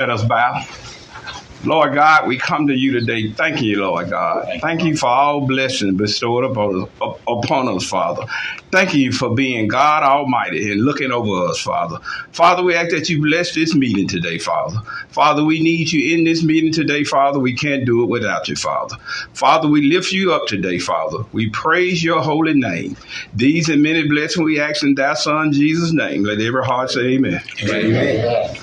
Let us bow. Lord God, we come to you today. Thank you, Lord God. Thank you for all blessings bestowed upon us, Father. Thank you for being God Almighty and looking over us, Father. Father, we ask that you bless this meeting today, Father. Father, we need you in this meeting today, Father. We can't do it without you, Father. Father, we lift you up today, Father. We praise your holy name. These and many blessings we ask in thy Son, Jesus' name. Let every heart say amen. Amen.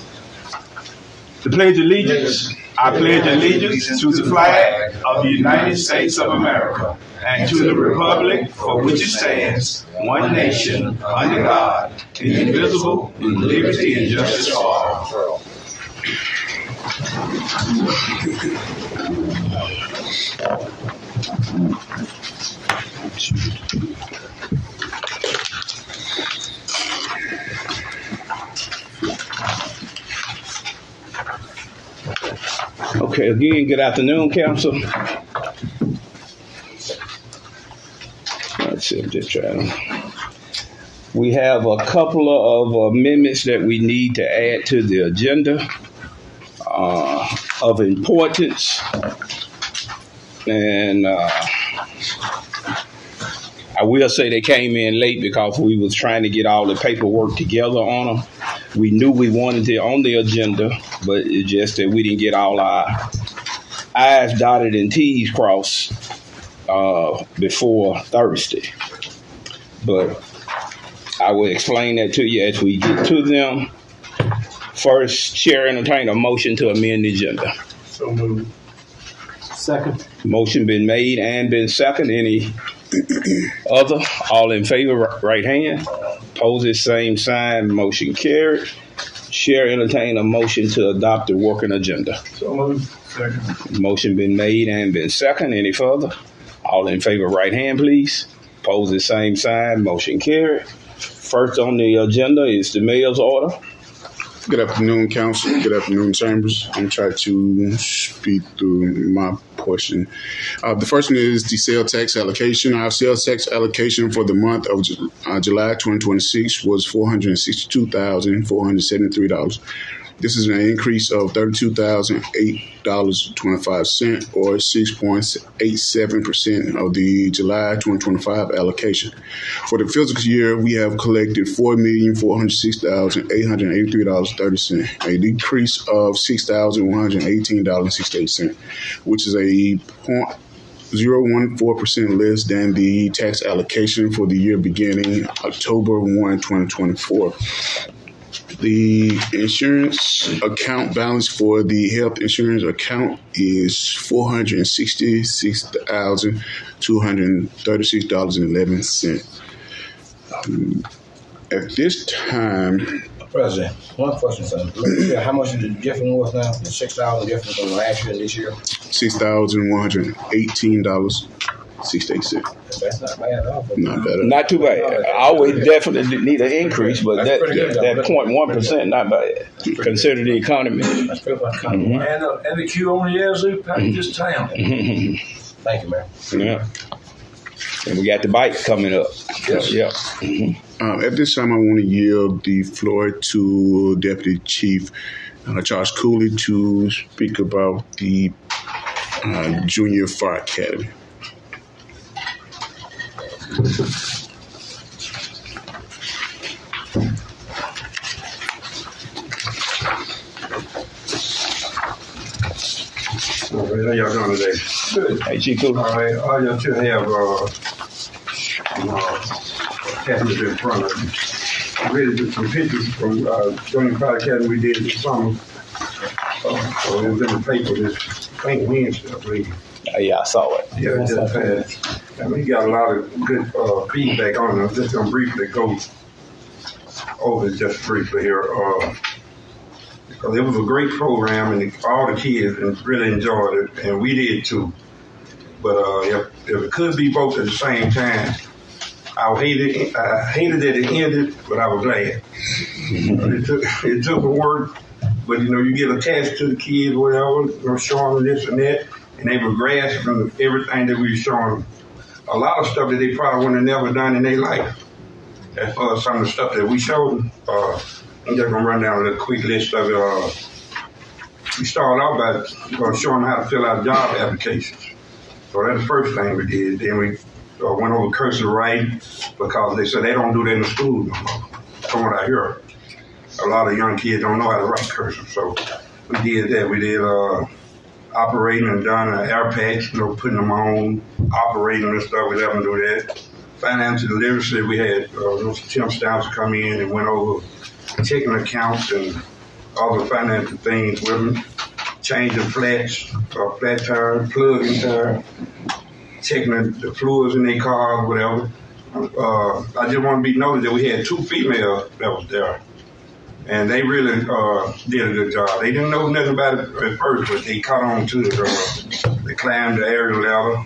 The Pledge of Allegiance. I pledge allegiance to the flag of the United States of America and to the republic for which it stands, one nation, under God, indivisible, with liberty and justice for all. Okay, again, good afternoon, Council. Let's see, I'm just trying. We have a couple of amendments that we need to add to the agenda of importance. And I will say they came in late because we was trying to get all the paperwork together on them. We knew we wanted it on the agenda, but it's just that we didn't get all our I's dotted and T's crossed before Thursday. But I will explain that to you as we get to them. First, Chair entertain a motion to amend the agenda. So moved. Second. Motion been made and been second. Any other? All in favor, right hand. Opposed, same sign. Motion carried. Chair entertain a motion to adopt the working agenda. So moved. Second. Motion been made and been second. Any further? All in favor, right hand, please. Opposed, same sign. Motion carried. First on the agenda is the mayor's order. Good afternoon, Council. Good afternoon, Chambers. I'm trying to speed through my portion. The first one is the sales tax allocation. Our sales tax allocation for the month of July 2026 was $462,473. This is an increase of $32,008.25 or 6.87% of the July 2025 allocation. For the fiscal year, we have collected $4,406,883.30, a decrease of $6,118.68, which is a 0.014% less than the tax allocation for the year beginning October 1, 2024. The insurance account balance for the health insurance account is $466,236.11. At this time, President, one question, sir. How much is the difference was now? The $6,000 difference from last year and this year? $6,118.68. That's not bad at all. Not bad. Not too bad. I always definitely need an increase, but that 0.1% not bad. Consider the economy. That's good for the economy. And the queue on the Yazoo package this town. Thank you, man. Yeah. And we got the bike coming up. Yes. Yeah. At this time, I want to yield the floor to Deputy Chief Charles Cooley to speak about the Junior Fire Academy. How y'all doing today? Good. Hey, Chief Cooley. All right, all y'all should have cabinets in front of you. I read some pictures from Junior Fire Academy we did this summer. So it was in the paper this Wednesday, I believe. Yeah, I saw it. Yeah, it just passed. And we got a lot of good feedback on it. I'm just going to briefly go over it just briefly here. Because it was a great program and all the kids really enjoyed it, and we did too. But if it could be both at the same time, I hated that it ended, but I was glad. It took some work, but you get attached to the kids, whatever, showing them this and that, and they were grasping everything that we were showing them. A lot of stuff that they probably would have never done in their life. As far as some of the stuff that we showed them, I'm just gonna run down a quick list of it. we started out by showing them how to fill out job applications. So that's the first thing we did. Then we went over cursive writing because they said they don't do that in the school no more. From what I hear, a lot of young kids don't know how to write cursive. So we did that. We did operating and done air packs, putting them on, operating and stuff. We let them do that. Financial literacy, we had those temp staffs come in and went over checking accounts and other financial things with them. Changing flats, flat tire, plugging tire, checking the fluids in their cars, whatever. I just want to be noted that we had 2 females that was there. And they really did a good job. They didn't know nothing about it at first, but they caught on to it. They climbed the aerial ladder.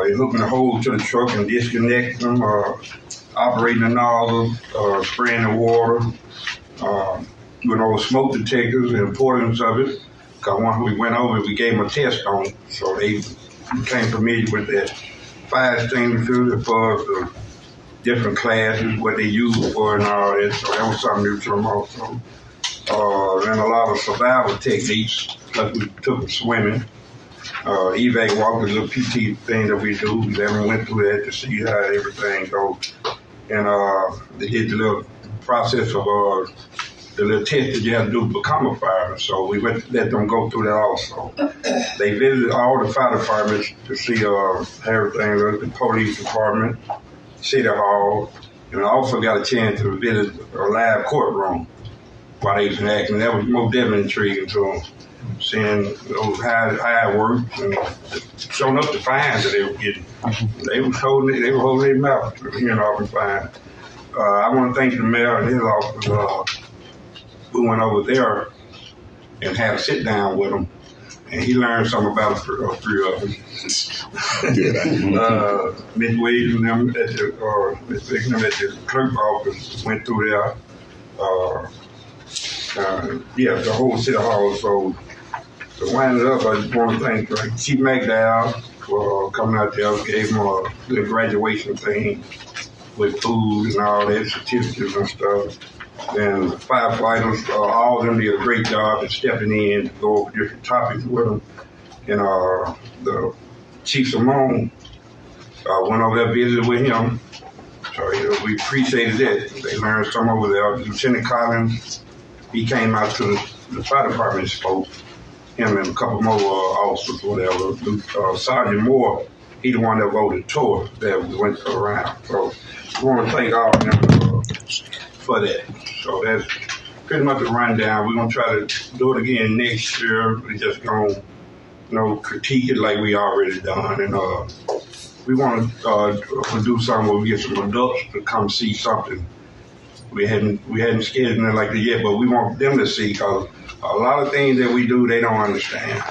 They hooked the hole to the truck and disconnected them, operating the nozzle, spraying the water, went over smoke detectors, the importance of it. Because once we went over it, we gave them a test on it. So they became familiar with that fire extinguisher as far as the different classes, what they use it for and all that. So that was something new to them also. And a lot of survival techniques, like we took them swimming. Evac walk is a PT thing that we do. We never went through that to see how everything goes. And they did the little process of the little test that you have to do to become a fireman. So we went to let them go through that also. They visited all the fire departments to see everything, the police department, City Hall, and I also got a chance to visit a live courtroom while they was acting. That was most definitely intriguing to them, seeing how it worked and showing up the fines that they were getting. They were holding their mouth, hearing all the fines. I want to thank the mayor and his office. We went over there and had a sit down with him, and he learned something about 3 of them. Miss Wade and them at the clerk office went through there. The whole city hall. So to wind it up, I just want to thank Chief McDowell for coming out there, gave him a little graduation thing with food and all that, certificates and stuff. And the firefighters, all of them did a great job at stepping in to go over different topics with them. And the Chief Simone went over there, visited with him. So we appreciated that. They learned some over there. Lieutenant Collins, he came out to the fire department and spoke. Him and a couple more officers, whatever. Sergeant Moore, he the one that voted tour that we went around. So I want to thank all of them for that. So that's pretty much a rundown. We're going to try to do it again next year. We're just going to critique it like we already done. And we want to do something where we get some adults to come see something. We hadn't scheduled it like that yet, but we want them to see, because a lot of things that we do, they don't understand.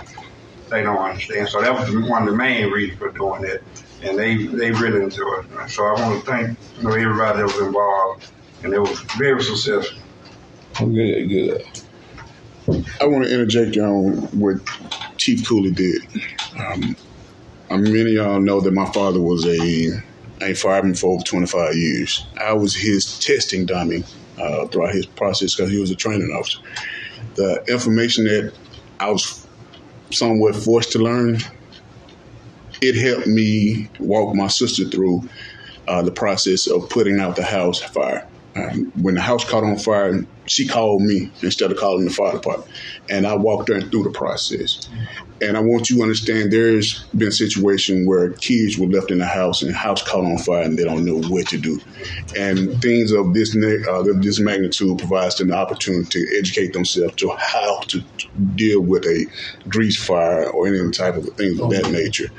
So that was one of the main reasons for doing it, and they really enjoyed it. So I want to thank everybody that was involved, and it was very successful. Good. I want to interject on what Chief Cooley did. Many of y'all know that my father was a fireman for over 25 years. I was his testing dummy throughout his process because he was a training officer. The information that I was somewhat forced to learn, it helped me walk my sister through the process of putting out the house fire. When the house caught on fire, she called me instead of calling the fire department. And I walked her through the process. And I want you to understand there's been a situation where kids were left in the house and the house caught on fire and they don't know what to do. And things of this magnitude provides them the opportunity to educate themselves to how to deal with a grease fire or any type of things of that nature.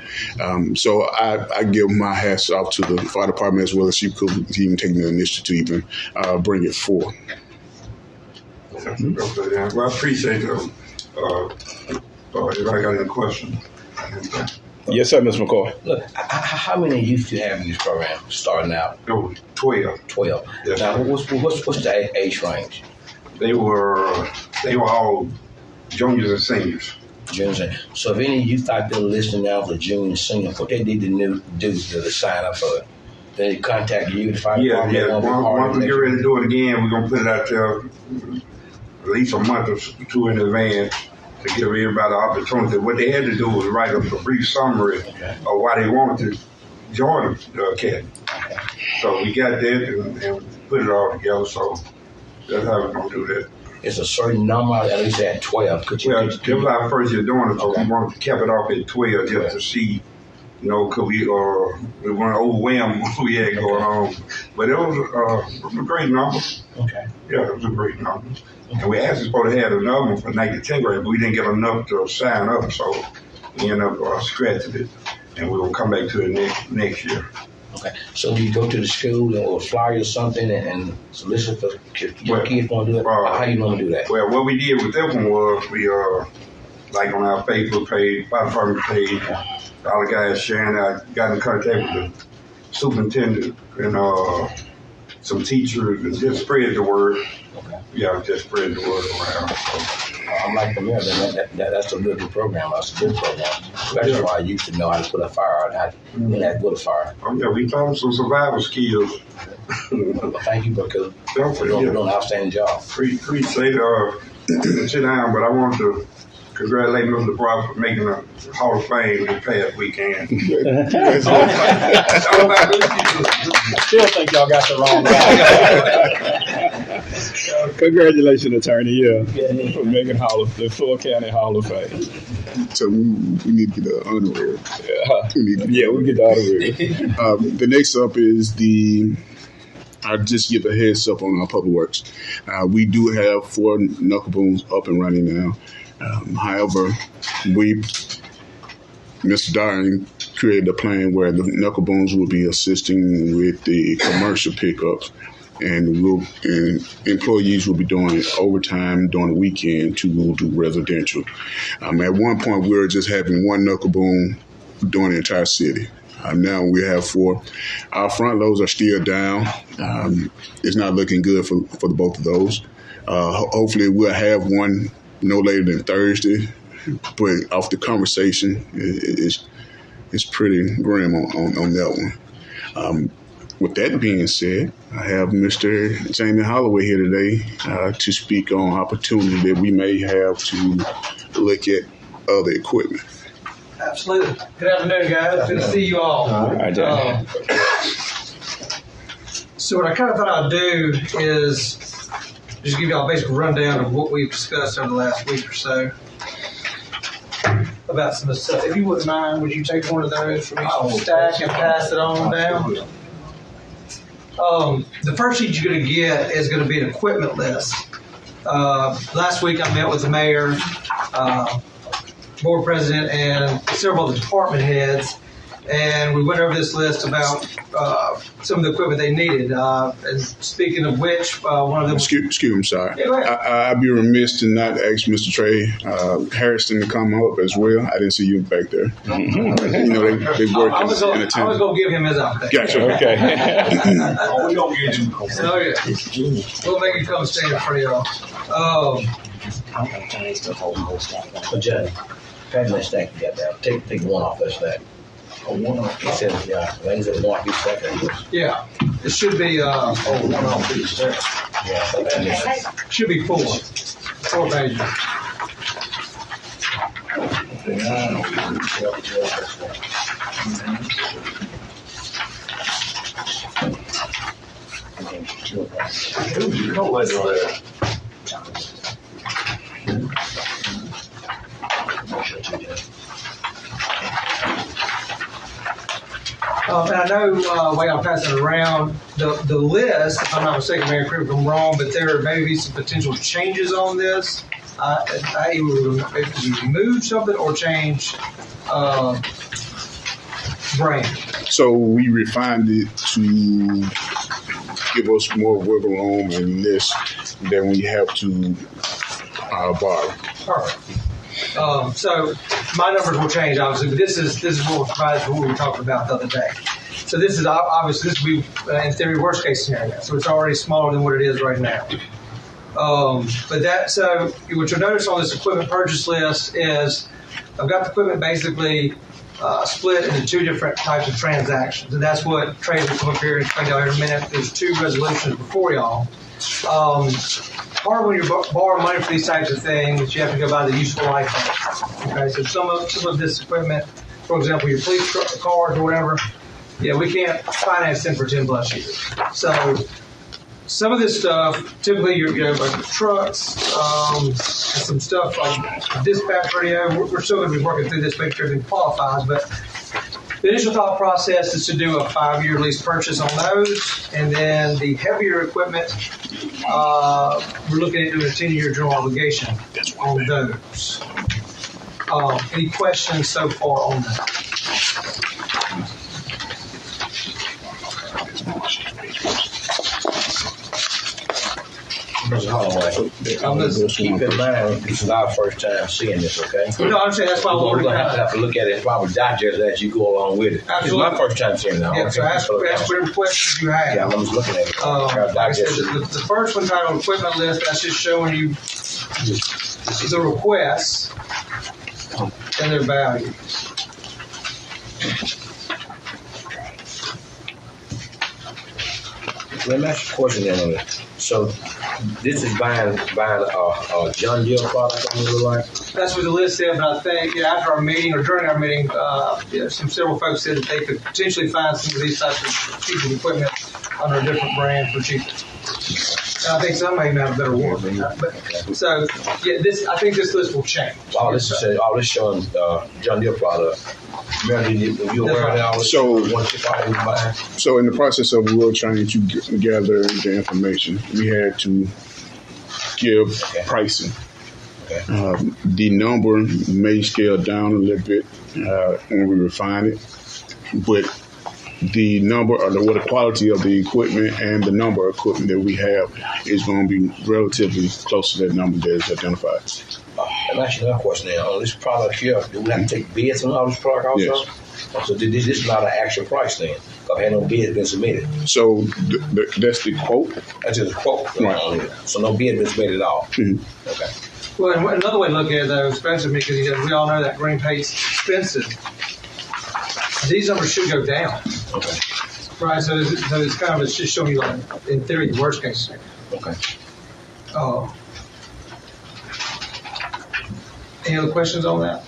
So I give my hats off to the fire department as well as Chief Cooley to even take the initiative to even bring it forth. Well, I appreciate it. If I got any questions. Yes, sir, Mr. McCoy. Look, how many youth do you have in this program starting out? There was 12. 12. Yes, now, sir. what's the age range? They were all juniors and seniors. Juniors. So if any youth out there listening now for junior and senior, what they need to do to sign up for it? They contact you to find Yeah. Once we get ready to do it again, we're gonna put it out there. at least a month or two in advance to give everybody an opportunity. What they had to do was write up a brief summary of why they wanted to join the academy. So we got that and put it all together. So that's how we're going to do that. It's a certain number, at least at 12. Could you? Well, it was our first year doing it, so we wanted to keep it off at 12 just to see, could we weren't overwhelmed what we had going on. But it was a great number. Okay. Yeah, it was a great number. And we actually supposed to have another one for 9th to 10th grade, but we didn't get enough to sign up, so we ended up scratching it. And we're going to come back to it next year. Okay. So you go to the school or flyer or something and solicit for your kids want to do it? How you normally do that? Well, what we did with that one was we, like on our Facebook page, fire department page, all the guys sharing, I got in contact with the superintendent and some teachers and just spread the word. Okay. Yeah, just spread the word around. So. I'm like the mayor, that's a really good program. That's a good program. That's why I used to know how to put a fire out, how to put a fire. Oh, yeah, we taught them some survival skills. Well, thank you, because you're doing an outstanding job. Appreciate it. Sit down, but I want to congratulate Mr. Brock for making a Hall of Fame this past weekend. I still think y'all got the wrong guy. Congratulations, attorney. Yeah, for making the Full County Hall of Fame. So we need to get the honorary. We get the honorary. The next up is I'll just give a heads up on our public works. We do have 4 knuckle booms up and running now. However, Mr. Darling created a plan where the knuckle booms will be assisting with the commercial pickups, and employees will be doing overtime during the weekend to do residential. At one point, we were just having 1 knuckle boom during the entire city. Now we have 4. Our front loads are still down. It's not looking good for the both of those. Hopefully, we'll have one no later than Thursday. But off the conversation, it's pretty grim on that one. With that being said, I have Mr. Jamie Holloway here today to speak on opportunity that we may have to look at other equipment. Absolutely. Good afternoon, guys. Good to see you all. So what I kind of thought I'd do is just give you all a basic rundown of what we've discussed over the last week or so about some of the stuff. If you wouldn't mind, would you take one of those from each stack and pass it on down? The first sheet you're going to get is going to be an equipment list. Last week I met with the mayor, board president, and several of the department heads, and we went over this list about some of the equipment they needed. And speaking of which, one of them... Excuse me, I'm sorry. Yeah, go ahead. I'd be remiss to not ask Mr. Trey Harrison to come up as well. I didn't see you back there. Mm-hmm. They work I was going to give him his update. Gotcha. Okay. We don't get him. Oh, yeah. We'll make him come stand in front of y'all. So, Jay, pass that stack you got there. Take one off that stack. One off. He said, yeah, things that one off each stack. Yeah. It should be... one off each stack. Yeah. Should be 4 pages. And I know while I'm passing it around, the list, if I'm not mistaken, Mayor, correct me if I'm wrong, but there may be some potential changes on this. I either remove something or change brand. So we refined it to give us more wiggle room and less than we have to borrow. Perfect. So my numbers will change, obviously, but this is what we're provided for what we were talking about the other day. So this is obviously this would be in theory worst case scenario. So it's already smaller than what it is right now. So what you'll notice on this equipment purchase list is I've got the equipment basically split into 2 different types of transactions, and that's what Trey will come up here and explain to y'all in a minute. There's 2 resolutions before y'all. Part of when you're borrowing money for these types of things, you have to go by the useful life of it. Okay, so some of this equipment, for example, your police cars or whatever, yeah, we can't finance them for 10 plus years. So some of this stuff, typically like trucks, and some stuff like dispatch radio, we're still going to be working through this, make sure everything qualifies, but the initial thought process is to do a 5-year lease purchase on those, and then the heavier equipment, we're looking at doing a 10-year general obligation on those. Any questions so far on that? I'm just keep in mind, this is our first time seeing this, okay? No, I'm saying that's why We're we're going to have to look at it, probably digest it as you go along with it. Absolutely. It's my first time seeing it. Yeah, so ask whatever questions you have. Yeah, I'm just looking at it. Like I Digest said, it. the first one titled equipment list, that's just showing you the requests and their value. Let me ask you a question then on it. So this is buying a John Deere product on the line? That's what the list said, but I think after our meeting or during our meeting, several folks said that they could potentially find some of these types of pieces of equipment under a different brand for cheaper. And I think some may even have a better warranty than that. But, so, yeah, I think this list will change. All this showing John Deere product. Remember, you aware of that? So in the process of we were trying to gather the information, we had to give pricing. The number may scale down a little bit when we refine it, but the number or the quality of the equipment and the number of equipment that we have is going to be relatively close to that number that is identified. And actually, another question now. On this product here, do we have to take bids on all this product also? Yes. So this is not an actual price then? Because had no bids been submitted. So that's the quote? That's just a quote. Right. So no bid been submitted at all? Mm-hmm. Okay. Well, and another way to look at it, though, expensive, because we all know that green paint's expensive. These numbers should go down. Okay. Right, so it's kind of, it's just showing you, like, in theory, the worst case scenario. Okay. Any other questions on that?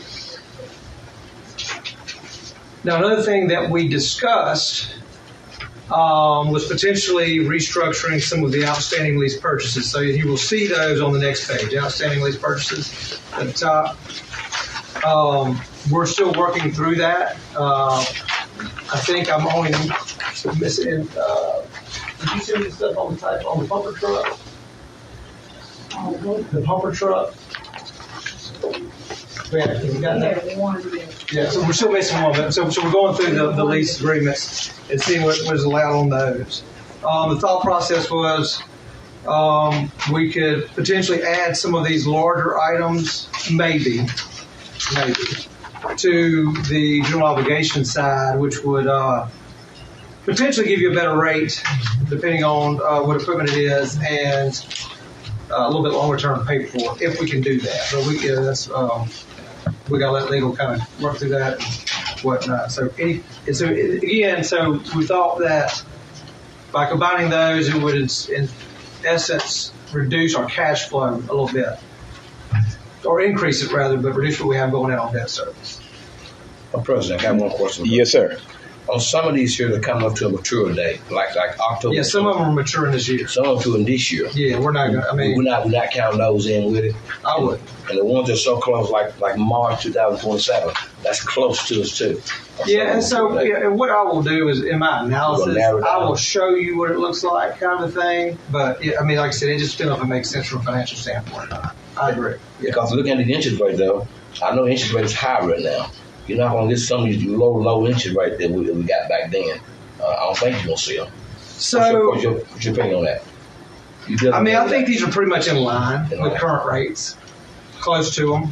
Now, another thing that we discussed was potentially restructuring some of the outstanding lease purchases. So you will see those on the next page, outstanding lease purchases at the top. We're still working through that. I think I'm only missing. Did you see the stuff on the pumper truck? The pumper truck. Yeah, you got that? Yeah, so we're still missing one, but so we're going through the lease agreements and seeing what was allowed on those. The thought process was we could potentially add some of these larger items, maybe, to the general obligation side, which would potentially give you a better rate depending on what equipment it is and a little bit longer term to pay for if we can do that. But we got to let legal kind of work through that and whatnot. So we thought that by combining those, it would in essence reduce our cash flow a little bit. Or increase it rather, but reduce what we have going out on debt service. President, I got one question. Yes, sir. On some of these here that come up to a mature date, like October. Yeah, some of them are maturing this year. Some of them to this year. Yeah, we're not going to, we're not counting those in with it. I would. And the ones that are so close, like March 2027, that's close to us too. Yeah, and so and what I will do is in my analysis, I will show you what it looks like, kind of a thing. But I mean, like I said, it just depends if it makes sense from a financial standpoint. I agree. Yeah. Because looking at the interest rate though, I know the interest rate is high right now. You're not going to get some of these low interest rate that we got back then. I don't think you're going to see them. So, what's your opinion on that? I think these are pretty much in line with current rates, close to them.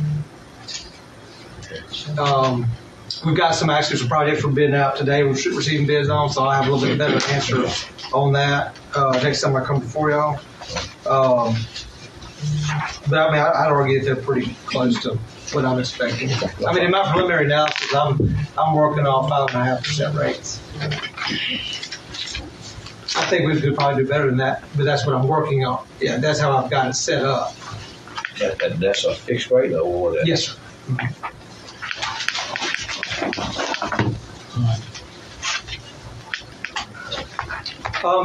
We've got some projects we're bidding out today. We're receiving bids on, so I have a little bit better answer on that next time I come before y'all. But I'd argue that they're pretty close to what I'm expecting. In my preliminary analysis, I'm working off 5.5% rates. I think we could probably do better than that, but that's what I'm working on. Yeah, that's how I've got it set up. That's a fixed rate or what? Yes, sir.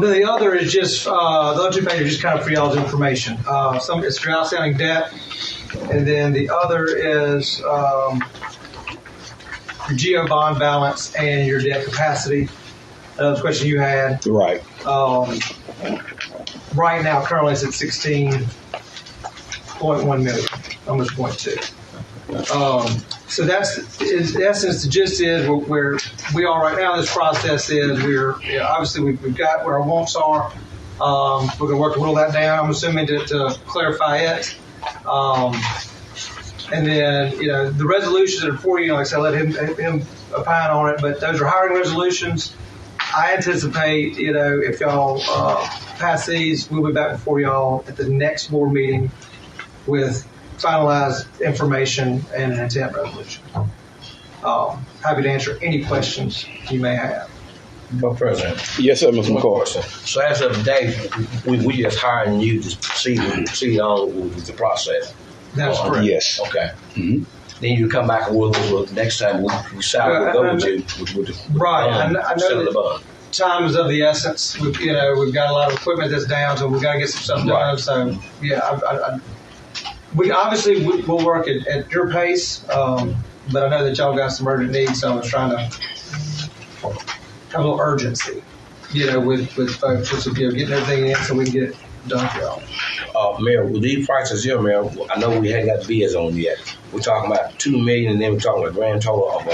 Then the other is just, the other two pages are just kind of for y'all's information. Some it's your outstanding debt, and then the other is your GO bond balance and your debt capacity. That was the question you had. Right. Right now, currently it's at 16.1 million, almost 0.2. So that's, in essence, the gist is where we are right now in this process is obviously we've got where our wants are. We're going to work to whittle that down, I'm assuming, to clarify it. And then, the resolutions that are before you, like I said, let him opine on it, but those are hiring resolutions. I anticipate, if y'all pass these, we'll be back before y'all at the next board meeting with finalized information and an intent resolution. Happy to answer any questions you may have. But President, Yes, sir, Mr. one McCoy. question. So as of today, we just hiring you to proceed on with the process. That's correct. Yes. Okay. Mhm. Then you come back and we'll next time we decide we'll go with you with the Right. I know sell the that bond. time is of the essence. We've got a lot of equipment that's down, so we've got to get some stuff done. So, yeah, we obviously we'll work at your pace, but I know that y'all got some urgent needs, so I was trying to have a little urgency, with folks, just getting everything in so we can get it done for y'all. Mayor, with these prices here, Mayor, I know we hadn't got bids on yet. We're talking about $2 million, and then we're talking about a grand total of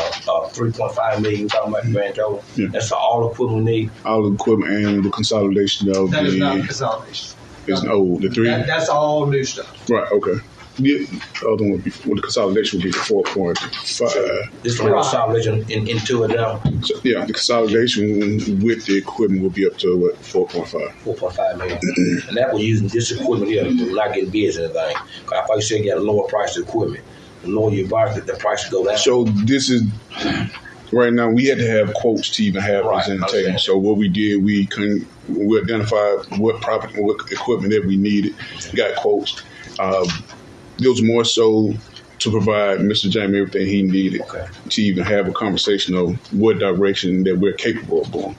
$3.5 million. We're talking about the grand total. Yeah. That's for all the equipment we need. All the equipment and the consolidation of That is not the consolidation. the three. That's all new stuff. Right. Okay. Yeah, the other one would be, the consolidation would be the 4.5. This is consolidation into it now. So, yeah, the consolidation with the equipment will be up to what 4.5. $4.5 million. And that was using this equipment here, not getting bids or anything. Cause I thought you said you got a lower price of equipment. The lower you buy it, the price will go down. So this is right now. We had to have quotes to even have Right, this in the okay. table. So what we did, we identified what equipment that we needed. Got quotes. It was more so to provide Mr. Jamie everything he needed to even have a conversation of what direction that we're capable of going.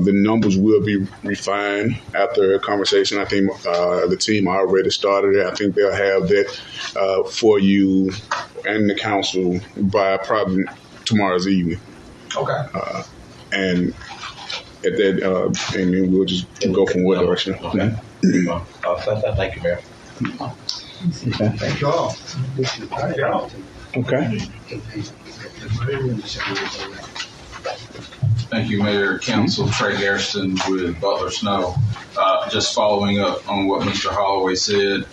The numbers will be refined after a conversation. I think the team already started it. I think they'll have that for you and the council by probably tomorrow's evening. Okay. And at that, and then we'll just go from what direction. Okay. Thank you, Mayor. Thank you all. Okay. Thank you, Mayor, Council. Trey Hairston with Butler Snow. Just following up on what Mr. Holloway said,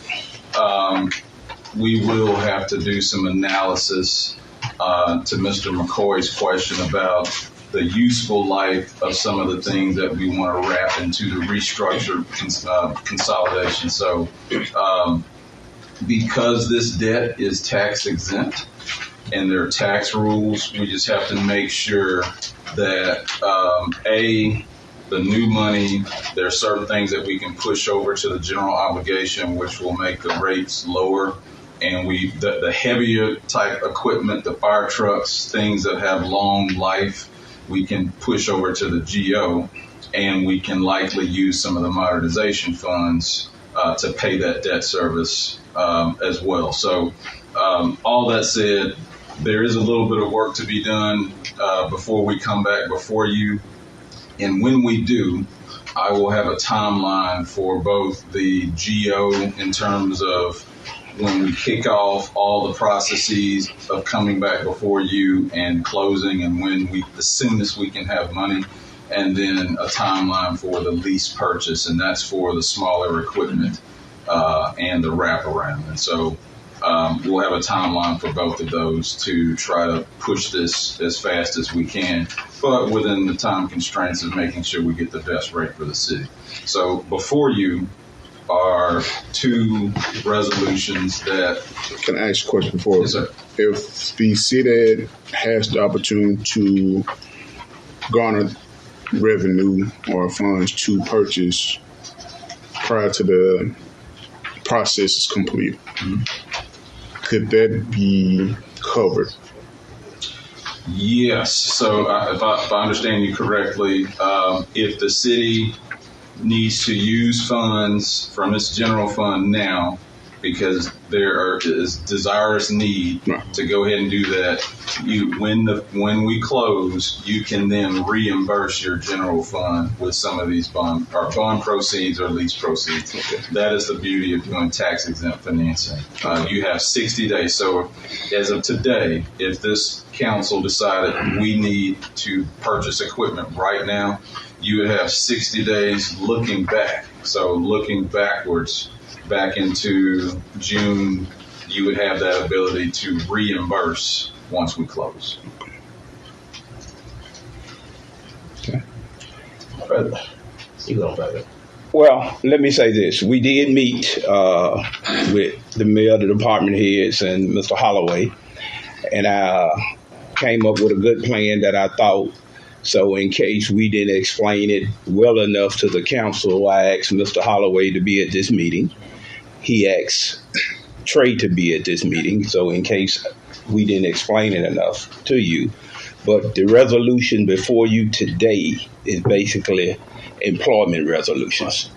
we will have to do some analysis to Mr. McCoy's question about the useful life of some of the things that we want to wrap into the restructured consolidation. So because this debt is tax exempt and there are tax rules, we just have to make sure that the new money, there are certain things that we can push over to the general obligation, which will make the rates lower. And the heavier type equipment, the fire trucks, things that have long life, we can push over to the GO, and we can likely use some of the modernization funds to pay that debt service as well. So all that said, there is a little bit of work to be done before we come back before you. And when we do, I will have a timeline for both the GO in terms of when we kick off all the processes of coming back before you and closing, and the soonest we can have money, and then a timeline for the lease purchase, and that's for the smaller equipment and the wraparound. And so we'll have a timeline for both of those to try to push this as fast as we can, but within the time constraints of making sure we get the best rate for the city. So before you are two resolutions that... Can I ask a question before? Yes, sir. If the city has the opportunity to garner revenue or funds to purchase prior to the process is complete. Could that be covered? Yes. So if I understand you correctly, if the city needs to use funds from its general fund now because there is desirous need to go ahead and do that, when we close, you can then reimburse your general fund with some of these bond proceeds or lease proceeds. Okay. That is the beauty of doing tax exempt financing. You have 60 days. So as of today, if this council decided we need to purchase equipment right now, you would have 60 days looking back. So looking backwards, back into June, you would have that ability to reimburse once we close. Okay. You go, brother. Well, let me say this. We did meet with the mayor, the department heads, and Mr. Holloway, and I came up with a good plan that I thought. So in case we didn't explain it well enough to the council, I asked Mr. Holloway to be at this meeting. He asked Trey to be at this meeting. So in case we didn't explain it enough to you. But the resolution before you today is basically employment resolutions.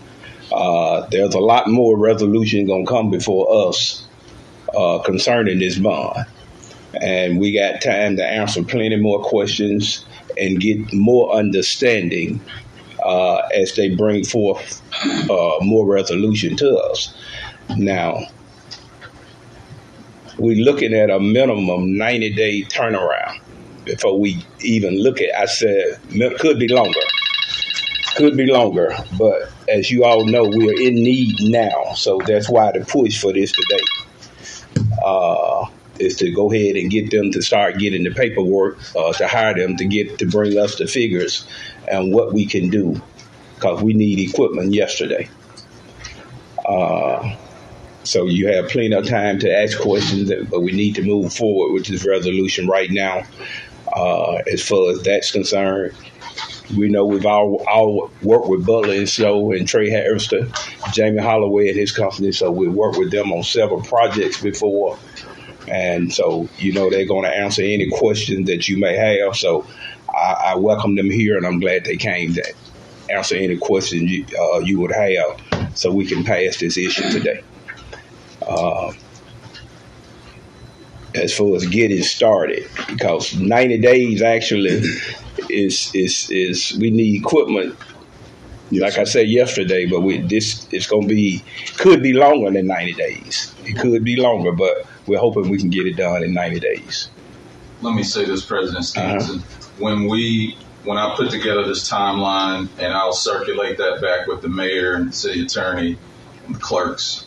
There's a lot more resolution going to come before us concerning this bond. And we got time to answer plenty more questions and get more understanding as they bring forth more resolution to us. Now, we're looking at a minimum 90-day turnaround before we even look at. I said could be longer, but as you all know, we're in need now, so that's why the push for this today is to go ahead and get them to start getting the paperwork to hire them to bring us the figures and what we can do, because we need equipment yesterday. So you have plenty of time to ask questions, but we need to move forward with this resolution right now. As far as that's concerned, we know we've all worked with Butler and Slow and Trey Harrison, Jamie Holloway and his company, so we worked with them on several projects before. And so, they're going to answer any questions that you may have. So I welcome them here, and I'm glad they came to answer any questions you would have so we can pass this issue today. As far as getting started, because 90 days actually is we need equipment. Like I said yesterday, but it's going to could be longer than 90 days. It could be longer, but we're hoping we can get it done in 90 days. Let me say this, President Stevenson. When I put together this timeline, and I'll circulate that back with the mayor and the city attorney and the clerks,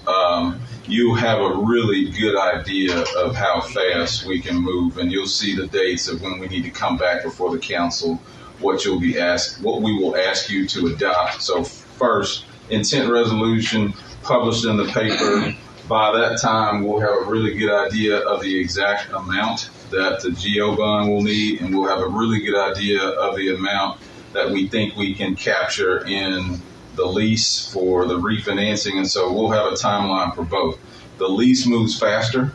you have a really good idea of how fast we can move, and you'll see the dates of when we need to come back before the council, what we will ask you to adopt. So first, intent resolution published in the paper. By that time, we'll have a really good idea of the exact amount that the GO bond will need, and we'll have a really good idea of the amount that we think we can capture in the lease for the refinancing. And so we'll have a timeline for both. The lease moves faster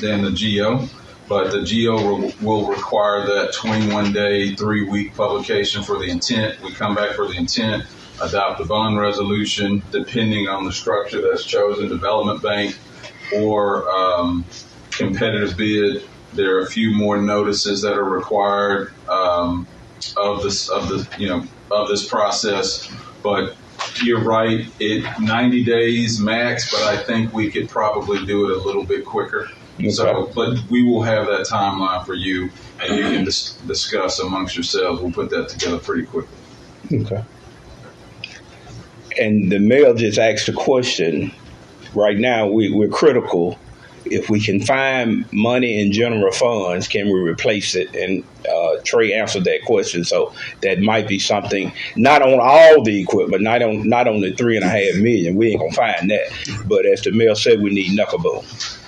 than the GO, but the GO will require that 21-day, 3-week publication for the intent. We come back for the intent, adopt the bond resolution, depending on the structure that's chosen, development bank or competitive bid. There are a few more notices that are required of this process. But you're right, 90 days max, but I think we could probably do it a little bit quicker. Okay. So, but we will have that timeline for you, and you can discuss amongst yourselves. We'll put that together pretty quickly. Okay. And the mayor just asked a question. Right now, we're critical. If we can find money in general funds, can we replace it? And Trey answered that question. So that might be something, not on all the equipment, not on the $3.5 million. We ain't gonna find that. But as the mayor said, we need knuckle boom.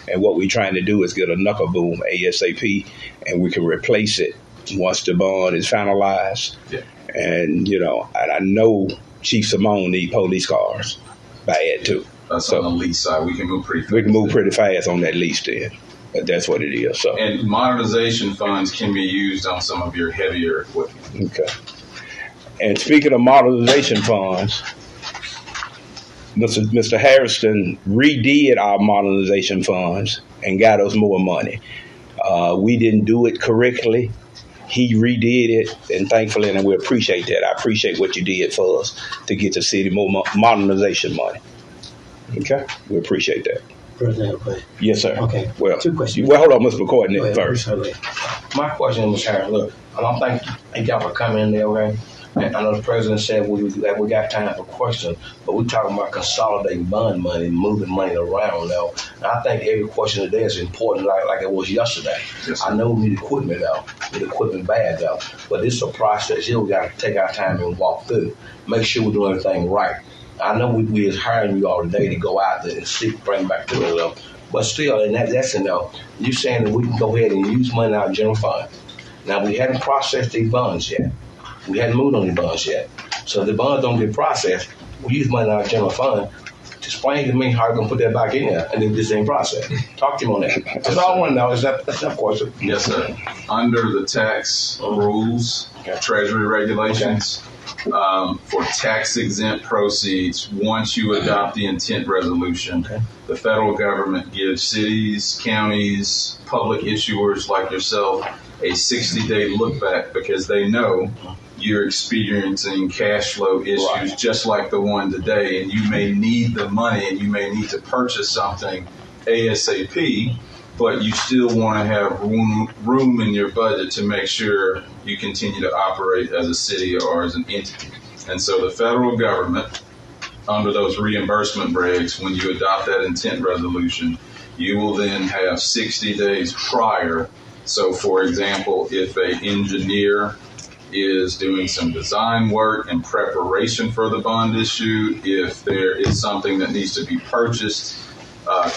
And what we're trying to do is get a knuckle boom ASAP, and we can replace it once the bond is finalized. Yeah. And, and I know Chief Simone need police cars bad too. That's on the lease side. We can move pretty fast. We can move pretty fast on that lease then. But that's what it is. So. And modernization funds can be used on some of your heavier equipment. Okay. And speaking of modernization funds, Mr. Harrison redid our modernization funds and got us more money. We didn't do it correctly. He redid it, and thankfully, and we appreciate that. I appreciate what you did for us to get the city more modernization money. Okay? We appreciate that. President, yes, sir. Okay. Well, 2 questions. Well, hold on, Mr. McCoy, first. My question was, Harry, look, I thank y'all for coming in there, okay? And I know the president said we got time for questions, but we're talking about consolidating bond money, moving money around now. And I think every question today is important, like it was yesterday. Yes, I know we need equipment though, bad though, but this is a process here. We got to take our time and walk through, make sure we're doing everything right. I know we is hiring you all today to go out there and see, bring back to it, but still, and that's enough. You saying that we can go ahead and use money out of general fund. Now we haven't processed these bonds yet. We hadn't moved on the bonds yet. So if the bonds don't get processed, we use money out of general fund. Explain to me how you're going to put that back in there and then this ain't processed. Talk to him on that. That's all I want to know. That's that question. Yes, sir. Under the tax rules, Treasury regulations, for tax-exempt proceeds, once you adopt the intent resolution, the federal government gives cities, counties, public issuers like yourself a 60-day look back because they know you're experiencing cash flow issues just like the one today, and you may need the money and you may need to purchase something ASAP, but you still want to have room in your budget to make sure you continue to operate as a city or as an entity. And so the federal government, under those reimbursement regs, when you adopt that intent resolution, you will then have 60 days prior. So, for example, if an engineer is doing some design work in preparation for the bond issue, if there is something that needs to be purchased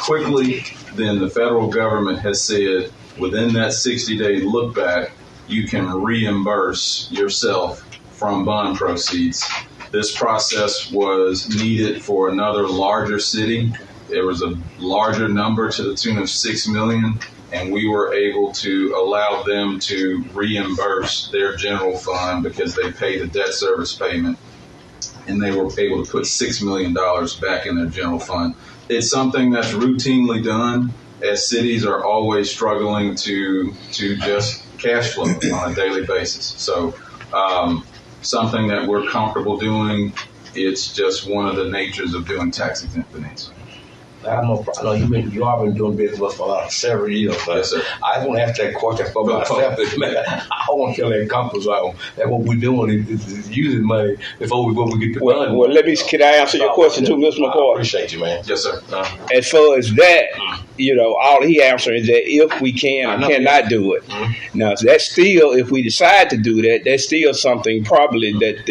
quickly, then the federal government has said within that 60-day look back, you can reimburse yourself from bond proceeds. This process was needed for another larger city. There was a larger number to the tune of $6 million. And we were able to allow them to reimburse their general fund because they paid a debt service payment, and they were able to put $6 million back in their general fund. It's something that's routinely done as cities are always struggling to just cash flow on a daily basis. So something that we're comfortable doing. It's just one of the natures of doing tax-exempt finance. I know you all been doing business with us for several years. Yes, sir. I want to ask that question for myself. I want to feel that comfort zone that what we're doing is using money before we get the money. Well, can I answer your question too, Mr. McCoy? I appreciate you, man. Yes, sir. As far as that, all he answered is that if we can or cannot do it. Mm-hmm. Now, that's still, if we decide to do that, that's still something probably that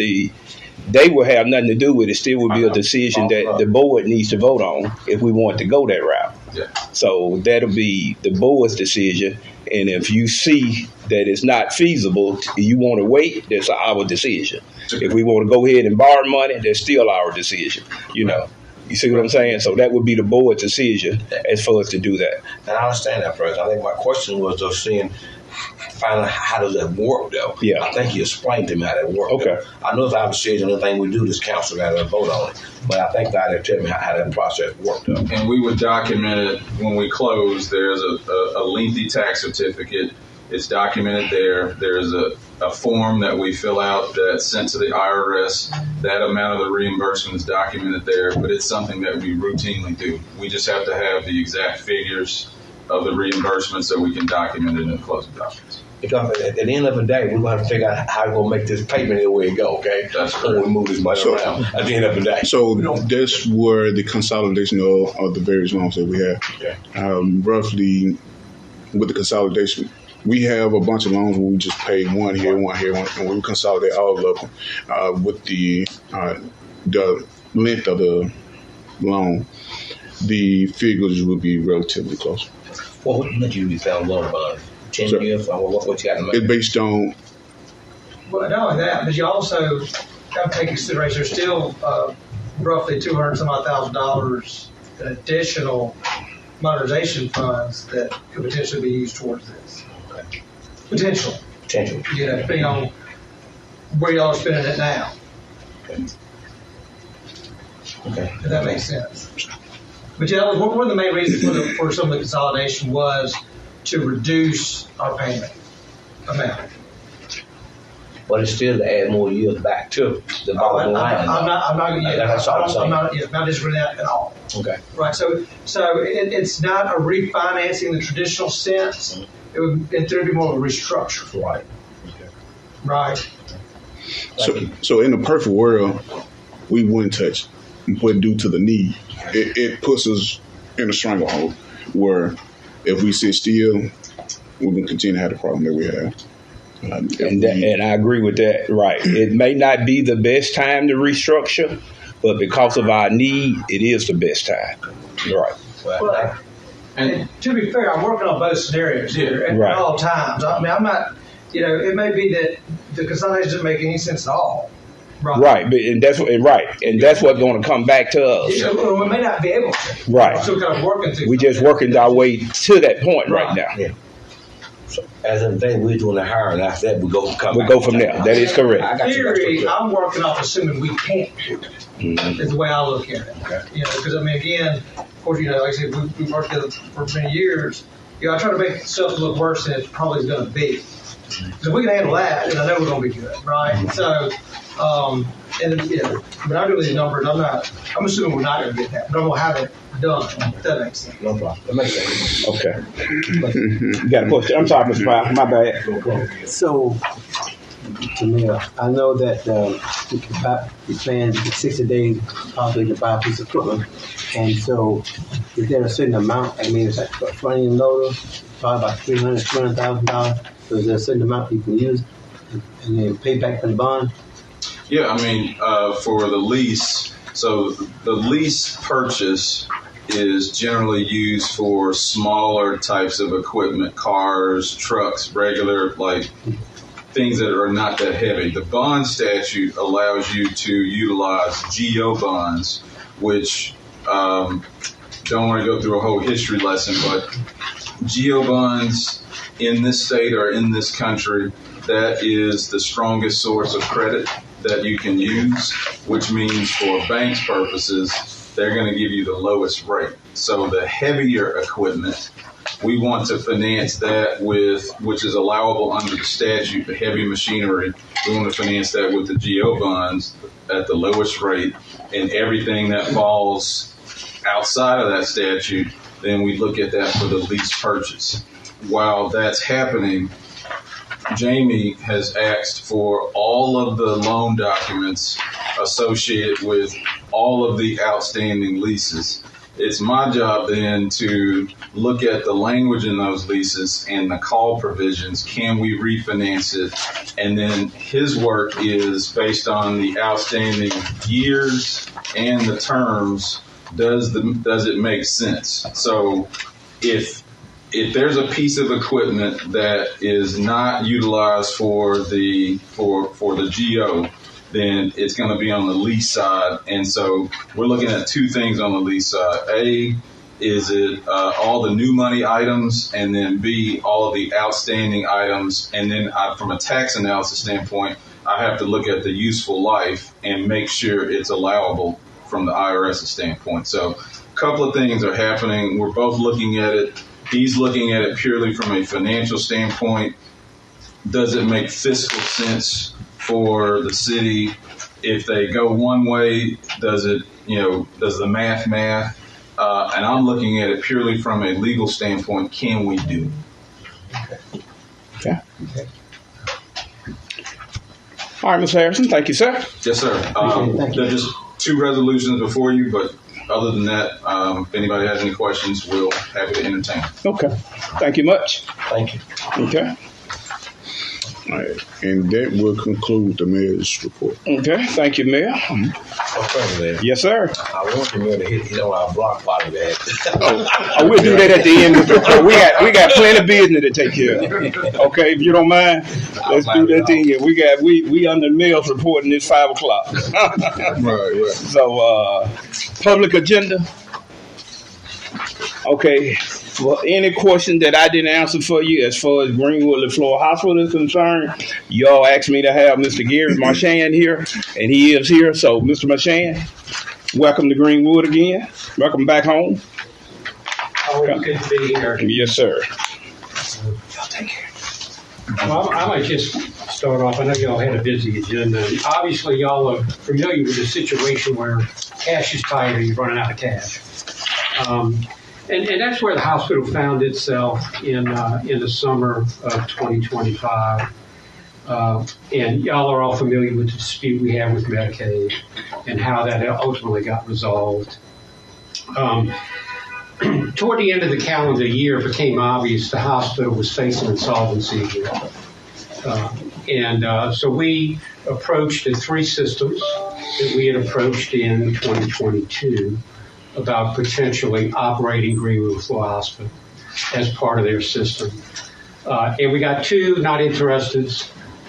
they will have nothing to do with it. Still would be a decision that the board needs to vote on if we want to go that route. Yeah. So that'll be the board's decision. And if you see that it's not feasible, you want to wait, that's our decision. If we want to go ahead and borrow money, that's still our decision. You see what I'm saying? So that would be the board's decision as far as to do that. And I understand that, President. I think my question was just finding out how does that work, though. Yeah. I think you explained to me how that works. Okay. I know it's our decision, anything we do, this council got to vote on it. But I think that tell me how that process worked, though. And we would document it when we close. There's a lengthy tax certificate. It's documented there. There's a form that we fill out that's sent to the IRS. That amount of the reimbursement is documented there, but it's something that we routinely do. We just have to have the exact figures of the reimbursement so we can document it in the closing documents. Because at the end of the day, we're going to have to figure out how we're going to make this payment anywhere we go, okay? That's when we move this money around at the end of the day. So that's where the consolidation of the various loans that we have. Okay. Roughly, with the consolidation, we have a bunch of loans where we just pay one here, and we consolidate all of them with the length of the loan. The figures will be relatively close. Well, what did you found loan bond? 10 years? What you got to make? It's based on Well, not only that, but you also have to take consideration. There's still roughly $200,000 in additional modernization funds that could potentially be used towards this. Potential. You know, depending on where y'all are spending it now. Okay. If that makes sense. But yeah, one of the main reasons for some of the consolidation was to reduce our payment amount. But it's still to add more years back to the bottom line. I'm not disagreeing that at all. Okay. Right. So it's not a refinancing in the traditional sense. It would, in theory, be more of a restructure. Right. Right. So in the perfect world, we wouldn't touch, but due to the need, it puts us in a stranglehold where if we sit still, we're going to continue to have the problem that we have. And I agree with that. Right. It may not be the best time to restructure, but because of our need, it is the best time. Right. Well, and to be fair, I'm working on both scenarios here at all times. I mean, I'm not, you know, it may be that the consolidation doesn't make any sense at all. Right. And that's what's going to come back to us. Yeah, well, we may not be able to. Right. We're still kind of working through. We're just working our way to that point right now. Yeah. So, as in thing, we're doing the hiring. After that, we'll go from there. That is correct. In theory, I'm working off assuming we can't do it. Mm-hmm. Is the way I look at it. Okay. You know, because I mean, again, of course, you know, like I said, we've worked together for many years. You know, I try to make stuff look worse than it probably is going to be. Because if we can handle that, then I know we're going to be good, right? Mm-hmm. So, and you know, but I do these numbers. I'm assuming we're not going to get that, but I'm going to have it done. If that makes sense. No problem. That makes sense. Okay. You got a question? I'm sorry, Mr. Powell. My bad. So, Jamil, I know that you plan 60 days probably to buy a piece of equipment, and so is there a certain amount? I mean, it's like a front-end loader, probably about $200,000. So is there a certain amount you can use and then pay back for the bond? Yeah, I mean, for the lease, so the lease purchase is generally used for smaller types of equipment, cars, trucks, regular, like things that are not that heavy. The bond statute allows you to utilize GO bonds, which don't want to go through a whole history lesson, but GO bonds in this state or in this country, that is the strongest source of credit that you can use, which means for banks' purposes, they're going to give you the lowest rate. So the heavier equipment, we want to finance that with, which is allowable under the statute, the heavy machinery. We want to finance that with the GO bonds at the lowest rate, and everything that falls outside of that statute, then we look at that for the lease purchase. While that's happening, Jamie has asked for all of the loan documents associated with all of the outstanding leases. It's my job then to look at the language in those leases and the call provisions. Can we refinance it? And then his work is based on the outstanding years and the terms. Does it make sense? So if there's a piece of equipment that is not utilized for the GO, then it's going to be on the lease side. And so we're looking at two things on the lease side. A, is it all the new money items, and then B, all of the outstanding items. And then from a tax analysis standpoint, I have to look at the useful life and make sure it's allowable from the IRS standpoint. So a couple of things are happening. We're both looking at it. He's looking at it purely from a financial standpoint. Does it make fiscal sense for the city? If they go one way, does the math? And I'm looking at it purely from a legal standpoint. Can we do it? Okay. All right, Mr. Harrison. Thank you, sir. Yes, sir. There's just two resolutions before you, but other than that, if anybody has any questions, we'll happy to entertain. Okay. Thank you much. Thank you. Okay. All right. And that will conclude the mayor's report. Okay, thank you, Mayor. Yes, sir. I want the mayor to hit on our block party bag. Oh, we'll do that at the end of the report. We got plenty of business to take care of. Okay, if you don't mind, let's do that thing. We under the mayor's report and it's 5 o'clock. Right. So, public agenda. Okay. For any question that I didn't answer for you as far as Greenwood LaFleur Hospital is concerned, y'all asked me to have Mr. Gary Marchand here, and he is here. So, Mr. Marchand, welcome to Greenwood again. Welcome back home. Always good to be here. Yes, sir. Well, I might just start off. I know y'all had a busy agenda. Obviously, y'all are familiar with the situation where cash is tight or you're running out of cash. And that's where the hospital found itself in the summer of 2025. And y'all are all familiar with the dispute we have with Medicaid and how that ultimately got resolved. Toward the end of the calendar year, it became obvious the hospital was facing insolvency again. So we approached the 3 systems that we had approached in 2022 about potentially operating Greenwood LaFleur Hospital as part of their system. And we got 2 not interested.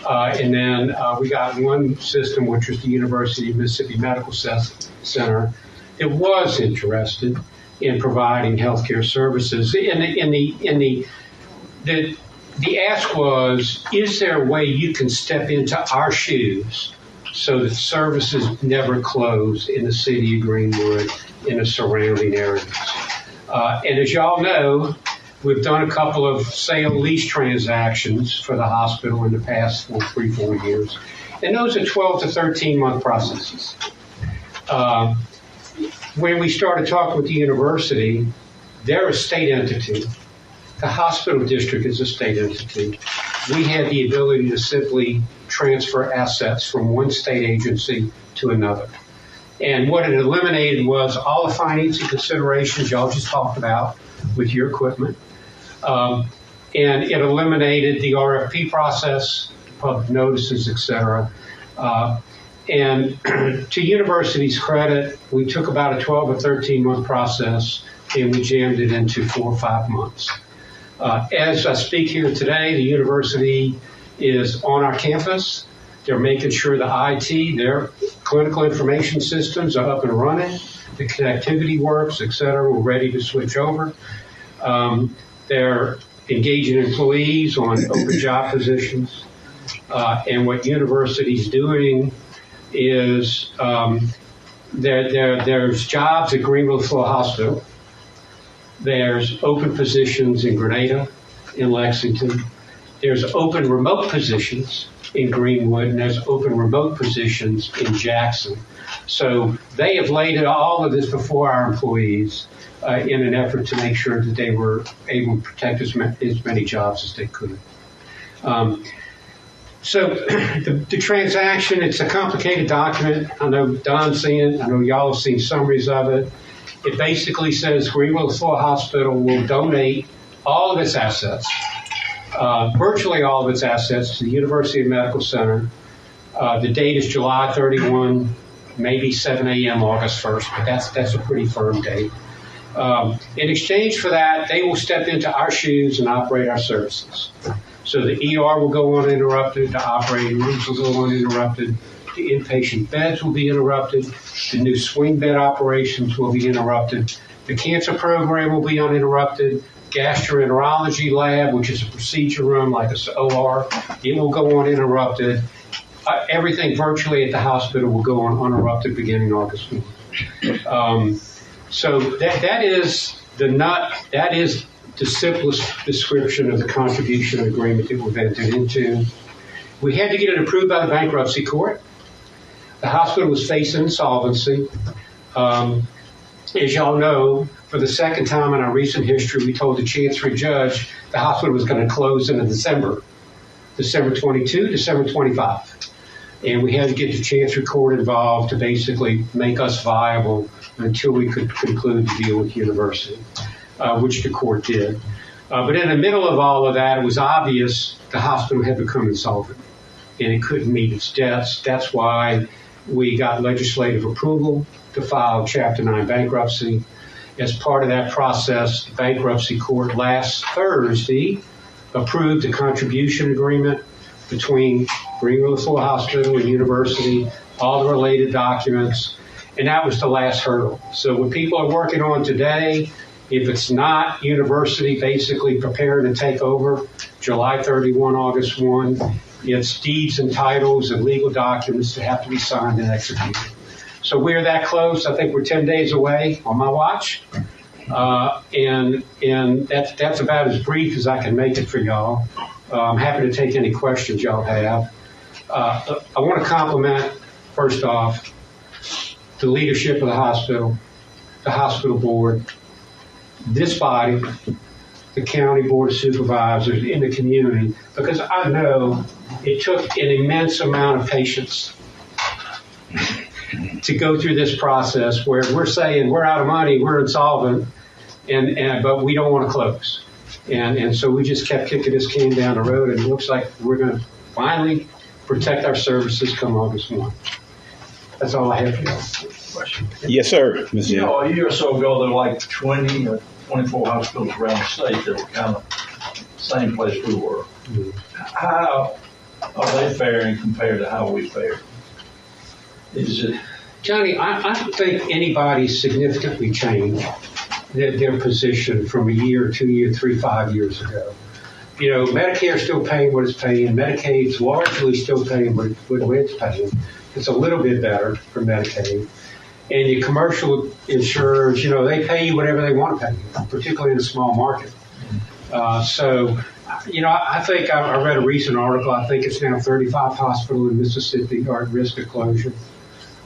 And then we got 1 system, which was the University of Mississippi Medical Center, that was interested in providing healthcare services. The ask was, is there a way you can step into our shoes so that services never close in the city of Greenwood in the surrounding areas? And as y'all know, we've done a couple of sale lease transactions for the hospital in the past 4 years. And those are 12 to 13 month processes. When we started talking with the university, they're a state entity. The hospital district is a state entity. We had the ability to simply transfer assets from one state agency to another. And what it eliminated was all the financing considerations y'all just talked about with your equipment. And it eliminated the RFP process, public notices, et cetera. And to university's credit, we took about a 12 or 13 month process and we jammed it into 4 or 5 months. As I speak here today, the university is on our campus. They're making sure the IT, their clinical information systems are up and running, the connectivity works, et cetera. We're ready to switch over. They're engaging employees on open job positions. And what university's doing is there's jobs at Greenwood LaFleur Hospital. There's open positions in Grenada, in Lexington. There's open remote positions in Greenwood, and there's open remote positions in Jackson. So they have laid all of this before our employees in an effort to make sure that they were able to protect as many jobs as they could. So the transaction, it's a complicated document. I know Don's seen it. I know y'all have seen summaries of it. It basically says Greenwood LaFleur Hospital will donate all of its assets, virtually all of its assets, to the University of Medical Center. The date is July 31, maybe 7 a.m. August 1st, but that's a pretty firm date. In exchange for that, they will step into our shoes and operate our services. So the ER will go uninterrupted, the operating rooms will go uninterrupted, the inpatient beds will be interrupted, the new swing bed operations will be interrupted, the cancer program will be uninterrupted, gastroenterology lab, which is a procedure room like a OR, it will go uninterrupted. Everything virtually at the hospital will go on uninterrupted beginning August 1. So that is the simplest description of the contribution agreement that we've entered into. We had to get it approved by the bankruptcy court. The hospital was facing insolvency. As y'all know, for the second time in our recent history, we told the Chancery judge the hospital was going to close in December 22, December 25. And we had to get the Chancery Court involved to basically make us viable until we could conclude the deal with the university, which the court did. But in the middle of all of that, it was obvious the hospital had become insolvent and it couldn't meet its debts. That's why we got legislative approval to file Chapter 9 bankruptcy. As part of that process, the bankruptcy court last Thursday approved a contribution agreement between Greenwood Hospital and University, all the related documents, and that was the last hurdle. So what people are working on today, if it's not University basically preparing to take over July 31, August 1, it's deeds and titles and legal documents that have to be signed and executed. So we're that close. I think we're 10 days away on my watch. And that's about as brief as I can make it for y'all. I'm happy to take any questions y'all have. I want to compliment, first off, the leadership of the hospital board, this body, the county board of supervisors, in the community, because I know it took an immense amount of patience to go through this process where we're saying we're out of money, we're insolvent, but we don't want to close. And so we just kept kicking this can down the road, and it looks like we're going to finally protect our services come August 1. That's all I have for you. Yes, sir. Mr. You know, a year or so ago, there were like 20 or 24 hospitals around the state that were kind of same place we were. Mm-hmm. How are they faring compared to how we fare? Is it? Johnny, I don't think anybody's significantly changed their position from a year, 2 years, 3, 5 years ago. You know, Medicare's still paying what it's paying. Medicaid's largely still paying what it's paying. It's a little bit better for Medicaid. And your commercial insurers, you know, they pay you whatever they want to pay you, particularly in a small market. So, you know, I think I read a recent article. I think it's now 35 hospitals in Mississippi are at risk of closure.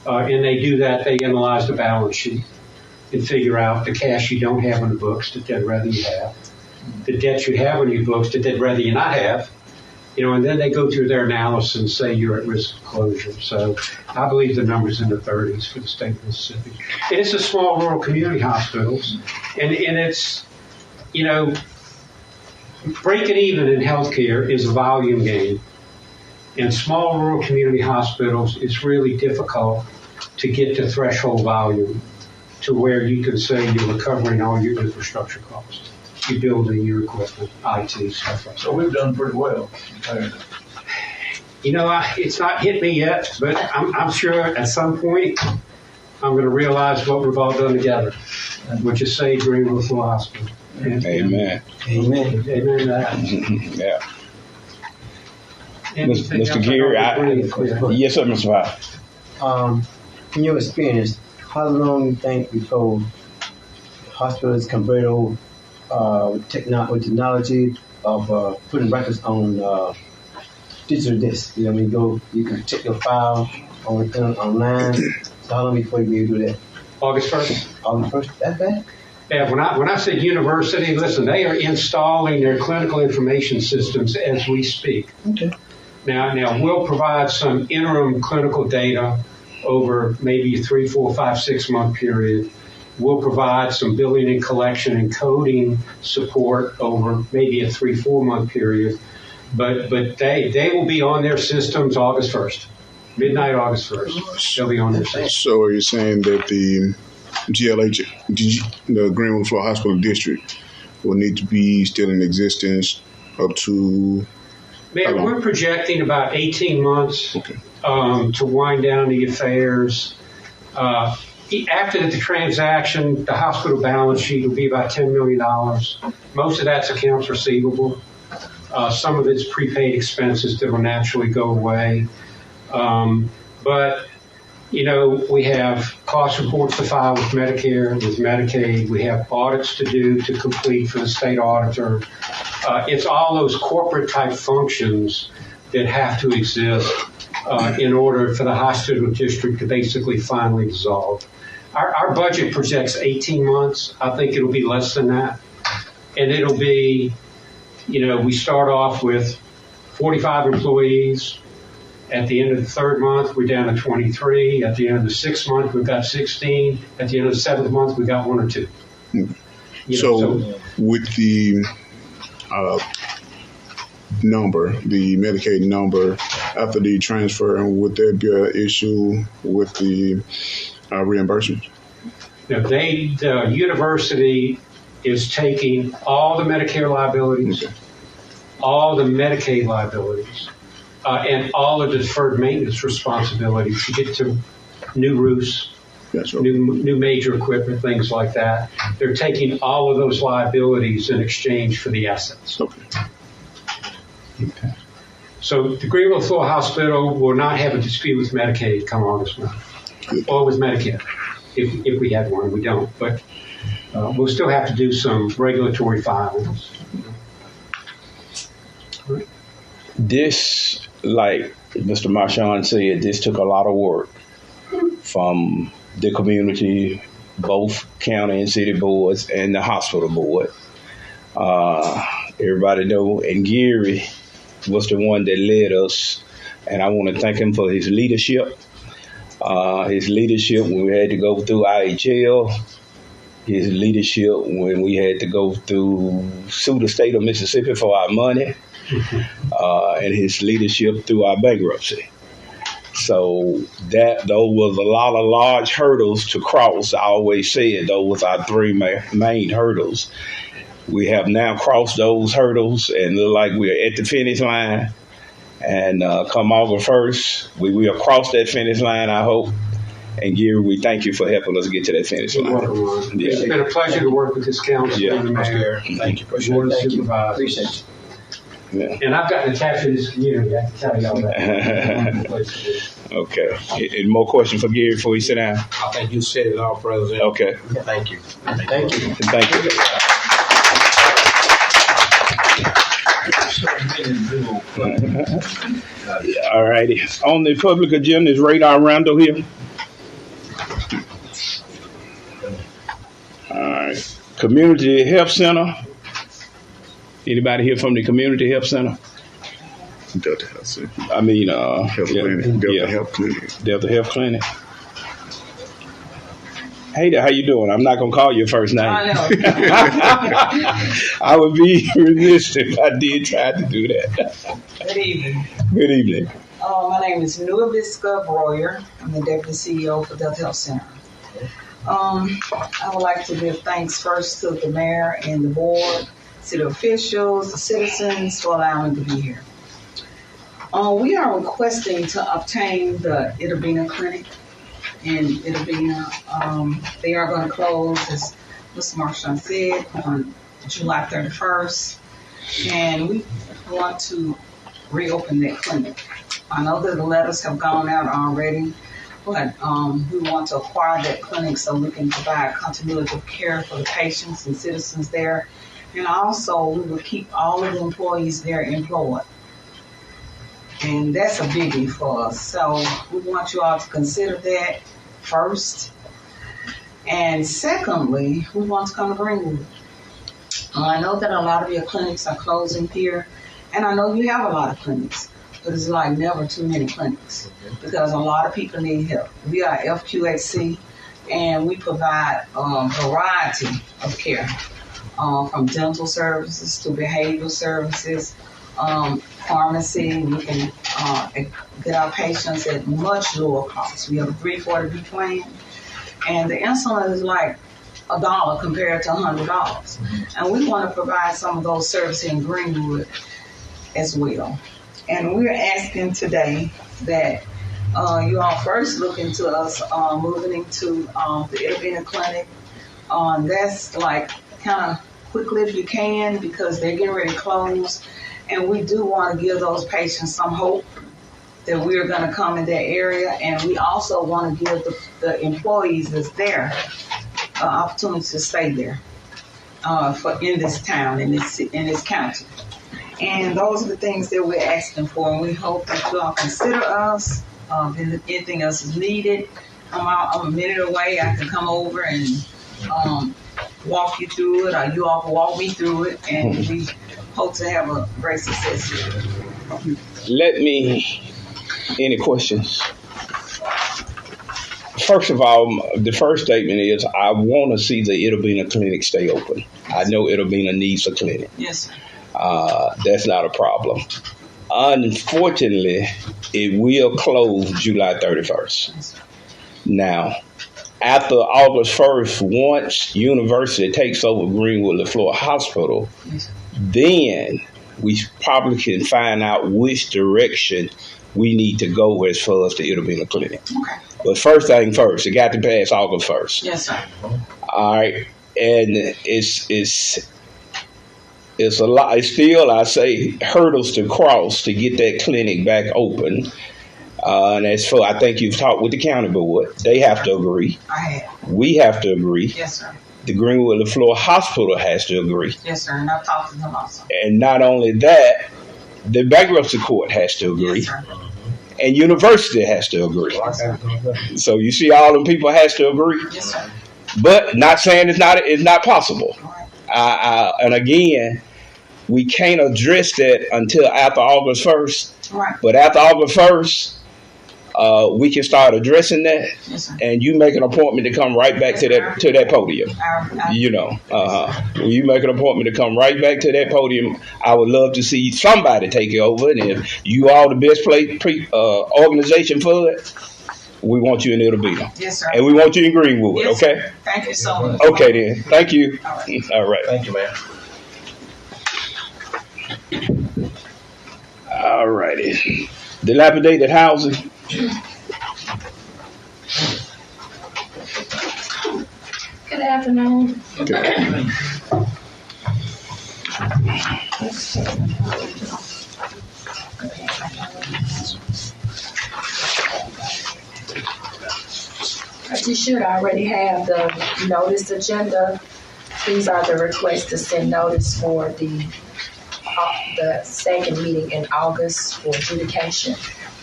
And they do that. They analyze the balance sheet and figure out the cash you don't have on the books that they'd rather you have, the debt you have on your books that they'd rather you not have, you know, and then they go through their analysis and say you're at risk of closure. So I believe the number's in the 30s for the state of Mississippi. And it's a small rural community hospitals, and it's, you know, breaking even in healthcare is a volume game. In small rural community hospitals, it's really difficult to get to threshold volume to where you can say you're recovering all your infrastructure costs. You're building your equipment, IT, stuff like that. So we've done pretty well. You know, it's not hit me yet, but I'm sure at some point I'm going to realize what we've all done together, which is save Greenwood Hospital. Amen. Amen. Amen to that. Yeah. Anything Mr. else? Geary, yes, sir, Mr. Powell. In your experience, how long do you think before hospitals convert over with technology of putting records on digital discs? You know, when you can check your file online. So how long before you be able to do that? August 1st. August 1st? That bad? Yeah, when I said university, listen, they are installing their clinical information systems as we speak. Okay. Now we'll provide some interim clinical data over maybe a 3, 4, 5, 6 month period. We'll provide some billing and collection and coding support over maybe a 3, 4 month period. But they will be on their systems August 1st, midnight August 1st. They'll be on their systems. So are you saying that the GLH, the Greenwood Floor Hospital District, will need to be still in existence up to? Man, we're projecting about 18 months to wind down the affairs. After the transaction, the hospital balance sheet will be about $10 million. Most of that's accounts receivable. Some of it's prepaid expenses that will naturally go away. But, you know, we have cost reports to file with Medicare, with Medicaid. We have audits to do to complete for the state auditor. It's all those corporate type functions that have to exist in order for the hospital district to basically finally dissolve. Our budget projects 18 months. I think it'll be less than that. And it'll be, you know, we start off with 45 employees. At the end of the 3rd month, we're down to 23. At the end of the 6th month, we've got 16. At the end of the 7th month, we got 1 or 2. So with the number, the Medicaid number, after the transfer, and would there be an issue with the reimbursement? Now, the university is taking all the Medicare liabilities, all the Medicaid liabilities, and all the deferred maintenance responsibilities to get to new roofs, That's right. new major equipment, things like that. They're taking all of those liabilities in exchange for the assets. Okay. So the Greenwood Floor Hospital will not have a dispute with Medicaid come August 1, or with Medicare, if we had one. We don't, but we'll still have to do some regulatory filings. This, like Mr. Marchand said, this took a lot of work from the community, both county and city boards, and the hospital board. Everybody know, and Gary was the one that led us, and I want to thank him for his leadership. His leadership when we had to go through IHL, his leadership when we had to go sue the state of Mississippi for our money, and his leadership through our bankruptcy. So those was a lot of large hurdles to cross. I always said those was our three main hurdles. We have now crossed those hurdles and look like we're at the finish line. And come August 1st, we will cross that finish line, I hope. And Gary, we thank you for helping us get to that finish line. It's been a pleasure to work with this council and the mayor. Thank you. Board of Supervisors. Yeah. And I've gotten attached to this community, I can tell y'all that. Okay. Any more questions for Gary before we sit down? I think you said it all, President. Okay. Thank you. Thank you. Thank you. All righty. On the public agenda is Radar Randall here. All right. Community Health Center. Anybody here from the Community Health Center? Delta Health Center. I mean, Health Clinic. Delta Health Clinic. Delta Health Clinic. Hey there, how you doing? I'm not gonna call your first name. I know. I would be remiss if I did try to do that. Good evening. Good evening. My name is Nuabiska Breuer. I'm the Deputy CEO for Delta Health Center. I would like to give thanks first to the mayor and the board, city officials, the citizens for allowing me to be here. We are requesting to obtain the Itabena Clinic. And they are going to close, as Mr. Marchand said, on July 31st. And we want to reopen that clinic. I know that the letters have gone out already, but we want to acquire that clinic so we can provide continuity of care for the patients and citizens there. And also, we will keep all of the employees there employed. And that's a biggie for us. So we want you all to consider that first. And secondly, we want to come to Greenwood. I know that a lot of your clinics are closing here, and I know you have a lot of clinics, but it's like never too many clinics because a lot of people need help. We are FQHC, and we provide a variety of care, from dental services to behavioral services, pharmacy. We can get our patients at much lower cost. We have a 340B plan, and the insulin is like $1 compared to $100. And we want to provide some of those services in Greenwood as well. And we're asking today that you all first look into us moving into the Itabena Clinic. That's like kind of quickly if you can because they're getting ready to close. And we do want to give those patients some hope that we're going to come in that area. And we also want to give the employees that's there opportunity to stay there in this town, in this county. And those are the things that we're asking for. And we hope that you all consider us. If anything else is needed, I'm a minute away. I can come over and walk you through it, or you all can walk me through it. And we hope to have a great success here. Any questions? First of all, the first statement is I want to see the Itabena Clinic stay open. I know Itabena needs a clinic. Yes, sir. That's not a problem. Unfortunately, it will close July 31st. Now, after August 1st, once University takes over Greenwood LaFleur Hospital, then we probably can find out which direction we need to go as far as the Itabena Clinic. Okay. But first thing first, it got to pass August 1st. Yes, sir. All right. And it's a lot. It's still, I say, hurdles to cross to get that clinic back open. And as for, I think you've talked with the county board. They have to agree. I have. We have to agree. Yes, sir. The Greenwood LaFleur Hospital has to agree. Yes, sir. And I've talked to them also. And not only that, the bankruptcy court has to agree. Yes, sir. And university has to agree. Yes, sir. So you see, all them people has to agree. Yes, sir. But not saying it's not possible. All right. And again, we can't address that until after August 1st. Right. But after August 1st, we can start addressing that. Yes, sir. And you make an appointment to come right back to that podium. You know, when you make an appointment to come right back to that podium, I would love to see somebody take it over. And if you are the best organization for it, we want you in Itabena. Yes, sir. And we want you in Greenwood, Yes, okay? sir. Thank you so much. Okay, then. Thank you. All right. All right. Thank you, man. All righty. Dilapidated housing. Good afternoon. You should already have the notice agenda. These are the requests to send notice for the second meeting in August for adjudication.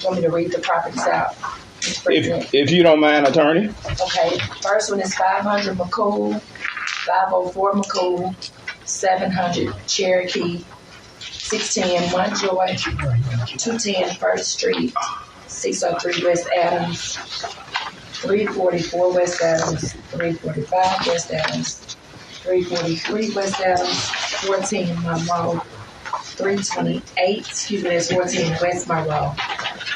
Want me to read the properties out? If you don't mind, attorney. Okay, first one is 500 McCool, 504 McCool, 700 Cherokee, 610 Montjoy, 210 First Street, 603 West Adams, 344 West Adams, 345 West Adams, 343 West Adams, 14 Monroe, 328, that's 14 West Monroe,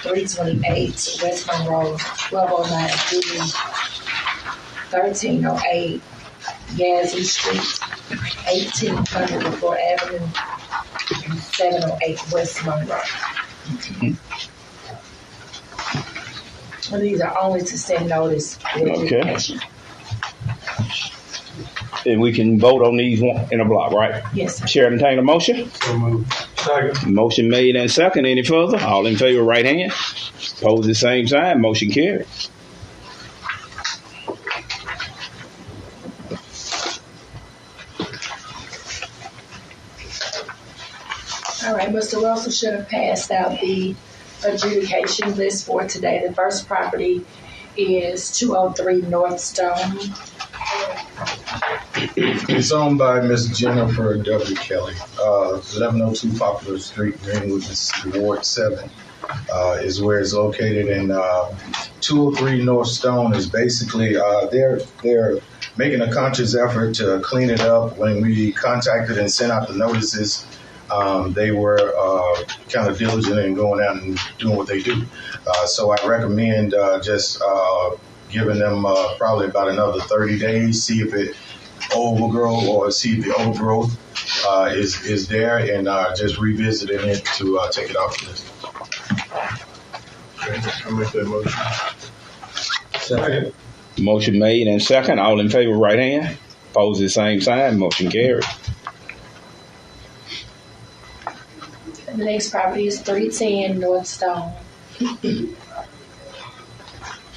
328 West Monroe, 1209 Dewey, 1308 Yazoo Street, 1800 LaFleur Avenue, and 708 West Monroe. Well, these are only to send notice for adjudication. And we can vote on these one in a block, right? Yes, sir. Chair, entertain a motion. So moved. Second. Motion made and second. Any further? All in favor, right hand. Opposed, the same sign. Motion carried. All right, Mr. Russell should have passed out the adjudication list for today. The first property is 203 North Stone. It's owned by Miss Jennifer W. Kelly. 1102 Popular Street, Greenwood, Ward 7 is where it's located. And 203 North Stone is basically, they're making a conscious effort to clean it up. When we contacted and sent out the notices, they were kind of diligent in going out and doing what they do. So I recommend just giving them probably about another 30 days, see if it overgrow or see if the overgrowth is there, and just revisiting it to take it off the list. Okay, I'll make that motion. Second. Motion made and second. All in favor, right hand. Opposed, the same sign. Motion carried. And the next property is 310 North Stone.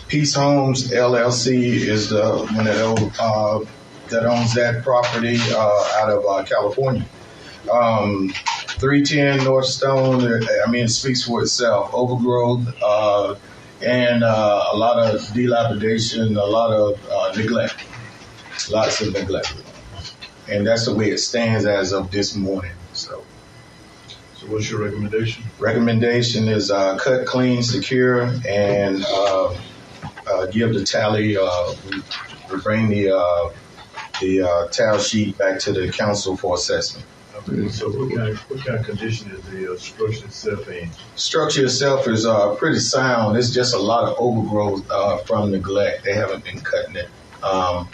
Peace Homes LLC is the one that owns that property out of California. 310 North Stone, it speaks for itself. Overgrowth and a lot of dilapidation, a lot of neglect. Lots of neglect. And that's the way it stands as of this morning. So what's your recommendation? Recommendation is cut, clean, secure, and give the tally. We bring the tally sheet back to the council for assessment. So what kind of condition is the structure itself in? Structure itself is pretty sound. It's just a lot of overgrowth from neglect. They haven't been cutting it. I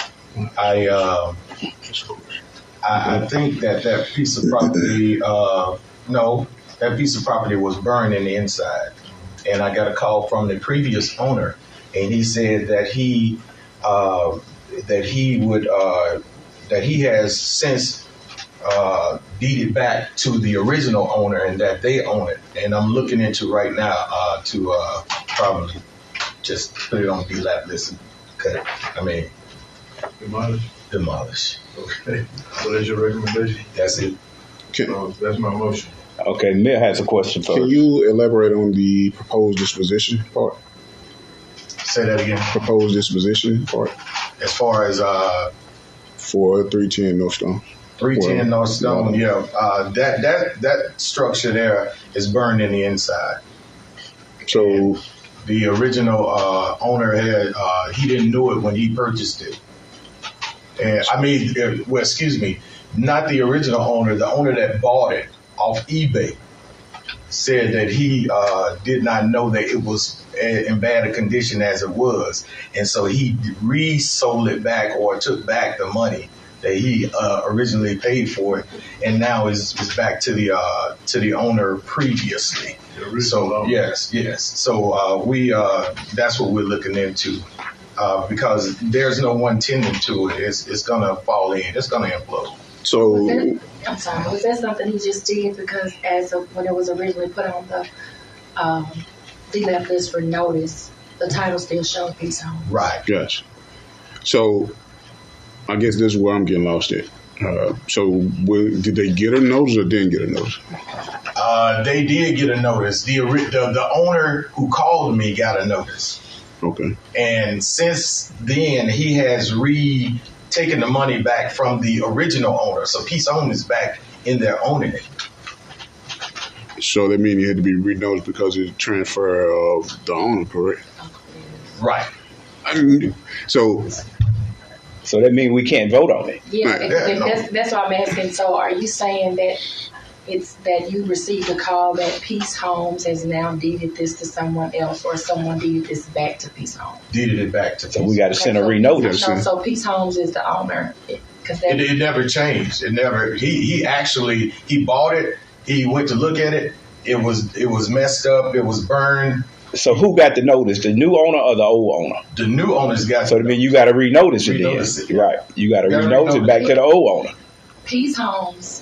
think that piece of property, that piece of property was burned in the inside. And I got a call from the previous owner, and he said that he has since deeded back to the original owner, and that they own it. And I'm looking into right now to probably just put it on DLAP list and cut it. I mean, demolish. Okay. So that's your recommendation? That's it. That's my motion. Okay, Mayor has a question for Can you elaborate on the proposed disposition part? Say that again. Proposed disposition part? As far as for 310 North Stone. 310 North Stone, that structure there is burned in the inside. So the original owner had he didn't know it when he purchased it. And not the original owner, the owner that bought it off eBay said that he did not know that it was in bad a condition as it was. And so he resold it back or took back the money that he originally paid for it, and now is back to the owner previously. So yes. So we that's what we're looking into because there's no one tending to it. It's gonna fall in. It's gonna implode. So I'm sorry. Was that something he just did because when it was originally put on the DLAP list for notice, the title still showed Peace Home? Right. Gotcha. So I guess this is where I'm getting lost at. Did they get a notice or didn't get a notice? They did get a notice. The owner who called me got a notice. Okay. And since then, he has taken the money back from the original owner. So Peace Home is back in there owning it. So that means it had to be re-noticed because of the transfer of the owner, correct? Right. So that means we can't vote on it. Yeah, that's what I'm asking. So are you saying that it's that you received a call that Peace Homes has now deeded this to someone else, or someone deeded this back to Peace Homes? Deeded it back to Peace. So we got to send a re-notice. No, so Peace Homes is the owner. It never changed. It never. He actually bought it. He went to look at it. It was messed up. It was burned. So who got the notice? The new owner or the old owner? The new owner's got. So I mean, you got to re-notice it then, right? You got to re-notice it back to the old owner. Peace Homes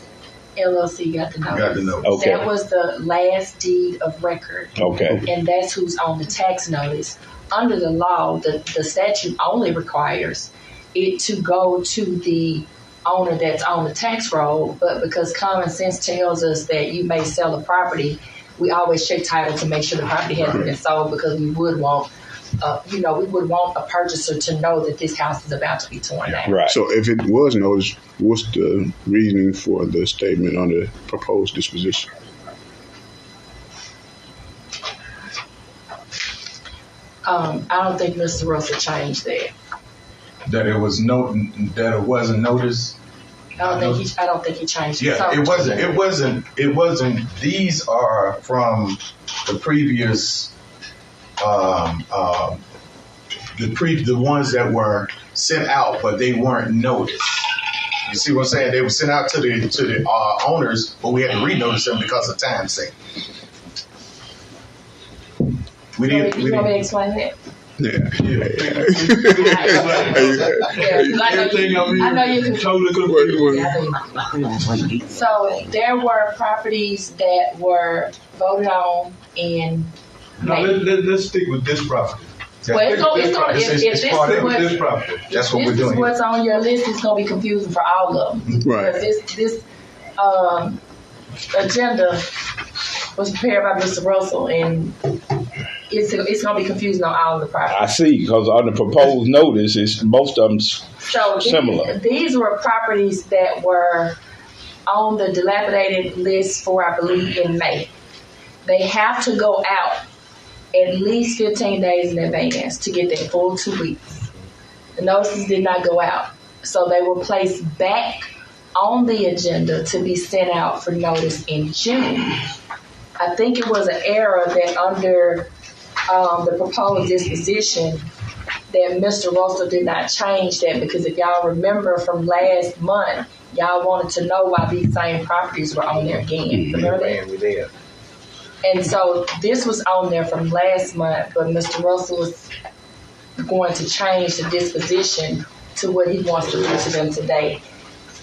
LLC got the notice. Okay. That was the last deed of record. Okay. And that's who's on the tax notice. Under the law, the statute only requires it to go to the owner that's on the tax roll, but because common sense tells us that you may sell a property, we always check title to make sure the property hasn't been sold, because we would want, we would want a purchaser to know that this house is about to be torn down. Right. So if it was noticed, what's the reasoning for the statement on the proposed disposition? I don't think Mr. Russell changed that. That it wasn't noticed. I don't think he changed it. Yeah, it wasn't. These are from the previous, the ones that were sent out, but they weren't noticed. You see what I'm saying? They were sent out to the owners, but we had to re-notice them because of time's sake. You want me to explain that? Yeah. I know you can. So there were properties that were voted on in. No, let's stick with this property. Well, this property. That's what we're doing. What's on your list is going to be confusing for all of them. Right. Because this agenda was prepared by Mr. Russell, and it's going to be confusing on all of the properties. I see, because on the proposed notice, most of them similar. These were properties that were on the dilapidated list for, I believe, in May. They have to go out at least 15 days in advance to get their full 2 weeks. The notices did not go out. So they were placed back on the agenda to be sent out for notice in June. I think it was an error that under the proposed disposition that Mr. Russell did not change that, because if y'all remember from last month, y'all wanted to know why these same properties were on there again. Remember that? We did. And so this was on there from last month, but Mr. Russell was going to change the disposition to what he wants to do to them today.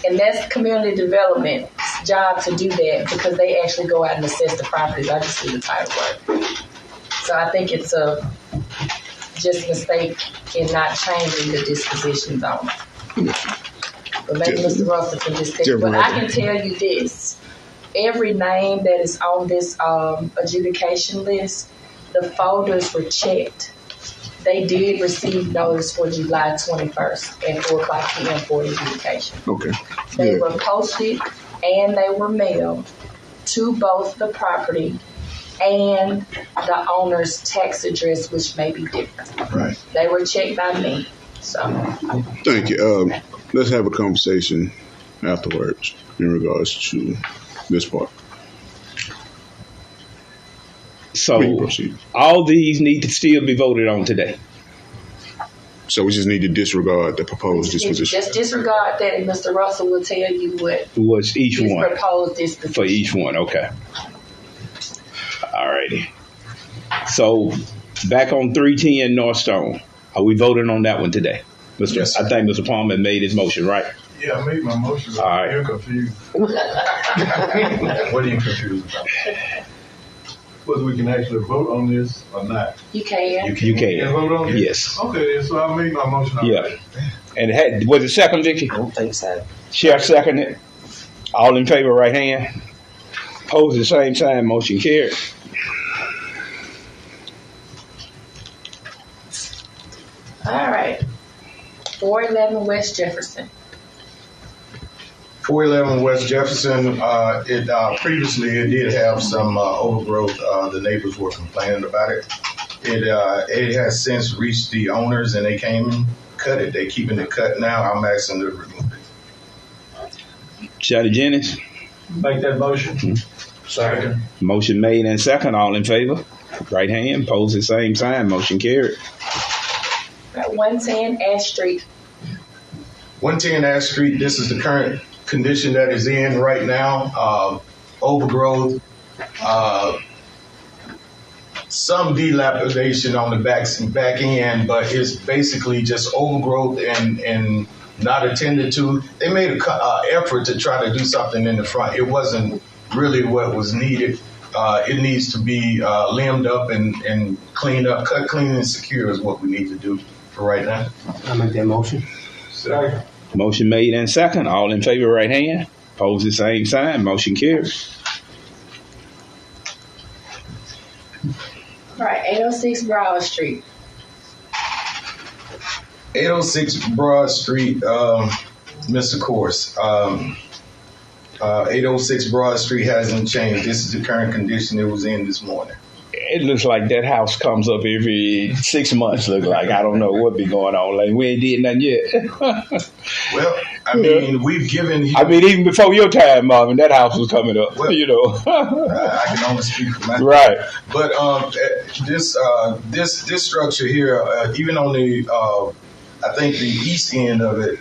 And that's community development's job to do that, because they actually go out and assess the properties. I just do the title work. So I think it's just a mistake in not changing the dispositions on it. But maybe Mr. Russell can just take it. But I can tell you this. Every name that is on this adjudication list, the folders were checked. They did receive notice for July 21st at 4 o'clock p.m. for adjudication. Okay. They were posted and they were mailed to both the property and the owner's tax address, which may be different. Right. They were checked by me. So. Thank you. Let's have a conversation afterwards in regards to this part. So all these need to still be voted on today. So we just need to disregard the proposed disposition. Just disregard that, and Mr. Russell will tell you what was each his one proposed disposition for each one. Okay. All righty. So back on 310 North Stone. Are we voting on that one today? Yes, I think Mr. Palmer made his motion, right? Yeah, I made my motion. All right. You're confused. What are you confused about? Whether we can actually vote on this or not. You can. You can. Vote on it? Yes. Okay, so I made my motion already. Yeah. And was it second, Vicky? I don't think so. Sheriff seconded. All in favor, right hand. Opposed, the same sign. Motion carried. All right. 411 West Jefferson. 411 West Jefferson, previously it did have some overgrowth. The neighbors were complaining about it. It has since reached the owners and they came and cut it. They're keeping it cut now. I'm asking to remove it. Shady Jennings. Make that motion. Second. Motion made and second. All in favor? Right hand. Pose the same sign. Motion carried. 110 Ash Street. 110 Ash Street, this is the current condition that is in right now. Overgrowth, some dilapidation on the back end, but it's basically just overgrowth and not attended to. They made an effort to try to do something in the front. It wasn't really what was needed. It needs to be limbed up and cleaned up. Cut, clean, and secure is what we need to do for right now. I make that motion. Second. Motion made and second. All in favor, right hand. Pose the same sign. Motion carried. All right, 806 Broad Street. 806 Broad Street, Mr. Course. 806 Broad Street hasn't changed. This is the current condition it was in this morning. It looks like that house comes up every 6 months. Look like I don't know what be going on. Like we ain't did nothing yet. Well, I mean, we've given you. I mean, even before your time, Marvin, that house was coming up. Well, you know. I can only speak for myself. Right. But this structure here, even on the I think the east end of it,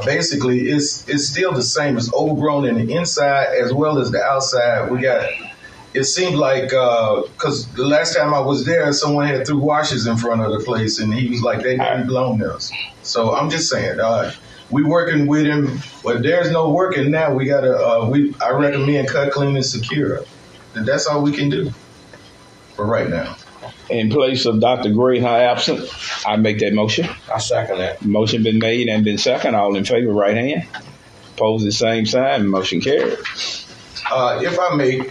basically it's still the same. It's overgrown in the inside as well as the outside. It seemed like, because the last time I was there, someone had threw washes in front of the place, and he was like, they didn't belong there. So I'm just saying, we working with him, but there's no working now. We got to, I recommend cut, clean, and secure. That's all we can do for right now. In place of Dr. Gray, her absent, I make that motion. I second that. Motion been made and been second. All in favor, right hand. Pose the same sign. Motion carried. If I may,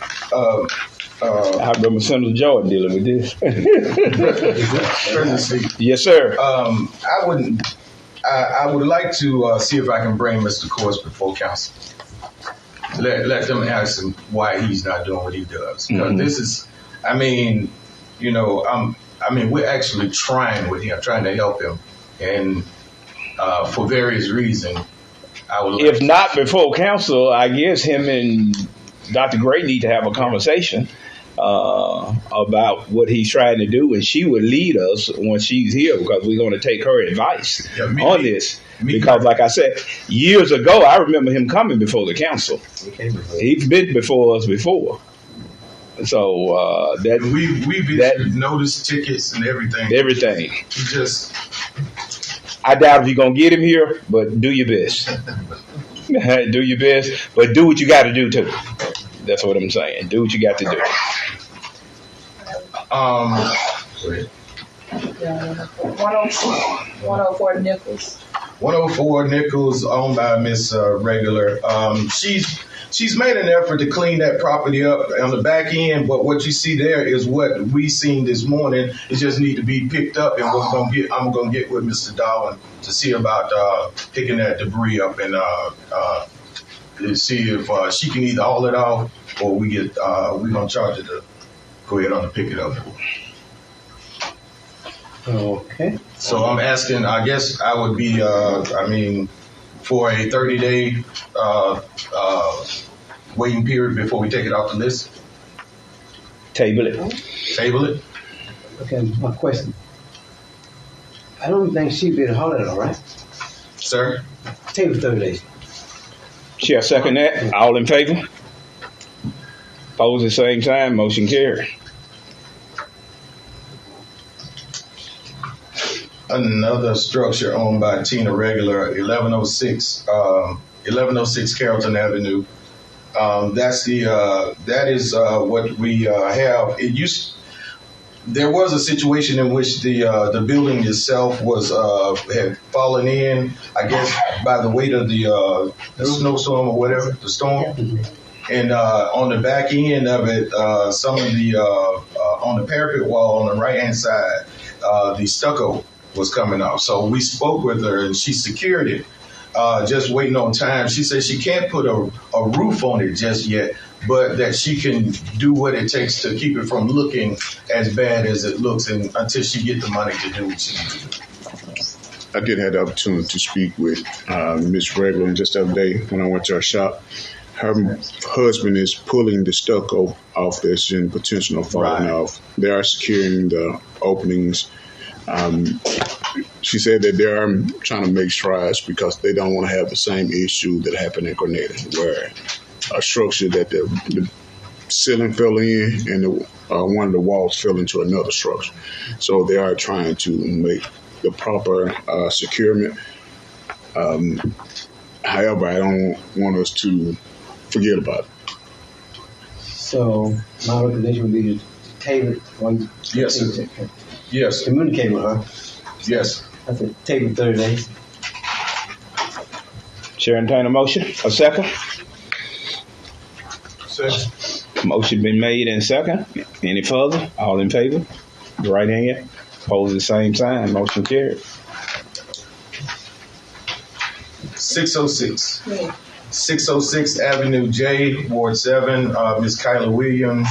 I remember Senator Jordan dealing with this. Yes, sir. I would like to see if I can bring Mr. Course before council. Let them ask him why he's not doing what he does. This is, we're actually trying with him, trying to help him, and for various reasons, I would. If not before council, I guess him and Dr. Gray need to have a conversation about what he's trying to do, and she would lead us when she's here because we're going to take her advice on this. Because, like I said, years ago, I remember him coming before the council. He's been before us before. So we've issued notice tickets and everything. Everything. He just. I doubt if you're gonna get him here, but do your best. Do your best, but do what you got to do too. That's what I'm saying. Do what you got to do. 104 Nichols. 104 Nichols, owned by Miss Regular. She's made an effort to clean that property up on the back end, but what you see there is what we seen this morning. It just need to be picked up, and I'm gonna get with Mr. Darwin to see about picking that debris up and see if she can either haul it off or we're gonna charge her to go ahead on and pick it up. Okay. So I'm asking, I guess I would be, for a 30-day waiting period before we take it off the list. Table it. Table it. Okay, my question. I don't think she'd be able to haul it, all right? Sir? Table 30 days. Shall I second that? All in favor? Opposed at the same time, motion carried. Another structure owned by Tina Regular, 1106 Carrollton Avenue. That is what we have. There was a situation in which the building itself had fallen in, I guess, by the weight of the snowstorm or whatever, the storm. And on the back end of it, some of the on the parapet wall on the right hand side, the stucco was coming off. So we spoke with her and she secured it, just waiting on time. She said she can't put a roof on it just yet, but that she can do what it takes to keep it from looking as bad as it looks until she get the money to do what she needs to do. I did have the opportunity to speak with Miss Regular just the other day when I went to her shop. Her husband is pulling the stucco off that's in potential of falling off. They are securing the openings. She said that they are trying to make strides because they don't want to have the same issue that happened in Grenada, where a structure that the ceiling fell in and one of the walls fell into another structure. So they are trying to make the proper securement. However, I don't want us to forget about it. So my recommendation would be to table it. Yes, sir. Yes. Communicate with her. Yes. I said table 30 days. Chair, entertain a motion. A second. Second. Motion been made and second. Any further? All in favor? Right hand. Opposed at the same sign. Motion carried. 606. 606 Avenue J, Ward 7, Ms. Kyla Williams.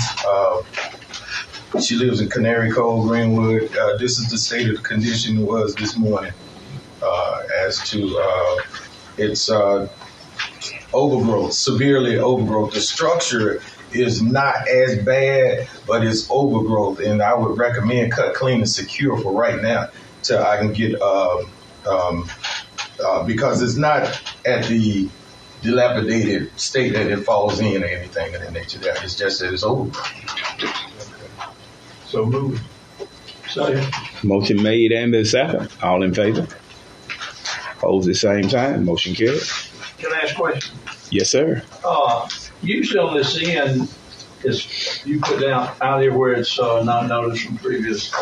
She lives in Canary Cove, Greenwood. This is the state of the condition was this morning as to its overgrowth, severely overgrowth. The structure is not as bad, but it's overgrowth. And I would recommend cut, clean, and secure for right now till I can get, because it's not at the dilapidated state that it falls in or anything of that nature. There, it's just that it's overgrowth. So moved. Second. Motion made and been second. All in favor? Opposed at the same time. Motion carried. Can I ask a question? Yes, sir. Usually on this end, is you put down out there where it's not noticed from previous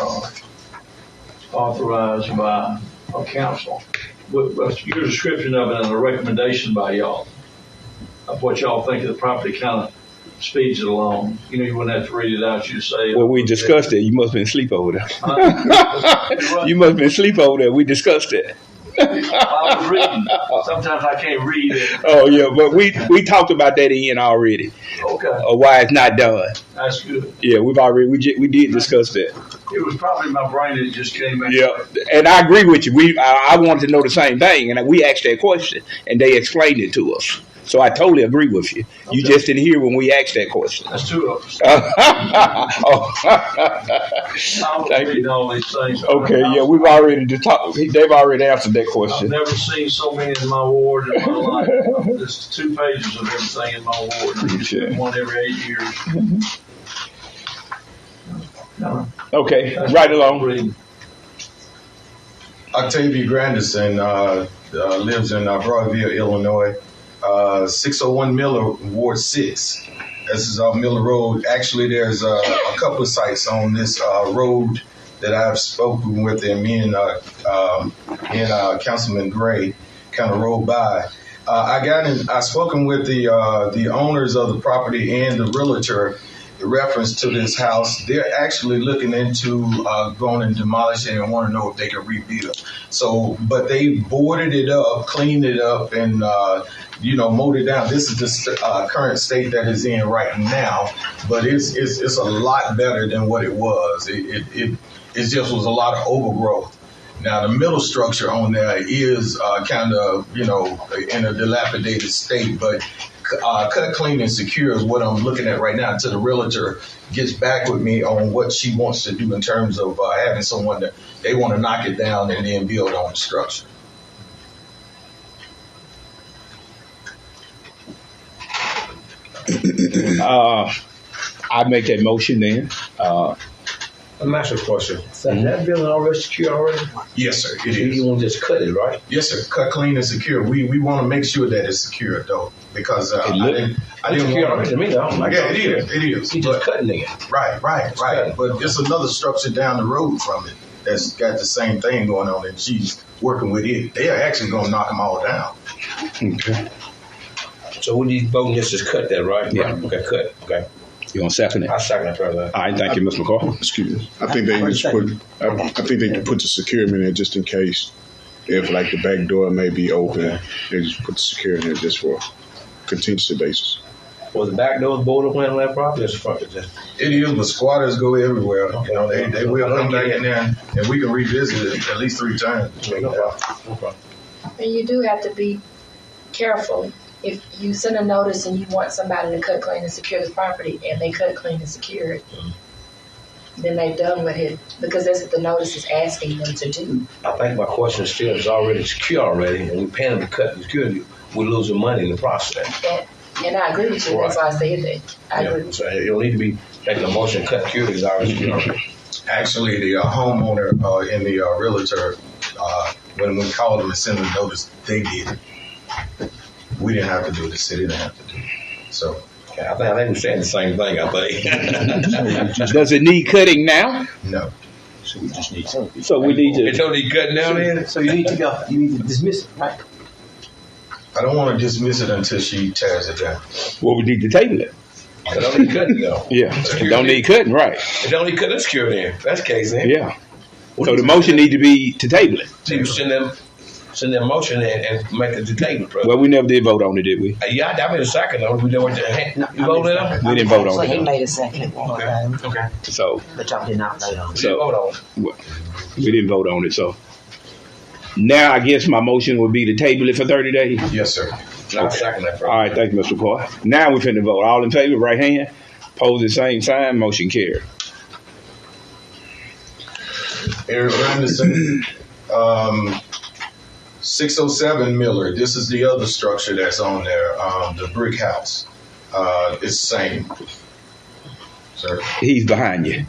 authorized by council. What's your description of it and a recommendation by y'all of what y'all think of the property kind of speeds it along? You know, you wouldn't have to read it out. You say, well, we discussed it. You must have been asleep over there. You must have been asleep over there. We discussed it. I was reading. Sometimes I can't read it. Oh yeah, but we talked about that in already. Okay. Why it's not done. That's good. Yeah, we did discuss that. It was probably my brain that just came back. Yeah, and I agree with you. I wanted to know the same thing, and we asked that question, and they explained it to us. So I totally agree with you. You just didn't hear when we asked that question. That's two of us. Oh. Thank you. All these things. Okay, yeah, we've already they've already answered that I've question. never seen so many in my ward in my life. There's 2 pages of everything in my ward. I just do one every 8 years. Okay, right along. Octavia Grandison lives in Broadview, Illinois. 601 Miller, Ward 6. This is off Miller Road. Actually, there's a couple of sites on this road that I've spoken with, and me and Councilman Gray kind of rode by. I spoken with the owners of the property and the realtor in reference to this house. They're actually looking into going and demolishing and want to know if they can rebuild. So, but they boarded it up, cleaned it up, and mowed it down. This is the current state that it's in right now, but it's a lot better than what it was. It just was a lot of overgrowth. Now the middle structure on there is kind of in a dilapidated state, but cut, clean, and secure is what I'm looking at right now until the realtor gets back with me on what she wants to do in terms of having someone that they want to knock it down and then build on the structure. I make that motion then. Let me ask you a question. So is that building already secure already? Yes, sir. It is. You want to just cut it, right? Yes, sir. Cut, clean, and secure. We want to make sure that it's secure, though, because I didn't want to me, though. Yeah, it is. It is. You just cutting it. Right. But there's another structure down the road from it that's got the same thing going on, and she's working with it. They are actually going to knock them all down. Okay. So we need voting just cut that, right? Yeah. Right. Okay, cut. Okay. You gonna second it? I second it, President. All right, thank you, Mr. McCall. Excuse me. I think they just put the security in there just in case if like the back door may be open. They just put the security in there just for contingency basis. Was the back door boarded when on that property? Or the front? It is, but squatters go everywhere. Okay. They will come back in there, and we can revisit it at least 3 times. No problem. And you do have to be careful. If you send a notice and you want somebody to cut, clean, and secure the property, and they cut, clean, and secure it, then they've done with it, because that's what the notice is asking them to do. I think my question is still is already secure already, and we're paying them to cut and secure it. We're losing money in the process. And I agree with you. Right. That's why I said that. I agree with you. So you'll need to be making a motion to cut security is already secure. Actually, the homeowner and the realtor, when we called them and sent them a notice, they did it. We didn't have to do it. The city didn't have to do it. So I think we're saying the same thing. I think. Does it need cutting now? No. So we just need something. So we need to. It don't need cutting down there. So you need to go. You need to dismiss it, right? I don't want to dismiss it until she tears it down. Well, we need to table it. It don't need cutting though. Yeah, it don't need cutting, right? It don't need cutting. Secure then. That's the case then. Yeah. So the motion need to be to table it. So you send them motion and make it to table, bro. Well, we never did vote on it, did we? Yeah, I made a second though. We didn't. You voted on it? We didn't vote on So it. he made a second one time. Okay. So, But y'all did not vote on it. So vote on it. well, we didn't vote on it. So now I guess my motion would be to table it for 30 days. Yes, sir. I'll second that, bro. All right, thank you, Mr. Coy. Now we're finna vote. All in favor, right hand. Pose the same sign. Motion carried. Eric Anderson, 607 Miller. This is the other structure that's on there, the brick house. It's the same. Sir. He's behind you.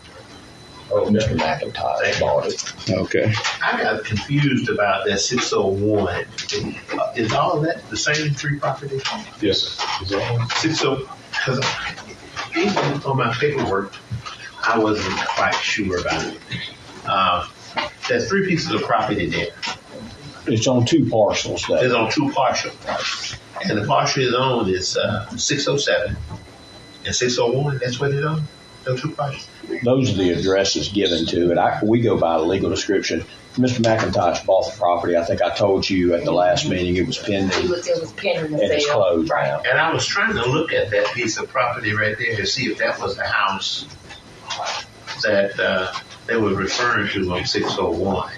Oh, Mr. McIntyre bought it. Okay. I got confused about that 601. Is all of that the same 3 property? Yes, sir. Is that 60, because even on my paperwork, I wasn't quite sure about it. There's 3 pieces of property there. It's on 2 parcels, though. It's on 2 parcels. And the parcel is on is 607 and 601. That's what it's on? No two projects. Those are the addresses given to it. We go by a legal description. Mr. McIntosh bought the property. I think I told you at the last meeting it was pending. It was pending the And it's sale. closed Right. now. And I was trying to look at that piece of property right there to see if that was the house that they were referring to on 601.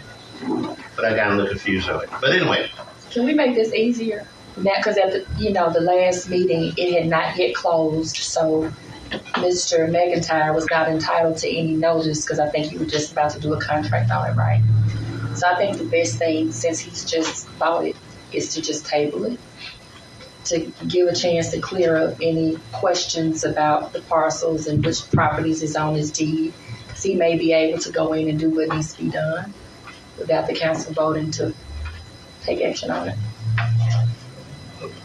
But I got a little confused of it. But anyway. Can we make this easier? Now, because at the last meeting, it had not yet closed, so Mr. McIntyre was not entitled to any notice because I think he was just about to do a contract on it, right? So I think the best thing, since he's just bought it, is to just table it, to give a chance to clear up any questions about the parcels and which properties is on his deed. Because he may be able to go in and do what needs to be done without the council voting to take action on it.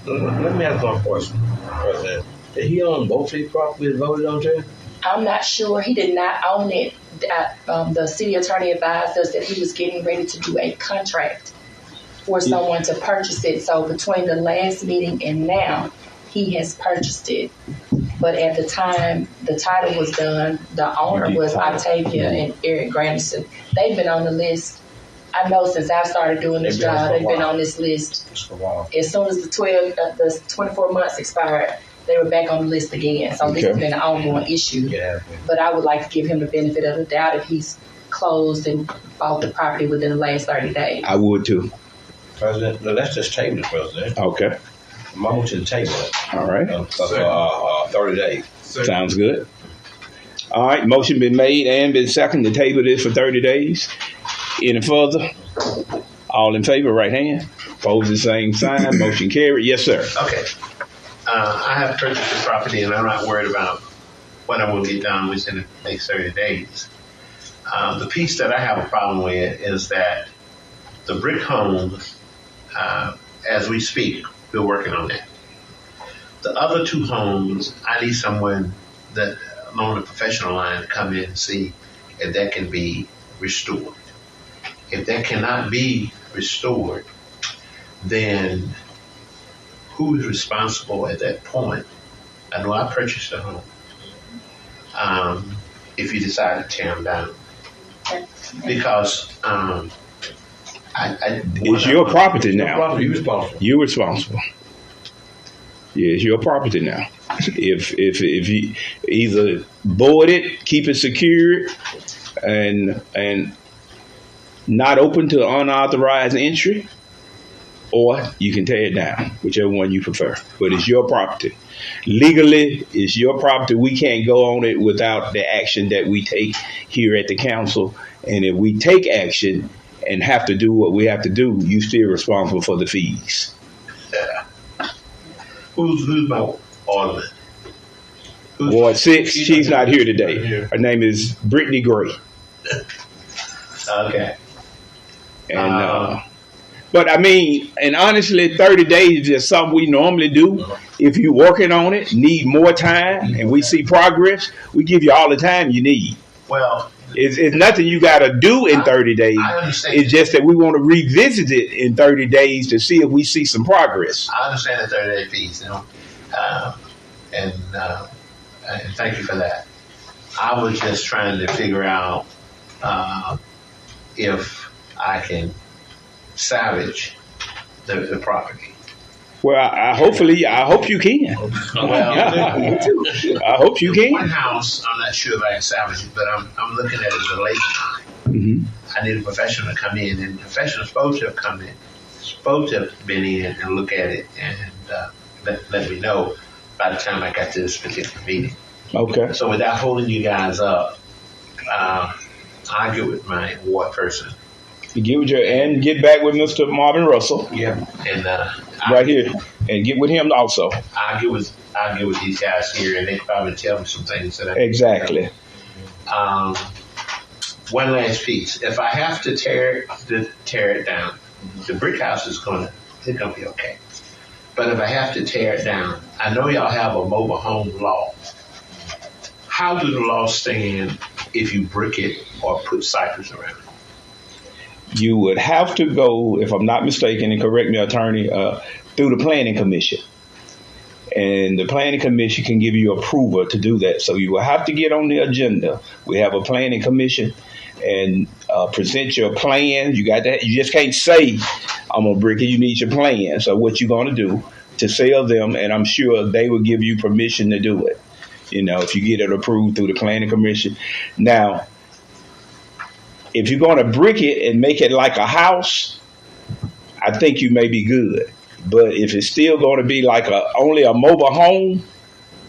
Let me ask one question, President. Did he own both these properties voted on, Jay? I'm not sure. He did not own it. The city attorney advised us that he was getting ready to do a contract for someone to purchase it. So between the last meeting and now, he has purchased it. But at the time the title was done, the owner was Octavia and Eric Granderson. They've been on the list. I know since I've started doing this job, they've been on this list. As soon as the 24 months expired, they were back on the list again. So this has been an ongoing issue. Yeah. But I would like to give him the benefit of the doubt if he's closed and bought the property within the last 30 days. I would too. President, no, let's just table it, President. Okay. Motion to table it. All right. 30 days. Sounds good. All right. Motion been made and been seconded to table this for 30 days. Any further? All in favor, right hand. Opposed, the same sign. Motion carried. Yes, sir. Okay. I have purchased the property and I'm not worried about when I will get done within the next 30 days. The piece that I have a problem with is that the brick homes, as we speak, we're working on that. The other two homes, I need someone that on the professional line to come in and see if that can be restored. If that cannot be restored, then who is responsible at that point? I know I purchased a home. If you decide to tear them down, because it's your property now. You're responsible. You're responsible. Yeah, it's your property now. If you either board it, keep it secured, and not open to unauthorized entry, or you can tear it down, whichever one you prefer. But it's your property. Legally, it's your property. We can't go on it without the action that we take here at the council. And if we take action and have to do what we have to do, you still responsible for the fees. Yeah. Who's my alderman? Ward 6, she's not here today. Her name is Brittany Gray. Okay. And but I mean, and honestly, 30 days is just something we normally do. If you're working on it, need more time, and we see progress, we give you all the time you need. Well, it's nothing you got to do in 30 days. I understand. It's just that we want to revisit it in 30 days to see if we see some progress. I understand the 30-day fees, and thank you for that. I was just trying to figure out if I can salvage the property. Well, I hope you can. Well, I hope you can. One house, I'm not sure if I can salvage it, but I'm looking at it as a late time. Mm-hmm. I need a professional to come in, and the professional is supposed to have come in, supposed to have been in and look at it and let me know by the time I got to this particular meeting. Okay. So without holding you guys up, I'll get with my ward person. You get with and get back with Mr. Marvin Russell. Yeah, and right here, and get with him also. I'll get with these guys here, and they probably tell me some things that exactly. One last piece. If I have to tear it down, the brick house is gonna be okay. But if I have to tear it down, I know y'all have a mobile home law. How do the laws stand if you brick it or put cypress around it? You would have to go, if I'm not mistaken, and correct me, attorney, through the planning commission. and the planning commission can give you approval to do that. So you will have to get on the agenda. We have a planning commission and present your plan. You got that. You just can't say, I'm going to brick it. You need your plan. So what you're going to do to sell them, and I'm sure they will give you permission to do it. If you get it approved through the planning commission. Now, if you're going to brick it and make it like a house, I think you may be good. But if it's still going to be like only a mobile home,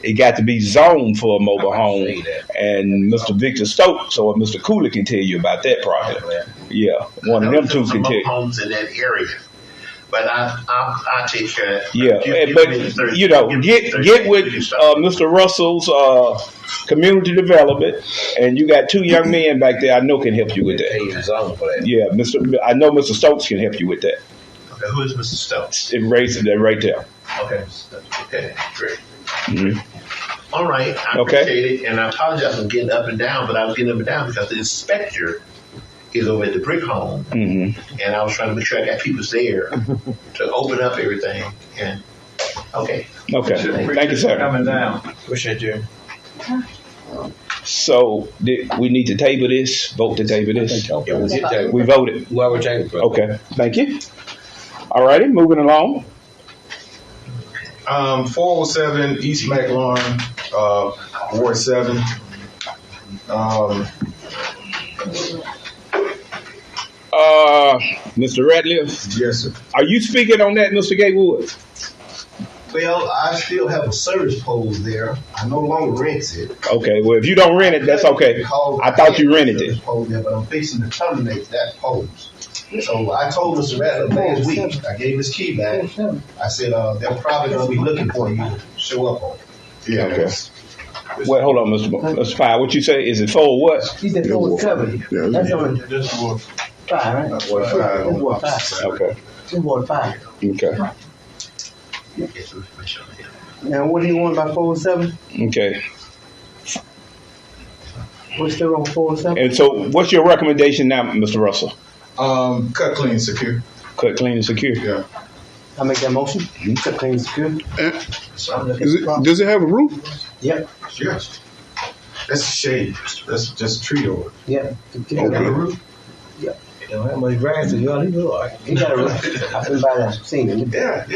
it got to be zoned for a mobile home. And Mr. Victor Stokes or Mr. Cooler can tell you about that project. Yeah, one of them two can tell you. Homes in that area. But I take care of that. Yeah, get with Mr. Russell's community development, and you got two young men back there I know can help you with that. Yeah, I know Mr. Stokes can help you with that. Okay, who is Mr. Stokes? It raises that right there. Okay, okay, great. Mm-hmm. All right, I appreciate it, and I apologize for getting up and down, but I was getting up and down because the inspector is over at the brick home, and I was trying to make sure I got people there to open up everything. And okay, thank you, sir. Coming down. Appreciate you. So we need to table this. Vote to table this. Yeah, we did table. We voted. Well, we're taking. Okay, thank you. All righty, moving along. 407 East McLaurin, Ward 7. Mr. Ratliff? Yes, sir. Are you speaking on that, Mr. Greenwood? Well, I still have a service pole there. I no longer rent it. Okay, well, if you don't rent it, that's okay. I thought you rented it. Pole there, but I'm fixing to terminate that pole. So I told Mr. Ratliff last week, I gave his key back. I said, they're probably going to be looking for you to show up on it. Yeah. Okay. Wait, hold on, Mr. Fire. What you say? Is it for what? He said 470. That's on Just Ward 5, right? Ward 5. It's Ward 5. Okay. It's Ward 5. Okay. Now, what do you want about 407? Okay. We're still on 407? And so, what's your recommendation now, Mr. Russell? Cut, clean, secure. Cut, clean, and secure. Yeah. I make that motion. Cut, clean, secure. Does it have a roof? Yep. Yes. That's a shade. That's just a tree over. Yep. Okay. Got a roof? Yep. You don't have much grass in your look. He got a roof. I've been by that, seen it. Yeah.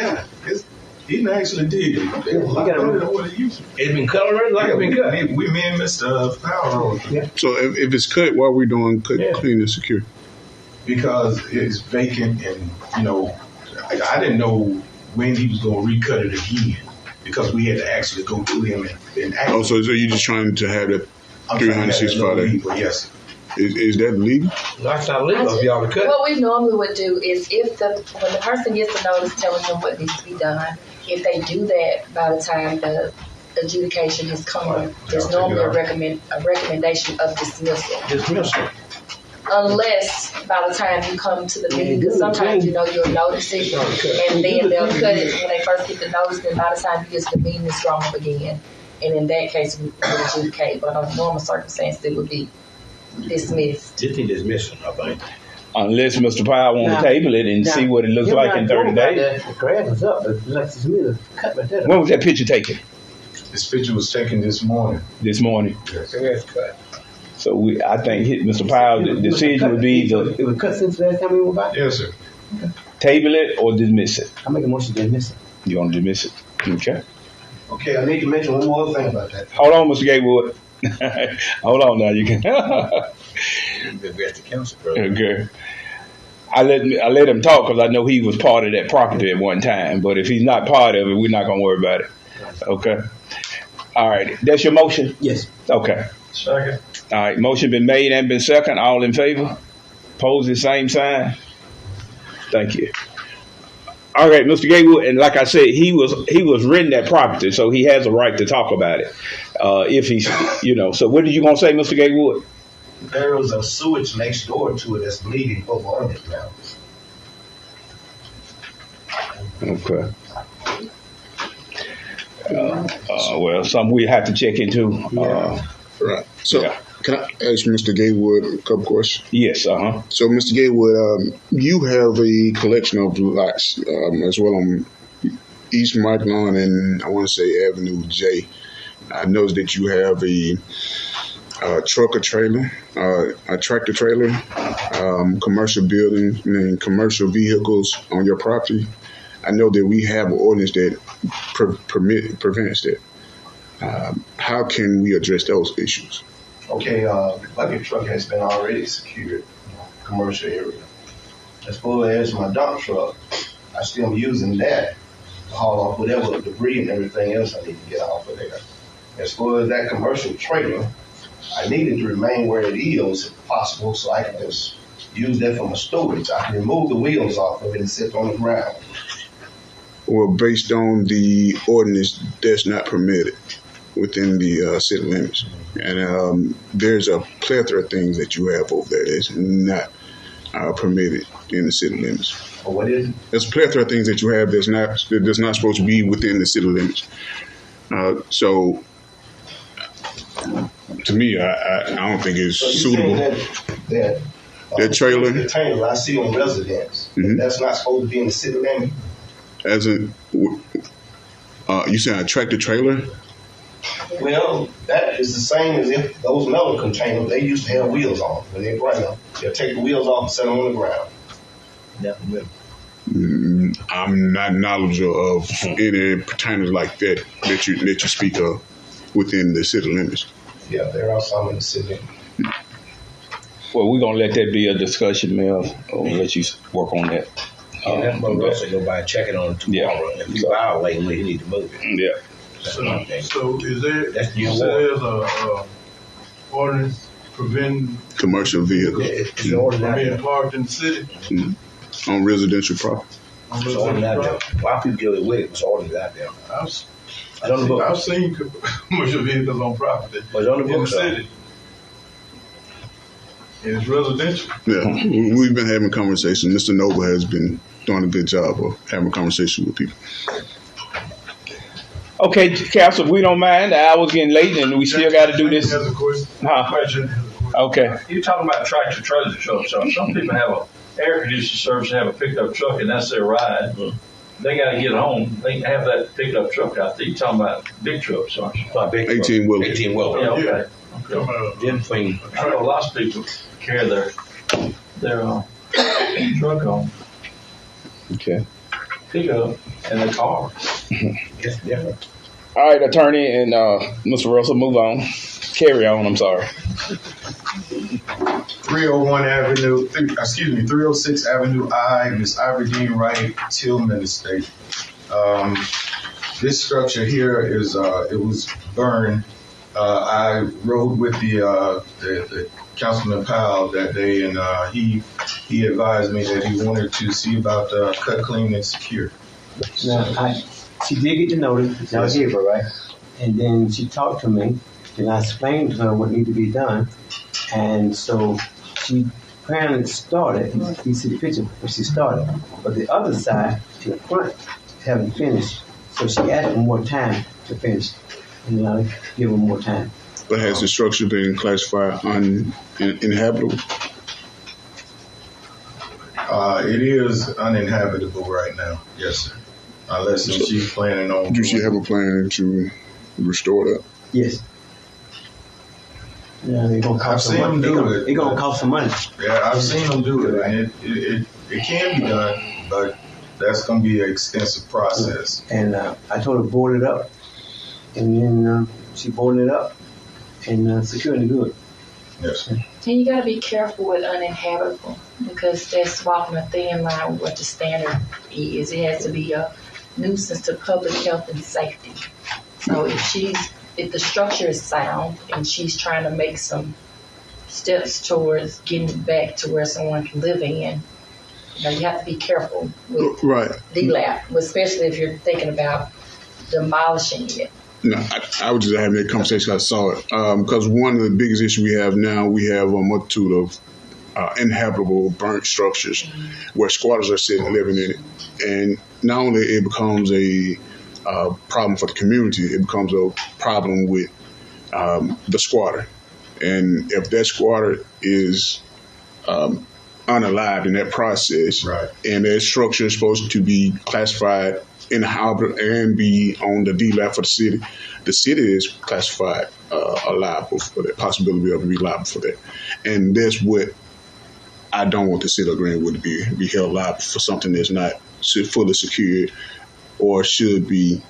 He actually did. He got a roof. It's been cut already, like it's been cut. We me and Mr. Powell. Yeah. So if it's cut, why are we doing cut, clean, and secure? Because it's vacant, and I didn't know when he was going to recut it again, because we had to actually go to him and act. Oh, so you're just trying to have that 365 days? Yes. Is that legal? That's not legal if y'all to cut. What we normally would do is when the person gets the notice telling them what needs to be done, if they do that by the time the adjudication has come, there's normally a recommendation of dismissal. Dismissal. Unless by the time you come to the meeting, because sometimes you'll notice it, and then they'll cut it when they first get the notice. Then by the time you get to the meeting, it's drawn up again, and in that case, we would adjudicate. But under normal circumstances, it would be dismissed. Just need dismissal, I think. Unless Mr. Powell want to table it and see what it looks like in 30 days. The grass is up. It's cut right there. When was that picture taken? This picture was taken this morning. This morning. Yes. Grass cut. So I think Mr. Powell's decision would be It was cut since last time we went by? Yes, sir. Table it or dismiss it. I make a motion to dismiss it. You want to dismiss it? Okay. Okay, I need to mention one more thing about that. Hold on, Mr. Gatewood. Hold on now. You can. Address the council, brother. Okay. I let him talk because I know he was part of that property at one time. But if he's not part of it, we're not gonna worry about it. Okay. All right. That's your motion? Yes. Okay. Second. All right. Motion been made and been second. All in favor? Pose the same sign. Thank you. All right, Mr. Greenwood, and like I said, he was renting that property, so he has a right to talk about it. If he's, So what did you gonna say, Mr. Greenwood? There was a sewage next door to it that's bleeding over on it now. Okay. Well, something we have to check into. Right. So, can I ask Mr. Gatewood a couple questions? Yes. So, Mr. Gatewood, you have a collection of lots as well East Marklon and I want to say Avenue J. I noticed that you have a trucker trailer, a tractor trailer, commercial buildings and commercial vehicles on your property. I know that we have an ordinance that prevents that. How can we address those issues? Okay, the bucket truck has been already secured in the commercial area. As far as my dump truck, I still am using that to haul off whatever debris and everything else I need to get off of there. As far as that commercial trailer, I need it to remain where it is if possible so I can just use that for my storage. I can remove the wheels off of it and sit on the ground. Well, based on the ordinance, that's not permitted within the city limits. And there's a plethora of things that you have over there that's not permitted in the city limits. Well, what is it? There's a plethora of things that you have that's not supposed to be within the city limits. So, to me, I don't think it's suitable. That trailer, the trailer I see on residence, that's not supposed to be in the city limit. As a, you said a tractor trailer? Well, that is the same as if those metal containers, they used to have wheels on when they bring them. They'll take the wheels off and set them on the ground. I'm not knowledgeable of any containers like that you speak of within the city limits. Yeah, there are some in the city. Well, we're going to let that be a discussion, Mel. We'll let you work on that. And that's what Russell go by and check it on tomorrow. If you violate, we need to move it. Yeah. So is there, that's you said there's a ordinance preventing commercial vehicles from being parked in the city? On residential property. It's ordinance out there. Why people get away with it? It's ordinance out there. I've seen commercial vehicles on property in the city. And it's residential. Yeah, we've been having conversations. Mr. Noble has been doing a good job of having a conversation with people. Okay, Council, if we don't mind, the hour's getting late and we still got to do this. Okay. You're talking about tractor trailer trucks. So some people have a air conditioning service and have a pickup truck, and that's their ride. They got to get home. They have that pickup truck out there. You're talking about big trucks, aren't you? 18-wheeler. 18-wheeler. Yeah, okay. I know lots of people carry their truck on. Okay. Pickup and a car. It's different. All right, attorney and Mr. Russell, move on. Carry on. I'm sorry. 306 Avenue I, Miss Ivory Dean Wright, Tillman Estate. This structure here is it was burned. I rode with the Councilman Powell that day, and he advised me that he wanted to see about cut, clean, and secure. Now, she did get the notice. I gave her, right? And then she talked to me, and I explained to her what needed to be done. And so she apparently started. You see the picture where she started. But the other side, to the front, haven't finished. So she asked for more time to finish. And I give her more time. But has the structure been classified uninhabitable? It is uninhabitable right now. Yes, sir. Unless she's planning on. Do she have a plan to restore that? Yes. Yeah, they're gonna cost I've seen them do it. It's gonna cost some money. Yeah, I've seen them do it, and it can be done, but that's gonna be an extensive process. And I told her to board it up, and then she boarded it up and secured it good. Yes. And you got to be careful with uninhabitable because that's walking a thin line with what the standard is. It has to be a nuisance to public health and safety. So if the structure is sound and she's trying to make some steps towards getting back to where someone can live in, you have to be careful with DLAP, especially if you're thinking about demolishing it. No, I was just having that conversation. I saw it because one of the biggest issues we have now, we have a multitude of inhabitable burnt structures where squatters are sitting living in it, and not only it becomes a problem for the community, it becomes a problem with the squatter. And if that squatter is unalived in that process. Right. And that structure is supposed to be classified in the harbor and be on the DLAP for the city. The city is classified liable for that, possibility of being liable for that. And that's what I don't want the city of Greenwood to be held liable for, something that's not fully secured or should be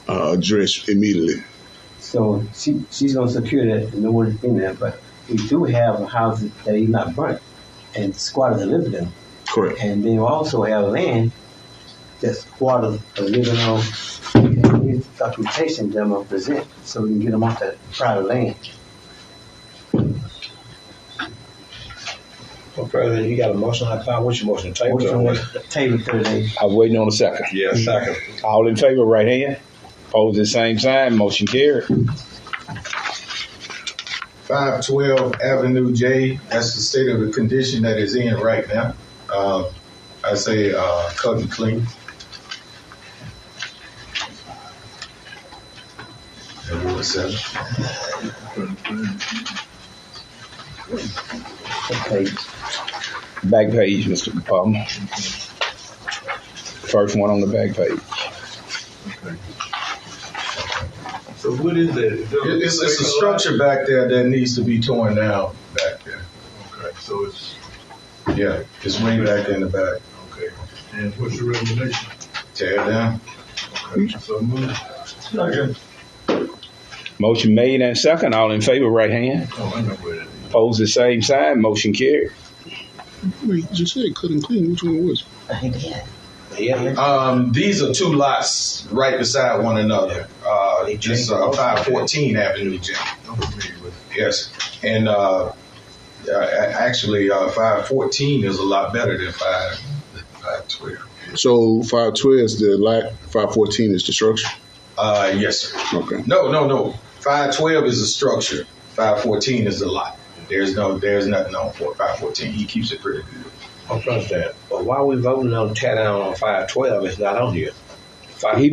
addressed immediately. So she's going to secure that no one's in there, but we do have houses that is not burnt and squatters are living in. Correct. And they also have land that squatters are living on. And here's the documentation them to present so we can get them off that private land. Well, President, you got a motion on that. What's your motion? Table Table 30 days. I'm waiting on a second. Yeah, second. All in favor, right hand. Opposed, the same sign. Motion carried. 512 Avenue J. That's the state of the condition that is in right now. I say cut and clean. Okay. Back page, Mr. Palmer. First one on the back page. So what is that? It's a structure back there that needs to be torn down back there. Okay, so it's way back in the back. okay. And what's your recommendation? Tear it down. Okay, so move. Second. Motion made and second. All in favor, right hand. Oh, I know where that is. Opposed, the same sign. Motion carried. Wait, you just said cut and clean. Which one was it? These are two lots right beside one another. It's 514 Avenue J. Yes, and actually 514 is a lot better than 512. So 512 is the lot, 514 is the structure? Yes, sir. Okay. No. 512 is a structure. 514 is the lot. There's nothing on for 514. He keeps it pretty good. I'm President, but why are we voting on tear down on 512? It's not on here. We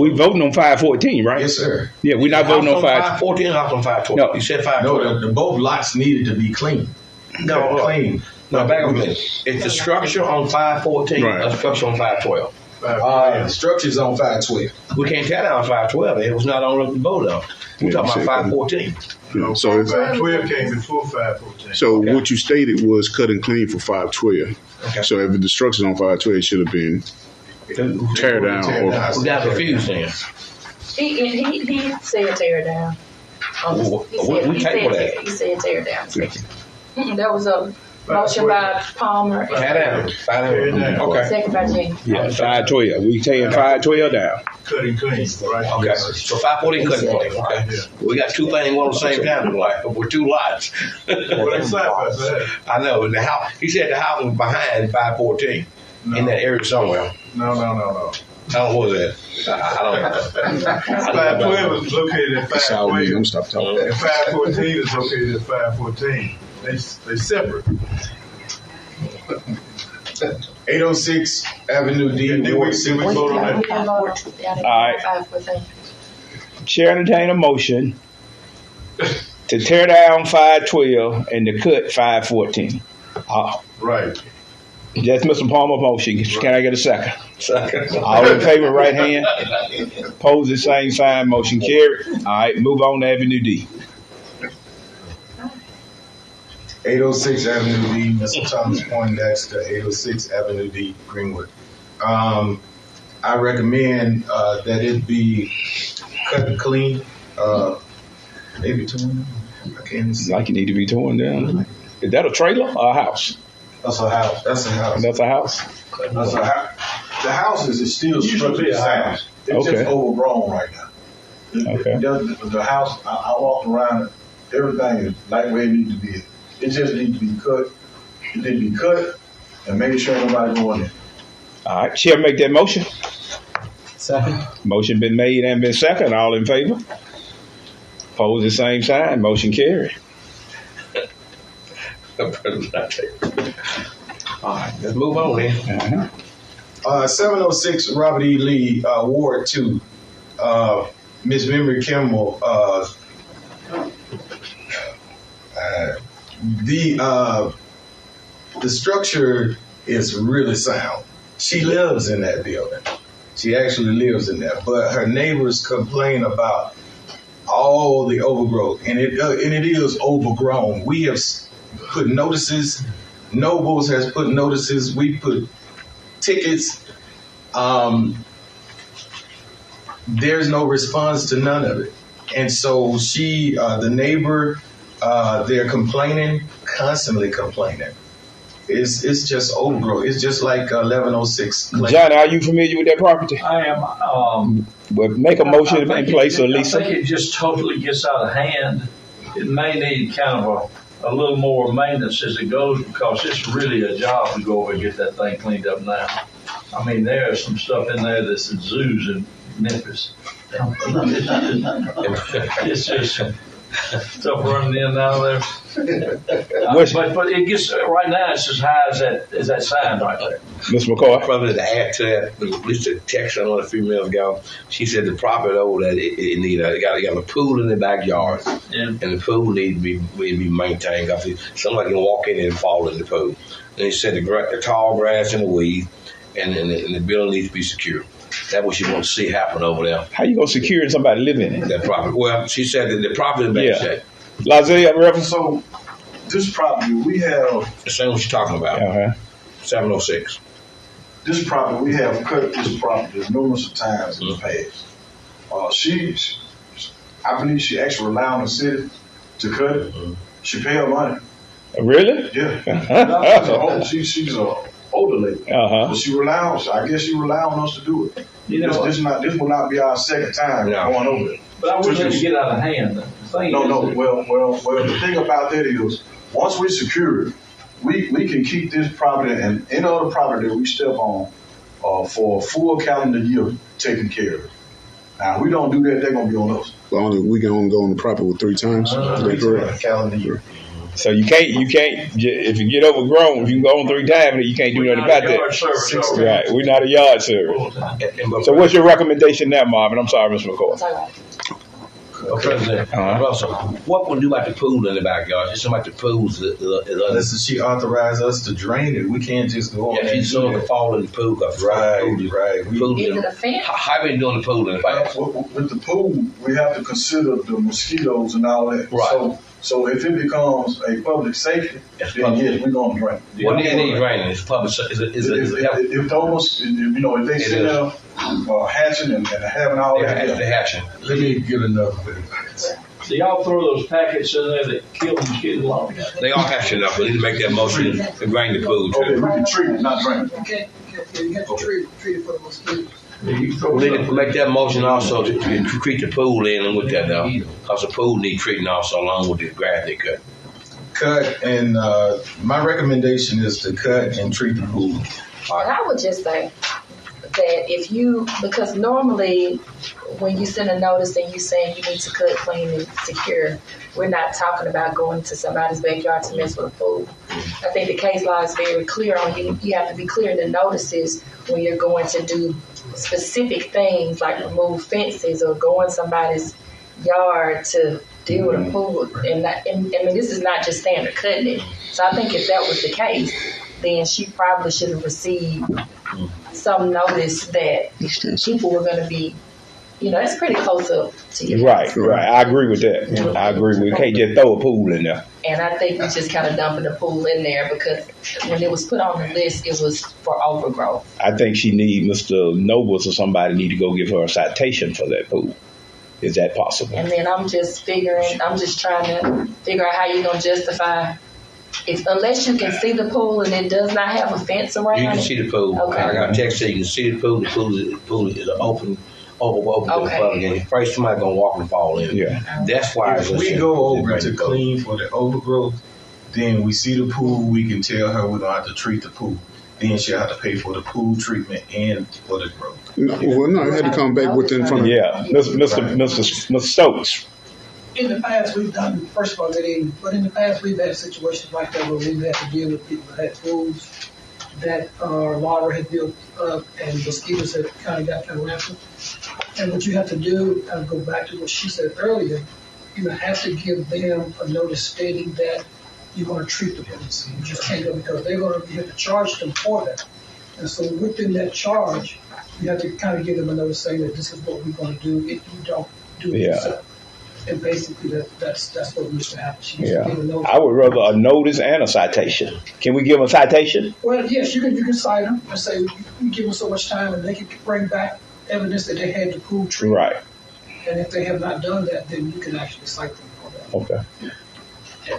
voting on 514, right? Yes, sir. Yeah, we're not voting on 514 and on 512. No. You said 512. No, the both lots needed to be clean. No, clean. No, back up a minute. It's the structure on 514 Right. or the structure on 512. The structure's on 512. We can't tear down 512. It was not on the vote on. We're talking about 514. Yeah, so it's, 512 came before 514. so what you stated was cut and clean for 512. Okay. So if the structure's on 512, it should have been tear down. We got confused then. He said tear down. We table that. He said tear down. There was a motion by Palmer. Tear down. Okay. Second by James. Yeah, 512. We taking 512 down. Cut and clean, right? Okay. So 514 couldn't play. Okay. We got two things going at the same time, like we're two lots. Well, that's side by side. I know. And the house, he said the house was behind 514 in that area somewhere. No. I don't know what was that. I don't know. 512 is located at 512. Stop talking. And 514 is located at 514. They separate. 806 Avenue D. Did we vote on that? All right. Chair entertain a motion to tear down 512 and to cut 514. Right. That's Mr. Palmer's motion. Can I get a second? Second. All in favor, right hand. Opposed, the same sign. Motion carried. All right, move on to Avenue D. 806 Avenue D, Mr. Thomas Poindexter, 806 Avenue D, Greenwood. I recommend that it be cut and clean, maybe torn. I can't see. Like it need to be torn down. Is that a trailer or a house? That's a house. That's a house. That's a house. The house is still structurally sound. It's just overgrown right now. Okay. The house, I walked around it, everything is like where it needs to be. It just needs to be cut. It needs to be cut and make sure nobody going in. All right, Chair, make that motion. Second. Motion been made and been second. All in favor? Opposed, the same sign. Motion carried. All right, let's move on then. 706 Robert E. Lee, Ward 2. Miss Memory Kimball, the structure is really sound. She lives in that building. She actually lives in there. But her neighbors complain about all the overgrowth, and it is overgrown. We have put notices. Nobles has put notices. We put tickets. There's no response to none of it. And so she, the neighbor, they're complaining, constantly complaining. It's just overgrowth. It's just like 1106. Johnny, are you familiar with that property? I am. Well, make a motion in place of Lisa. I think it just totally gets out of hand. It may need kind of a little more maintenance as it goes, because it's really a job to go over and get that thing cleaned up now. I mean, there's some stuff in there that's at zoos in Memphis. It's just stuff running in and out of there. But it gets, right now, it's as high as that sign right there. Ms. McCoy? Probably to add to that, Lisa texted one of the females ago. She said the property over that it got a pool in the backyard, and the pool needs to be maintained. Somebody can walk in and fall in the pool. And he said the tall grass and the weeds, and the building needs to be secure. That's what she wants to see happen over there. How you gonna secure it? Somebody living in it? That property. Well, she said that the property in bad shape. Lazzie, reference. So this property we have. The same what you're talking about. 706. This property we have cut this property numerous times in the past. I believe she actually allowed the city to cut it. She paid her money. Really? Yeah. She's a older lady. But she allows. I guess she allowing us to do it. This will not be our second time going over it. But I wouldn't let it get out of hand. No. Well, the thing about that is, once we secure it, we can keep this property and any other property that we step on for a full calendar year taken care of. Now, if we don't do that, they're going to be on us. We can only go on the property with 3 times. Correct. Calendar year. So you can't, if you get overgrown, if you can go on 3 times, you can't do nothing about that. Right, we're not a yard service. So what's your recommendation now, Marvin? I'm sorry, Mr. McCoy. President, Russell, what would do about the pool in the backyard? It's about the pools. Listen, she authorized us to drain it. We can't just go on. Yeah, she's going to fall in the pool. Right. Is it a fan? How are you doing the pool in the backyard? With the pool, we have to consider the mosquitoes and all that. Right. So if it becomes a public safety, then yes, we're going to drain. What do you need draining? It's public. If those, if they sit there hatching and having all that. They're hatching. Let me get another bit. Do y'all throw those packets in there that kill mosquitoes along? They all hatching up. We need to make that motion to drain the pool too. Okay, we can treat it, not drain it. Okay. You have to treat it for the mosquitoes. We need to make that motion also to treat the pool in with that though, because the pool needs treating also along with the grass they cut. Cut, and my recommendation is to cut and treat the pool. And I would just say that because normally when you send a notice and you saying you need to cut, clean, and secure, we're not talking about going to somebody's backyard to mess with a pool. I think the case law is very clear on you. You have to be clear in the notices when you're going to do specific things like remove fences or go in somebody's yard to deal with a pool. And I mean, this is not just standard cutting it. So I think if that was the case, then she probably should have received some notice that people were going to be, it's pretty close up to you. Right. I agree with that. I agree. We can't just throw a pool in there. And I think we just kind of dumping the pool in there because when it was put on the list, it was for overgrowth. I think she need Mr. Nobles or somebody need to go give her a citation for that pool. Is that possible? And then I'm just trying to figure out how you're going to justify unless you can see the pool and it does not have a fence around it. You can see the pool. Okay. I got a text saying you can see the pool. The pool is open to the public. And first somebody going to walk and fall in. Yeah. That's why if we go over to clean for the overgrowth, then we see the pool, we can tell her we're going to have to treat the pool. Then she'll have to pay for the pool treatment and for the growth. No, it had to come back within front of Mr. Stokes. In the past, we've done, first of all, but in the past, we've had situations like that where we've had to deal with people that had pools that water had built up and mosquitoes had got rampant. And what you have to do, go back to what she said earlier, you have to give them a notice stating that you're going to treat the police. You just can't go because you have to charge them for that. And so within that charge, you have to kind of give them a notice saying that this is what we're going to do if you don't do it yourself. And basically, that's what needs to happen. I would rather a notice and a citation. Can we give them a citation? Well, yes, you can cite them and say you give them so much time, and they can bring back evidence that they had to prove true. Right. And if they have not done that, then you can actually cite them for that. Okay.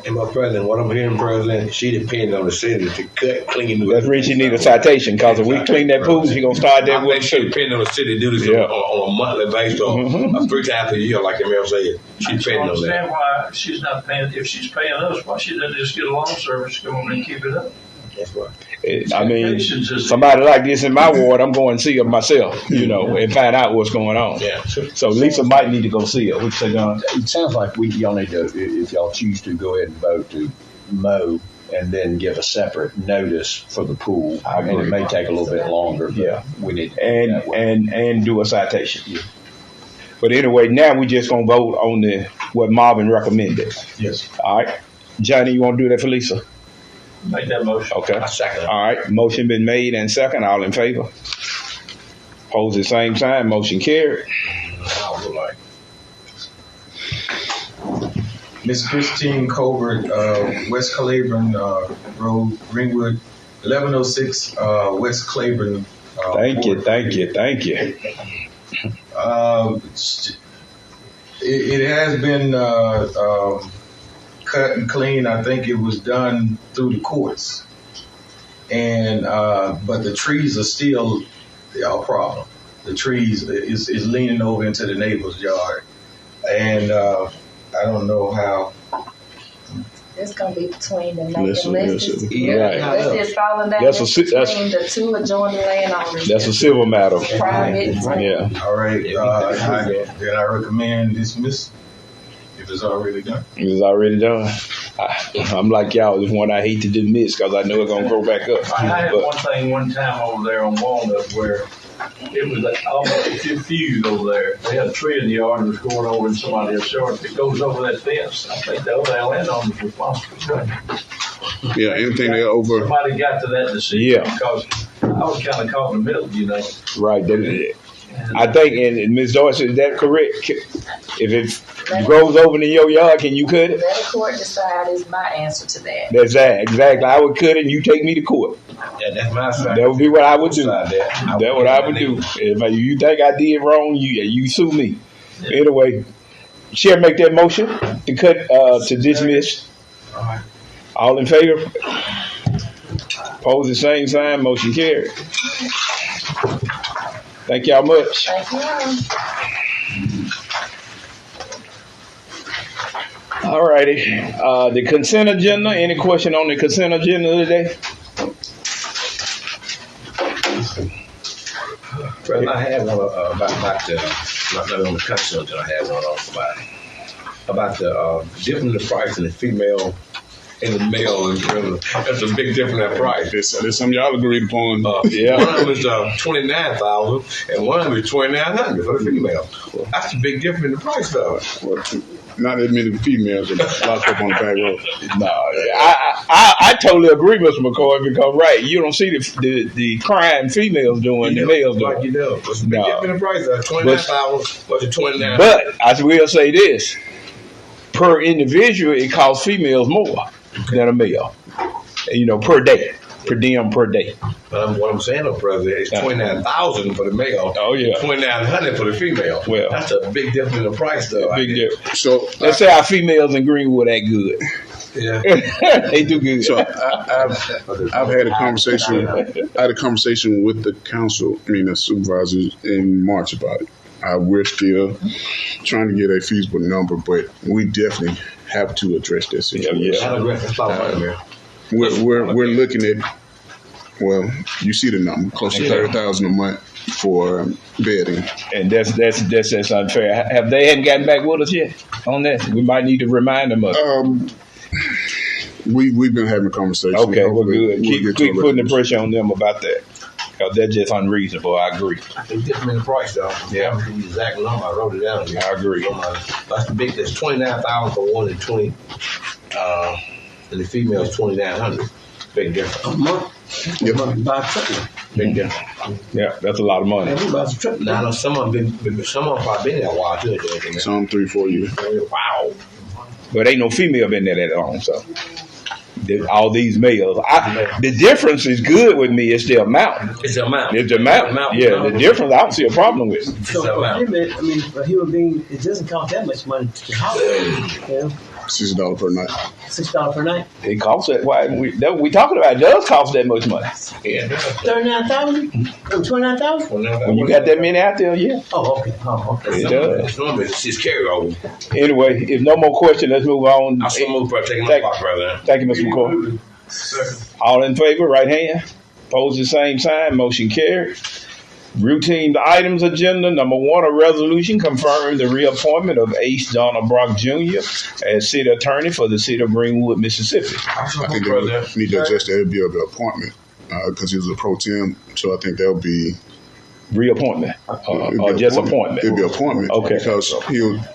And my president, what I'm hearing, President, she depends on the city to clean. That's Rich, you need a citation, because if we clean that pool, she's going to start that with she depends on the city to do this on a monthly basis or 3 times a year, like the mayor said. She depends on that. I understand why she's not paying. If she's paying us, why she doesn't just get a lawn service to come over and keep it up? That's right. I mean, somebody like this in my ward, I'm going to see her myself, and find out what's going on. Yeah. So Lisa might need to go see her. What you say, John? It sounds like y'all need to, if y'all choose to, go ahead and vote to mow and then give a separate notice for the pool. And it may take a little bit longer. But we need to and do a citation. Yeah. But anyway, now we just gonna vote on what Marvin recommended. Yes. All right, Johnny, you want to do that for Lisa? Make that motion. Okay. I second it. All right. Motion been made and second. All in favor? Opposed at the same sign. Motion carried. Miss Christine Colbert, West Claiborne Road, Greenwood, 1106 West Claiborne. Thank you. It has been cut and clean. I think it was done through the courts, and but the trees are still a problem. The trees is leaning over into the neighbor's yard, and I don't know how. It's gonna be between the neighbors. Let's It's falling down. That's between the 2 adjoining landowners. That's a civil matter. Private. Yeah. All right. Then I recommend dismiss. If it's already done. It's already done. I'm like y'all. This one I hate to dismiss because I know it's gonna grow back up. I had one thing one time over there on Walnut where it was almost confused over there. They had a tree in the yard and was going over in somebody else's yard. If it goes over that fence, I think the other landowner's responsible for it. Yeah, anything they over. Somebody got to that decision because I was kind of caught in the middle, Right. I think, and Ms. Dorsey, is that correct? If it grows over in your yard, can you cut it? Let the court decide is my answer to that. That's that. Exactly. I would cut it and you take me to court. Yeah, that's my side. That would be what I would do. That's what I would do. If you think I did wrong, you sue me. Yeah. Anyway, Chair, make that motion to cut, to dismiss. All in favor? Opposed the same sign. Motion carried. Thank y'all much. Thank you. All righty. The consent agenda. Any question on the consent agenda today? Well, I have one about the, not on the consent agenda, I have one about the difference in the price in the female and the male. That's a big difference in price. There's something y'all agreed upon. One of them is $29,000 and one of them is $2,900 for the female. That's a big difference in the price, though. Well, not as many females are locked up on the back road. No, I totally agree, Mr. McCoy, because you don't see the crime females doing, the males doing. Like it's a big difference in the price, $29,000 versus $29,000. But I will say this: per individual, it costs females more than a male. Per day. Per diem per day. But what I'm saying, though, President, it's $29,000 for the male. Oh yeah, $2,900 for the female. Well, that's a big difference in the price, though. Big difference. So let's say our females in Greenwood act good. Yeah, they do good. So I've had a conversation. I had a conversation with the council, the supervisors in March about it. We're still trying to get a feasible number, but we definitely have to address that situation. We're looking at, well, you see the number, close to $30,000 a month for bedding, and that's unfair. Have they hadn't gotten back with us yet on that? We might need to remind them of it. We've been having a conversation. Okay, we're good. Keep putting the pressure on them about that. Because they're just unreasonable. I agree. It's different in the price, though. Yeah. The exact number, I wrote it down here. I agree. That's the big. There's $29,000 for one and and the female is $2,900. Big difference. A month. Yep. Buy a truck. Big difference. Yeah, that's a lot of money. Everybody's a truck. Now, some of them probably been there a while too. Some 3-4 years. Wow. But ain't no female been there that long, so all these males. The difference is good with me. It's the amount. It's the amount. It's the amount. Yeah, the difference I don't see a problem with. So for a human, I mean, for a human being, it doesn't cost that much money to house. You know? $6 per night. $6 per night. It costs that. Why we talking about? It does cost that much money. Yeah. 39,000. 29,000. When you got that many out there, yeah. Oh, okay. Oh, okay. It does. It's normally it's just carryover. Anyway, if no more questions, let's move on. I still move for taking my spot, brother. Thank you, Mr. McCoy. All in favor, right hand. Pose the same sign. Motion carried. Routine items agenda. Number 1, a resolution confirming the reappointment of Ace Donald Brock Jr. as city attorney for the city of Greenwood, Mississippi. I think they need to adjust that. It'll be an appointment because he was a pro tem. So I think that'll be reappointment or just appointment. It'll be appointment. Okay. Because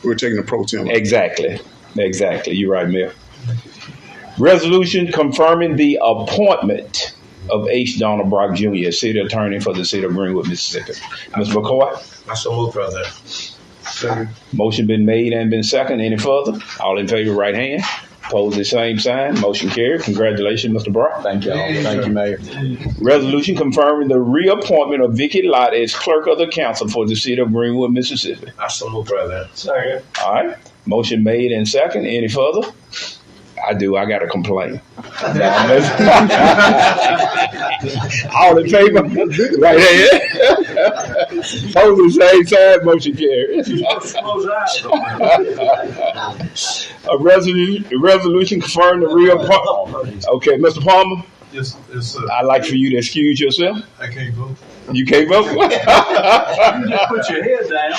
we're taking a pro tem. Exactly. You're right, Mayor. Resolution confirming the appointment of H. Donald Brock Jr. as city attorney for the city of Greenwood, Mississippi. Mr. McCoy? I so move, brother. Motion been made and been seconded. Any further? All in favor, right hand. Pose the same sign. Motion carried. Congratulations, Mr. Brock. Thank you all. Thank you, Mayor. Resolution confirming the reappointment of Vicky Lott as clerk of the council for the city of Greenwood, Mississippi. I so move, brother. Second. All right. Motion made and second. Any further? I got to complain. All in favor? Right hand. Pose the same side. Motion carried. A resolution confirming the reappointment. Okay, Mr. Palmer. Yes, sir. I'd like for you to excuse yourself. I can't vote. You can't vote? You just put your head down.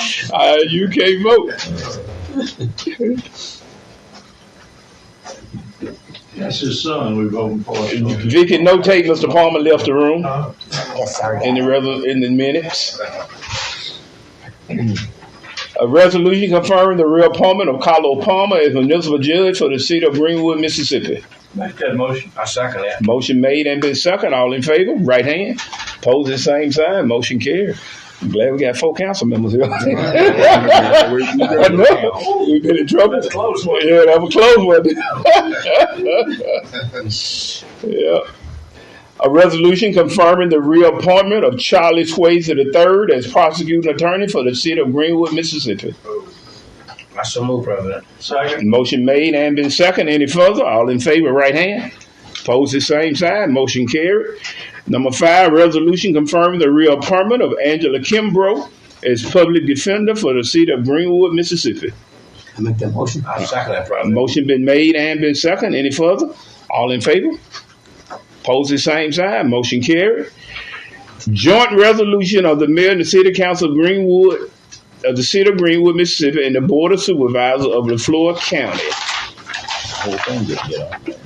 You can't vote. That's his son we're voting for. Vicky, notate Mr. Palmer left the room. Yes, sir. In the minutes. A resolution confirming the reappointment of Carlo Palmer as municipal judge for the city of Greenwood, Mississippi. Make that motion. I second that. Motion made and been seconded. All in favor? Right hand. Pose the same sign. Motion carried. I'm glad we got 4 council members here. We've been in trouble. That's a close one. Yeah, that was a close one. Yeah. A resolution confirming the reappointment of Charlie Swayze III as prosecuting attorney for the city of Greenwood, Mississippi. I so move, brother. Second. Motion made and been seconded. Any further? All in favor, right hand. Pose the same side. Motion carried. Number 5, resolution confirming the reappointment of Angela Kimbrough as public defender for the city of Greenwood, Mississippi. I make that motion. I second that, brother. Motion been made and been seconded. Any further? All in favor? Pose the same side. Motion carried. Joint resolution of the mayor and the city council of Greenwood, of the city of Greenwood, Mississippi, and the board of supervisors of LaFleur County.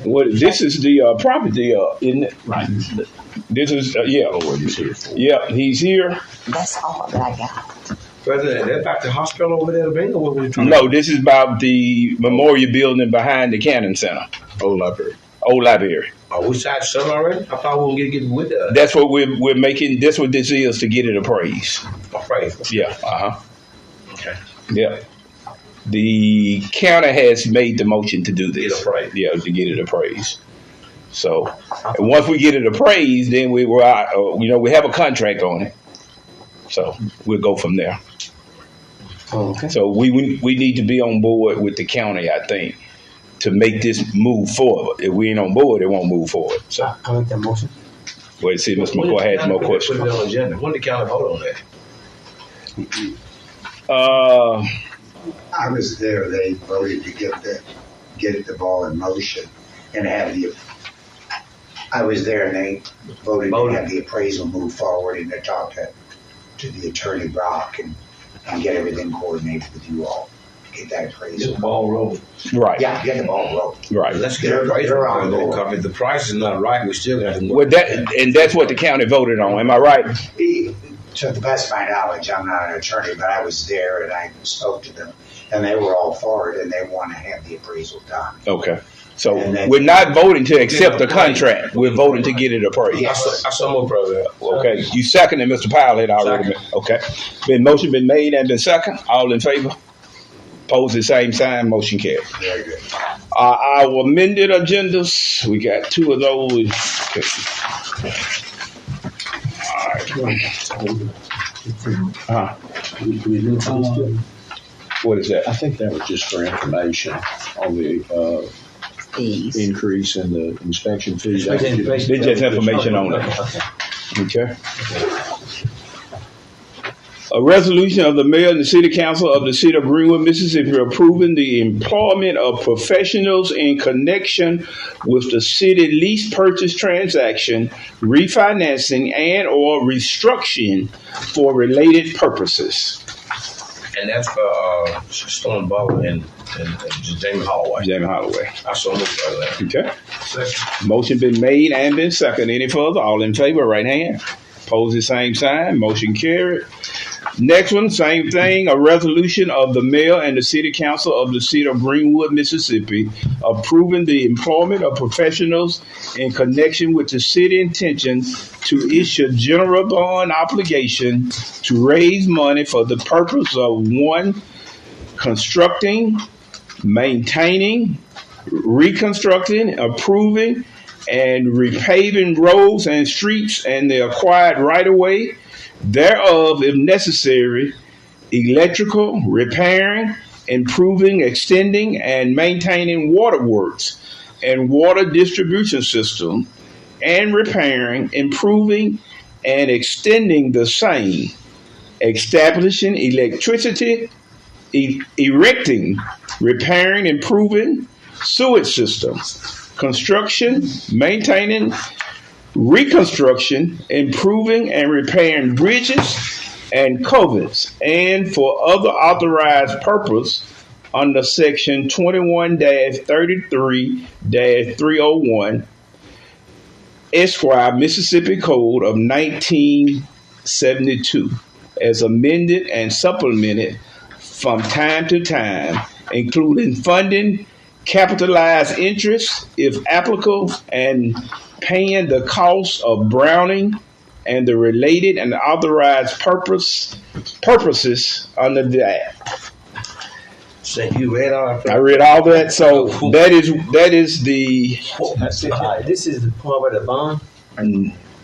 What this is the property, isn't it? Right. This is yeah. He's here. That's all that I got. Brother, that back to the hospital over there, or what were you talking No, this is about the memorial building behind the Cannon Center. Old library. Oh, we tried to sell already? I thought we were going to get with us. That's what we're making. That's what this is, to get it appraised. Appraised. Yeah. Okay. Yeah. The county has made the motion to do this. Get appraised. Yeah, to get it appraised. So once we get it appraised, then we have a contract on it. So we'll go from there. Okay. So we need to be on board with the county, I think, to make this move forward. If we ain't on board, it won't move forward. So I make that motion. wait, see, Mr. McCoy had more questions. Put it on the agenda. When did the county vote on that? I was there. They voted to get the ball in motion and have I was there, and they voted to have the appraisal move forward, and to talk to the attorney Brock and get everything coordinated with you all. Get that appraisal. Get the ball rolling. Right. Yeah, get the ball rolling. Right. Let's get appraisal. If the price is not right, we still got to. Well, that's what the county voted on. Am I right? To the best of my knowledge, I'm not an attorney, but I was there and I spoke to them, and they were all for it, and they want to have the appraisal done. Okay. So we're not voting to accept the contract. We're voting to get it appraised. I saw more, brother. Okay. You seconded Mr. Powell had already. Okay. Motion been made and been second. All in favor? Pose the same sign. Motion carried. Very good. Our amended agendas. We got 2 of those. Okay. All right. What is that? I think that was just for information on the increase in the inspection fees. It's just information on it. Okay. A resolution of the mayor and the city council of the city of Greenwood, Mississippi, approving the employment of professionals in connection with the city lease purchase transaction, refinancing, and or restructuring for related purposes. And that's for Stone Ball and Jamie Holloway. Jamie Holloway. I saw more, brother. Okay. Second. Motion been made and been seconded. Any further? All in favor, right hand. Pose the same sign. Motion carried. Next one, same thing. A resolution of the mayor and the city council of the city of Greenwood, Mississippi, approving the employment of professionals in connection with the city intention to issue general bond obligation to raise money for the purpose of 1, constructing, maintaining, reconstructing, approving, and repaving roads and streets and the acquired right-of-way thereof, if necessary, electrical, repairing, improving, extending, and maintaining waterworks and water distribution system, and repairing, improving, and extending the same, establishing electricity, erecting, repairing, improving sewage system, construction, maintaining, reconstruction, improving, and repairing bridges and culverts, and for other authorized purpose under section 21-33-301 Esquire Mississippi Code of 1972, as amended and supplemented from time to time, including funding capitalized interest, if applicable, and paying the cost of browning and the related and authorized purposes under that. So you read all that? I read all that. So that is the. This is the part of the bond.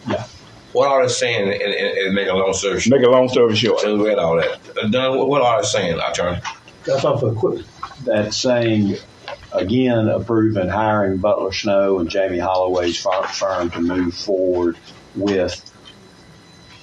Yeah. What are they saying? And make a long story short. Make a long story short. So we read all that. Done. What are they saying, Attorney? That's off of equipment. That's saying, again, approving hiring Butler Snow and Jamie Holloway's firm to move forward with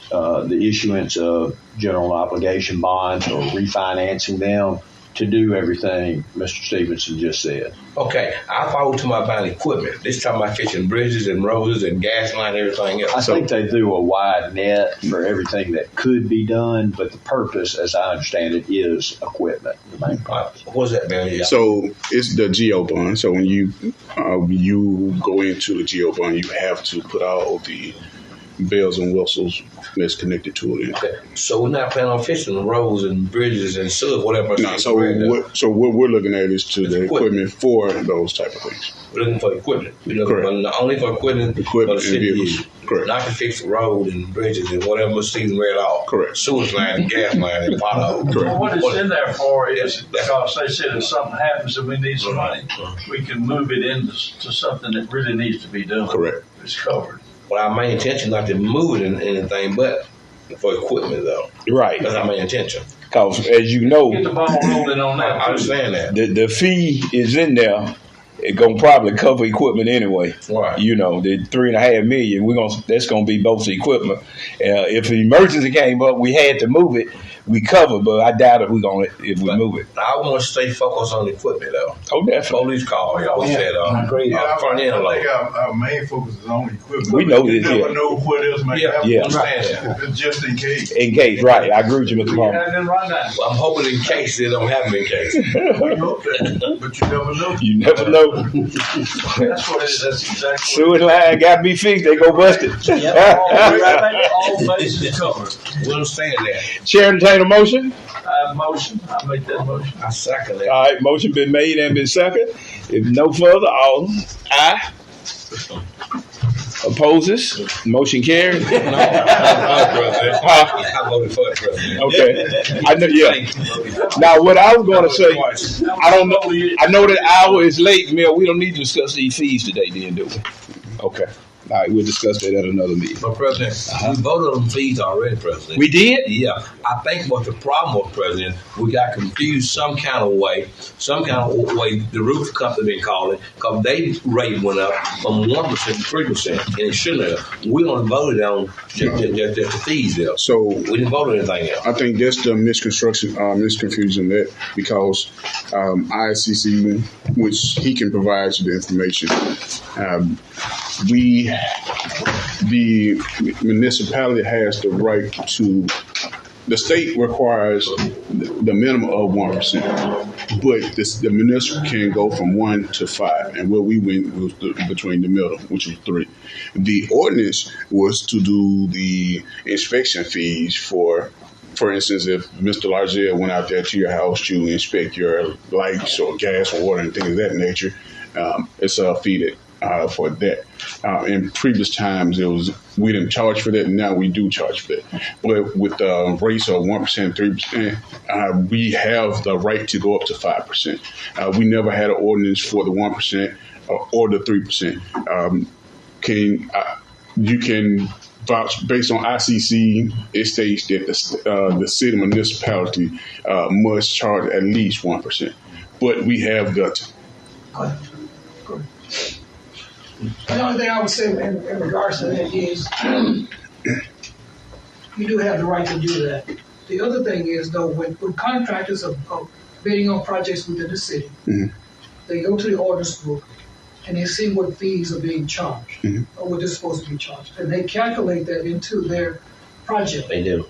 the issuance of general obligation bonds or refinancing them to do everything Mr. Stevenson just said. Okay, I follow to my buying equipment. This time I'm fixing bridges and roads and gas line and everything else. I think they do a wide net for everything that could be done, but the purpose, as I understand it, is equipment. The main purpose. What's that, man? So it's the GO bond. So when you go into the GO bond, you have to put all the bells and whistles that's connected to it. Okay. So we're not planning on fixing the roads and bridges and stuff, whatever. No, so what we're looking at is to the equipment for those type of things. We're looking for equipment. We're looking for, only for equipment for the city use. Correct. Not to fix the road and bridges and whatever Mr. Stephen read off. Correct. Sewage line and gas line and potholes. Well, what it's in there for is because they said if something happens and we need some money, we can move it into something that really needs to be done. Correct. It's covered. Well, our main intention not to move it in anything but for equipment, though. Right. That's our main intention. Because, as you know, Get the ball rolling on that. I understand that. The fee is in there. It's gonna probably cover equipment anyway. Right. You know, the $3.5 million. That's gonna be both the equipment. If an emergency came up, we had to move it. We cover, but I doubt if we move it. I want to stay focused on the equipment, though. Oh, definitely. Police call. I Front end load. think our main focus is on equipment. We know you this, never yeah. know what else may happen. Yeah. It's just in case. In case, right? I agree with you, Mr. Palmer. Well, I'm hoping in case they don't happen in case. We hope that, but you never know. You never know. That's what it is. That's exactly Sewage line got to be fixed. They go bust it. all bases covered. We understand that. Chair, entertain entertain a motion? Motion. I make that motion. I second it. All right, motion been made and been seconded. If no further, all aye. Opposes? Motion carried. I voted for it, President. Okay. I know. Yeah. Now, what I was going to say, I don't know. I know that hour is late, Mel. We don't need to discuss these fees today, then, do we? Okay. All right, we'll discuss that at another meeting. But President, we voted on fees already, President. We did? Yeah. I think what the problem was, President, we got confused some kind of way the roof company been calling, because they rate went up from 1% to 3%, and it shouldn't have. We only voted on just the fees there. So we didn't vote on anything else. I think that's the misconfusion that, because ICC, which he can provide you the information, the municipality has the right to. The state requires the minimum of 1%, but the municipal can go from 1 to 5, and where we went was between the middle, which was 3. The ordinance was to do the inspection fees for instance, if Mr. Larzelle went out there to your house to inspect your lights or gas or water and things of that nature, it's a fee for that. In previous times, we didn't charge for that, and now we do charge for that. But with the rates of 1%, 3%, we have the right to go up to 5%. We never had an ordinance for the 1% or the 3%. You can vouch based on ICC. It states that the city municipality must charge at least 1%, but we have got. The only thing I would say in regards to that is you do have the right to do that. The other thing is, though, when contractors are bidding on projects within the city, they go to the ordinance book and they see what fees are being charged or what they're supposed to be charged. And they calculate that into their project. They do.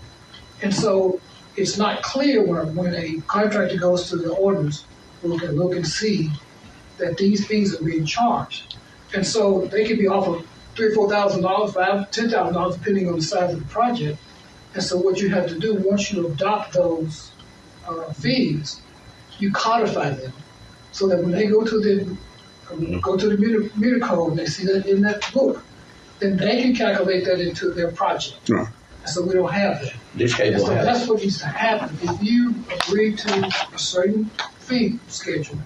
And so it's not clear when a contractor goes to the ordinance book and look and see that these fees are being charged. And so they could be offered $3,000, $4,000, $5,000, $10,000, depending on the size of the project. And so what you have to do, once you adopt those fees, you codify them so that when they go to the meter code and they see that in that book, then they can calculate that into their project. And so we don't have that. And so that's what needs to happen. If you agree to a certain fee schedule,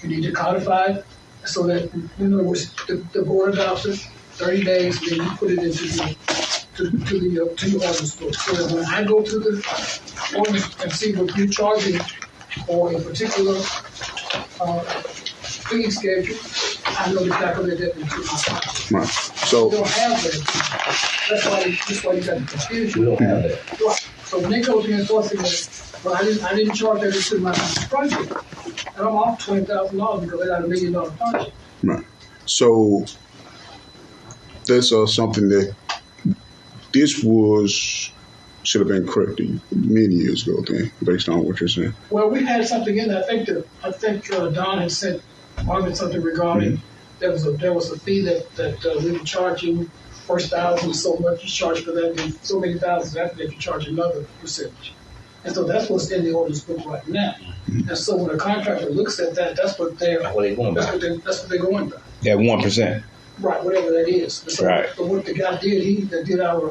you need to codify it so that the board adopts it 30 days, then you put it into your ordinance book. So that when I go to the ordinance and see what you're charging for a particular fee schedule, I know to calculate that into my project. Right. So we don't have that. That's why you got the confusion. We don't have that. Right. So when they go to enforcing that, well, I didn't charge that into my project, and I'm off $20,000 because I got $1 million project. Right. So that's something that should have been corrected many years ago, then, based on what you're saying. Well, we had something in there. I think Don had sent Marvin something regarding there was a fee that we were charging. First 1,000 so much you charge for that, and so many thousands after that you charge another percentage. And so that's what's in the ordinance book right now. And so when a contractor looks at that, that's what they're going by. That's what they're going by. That 1%. Right, whatever that is. So, right. But what the guy did, that did our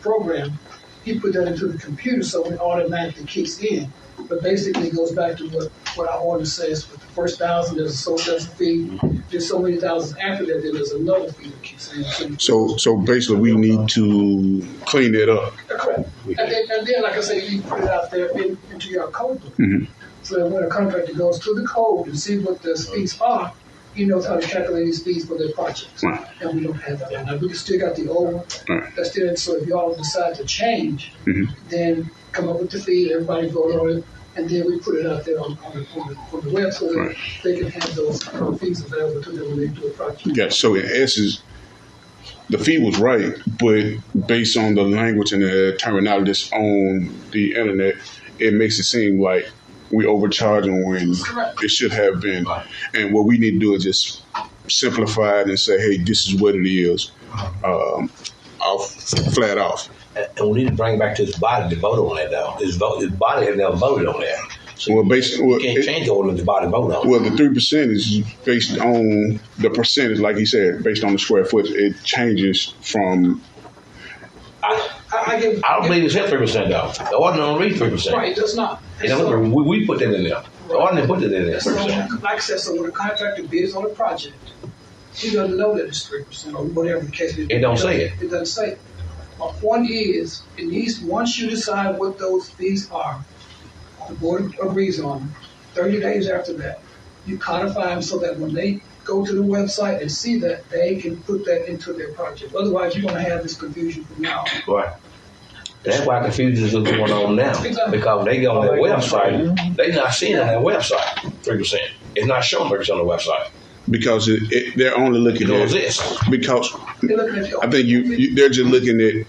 program, he put that into the computer so it automatically kicks in. But basically it goes back to what our ordinance says. For the first 1,000, there's a fee. There's so many thousands after that, then there's another fee that kicks in. So basically we need to clean it up. Correct. And then, like I say, you put it out there into your code book. So that when a contractor goes to the code and see what the fees are, he knows how to calculate these fees for their projects. Right. And we don't have that. Now, we still got the old one. Right. That's still, so if y'all decide to change, then come up with the fee, everybody vote on it, and then we put it out there on the web so that they can have those fees available to them when they do a project. Yeah, so in essence, the fee was right, but based on the language and the terminology that's on the internet, it makes it seem like we overcharging when it should have been. And what we need to do is just simplify it and say, hey, this is what it is, flat off. And we need to bring back to his body to vote on that now. His body has never voted on that. So you can't change the ordinance, the body vote on it. Well, the 3% is based on the percentage, like he said, based on the square foot. It changes from. I don't believe it's at 3% though. The ordinance don't read 3%. Right, it does not. We put that in there. The ordinance put it in there. So, like I said, so when a contractor bids on a project, he doesn't know that it's 3% or whatever the case may be. It don't say it. It doesn't say it. My point is, it needs, once you decide what those fees are, the board agrees on them. 30 days after that, you codify them so that when they go to the website and see that, they can put that into their project. Otherwise, you're going to have this confusion from now on. Right. That's why confusion is going on now. Exactly. Because they go on their website, they're not seeing on their website 3%. It's not showing 3% on the website. Because they're only looking at because I think they're just looking at.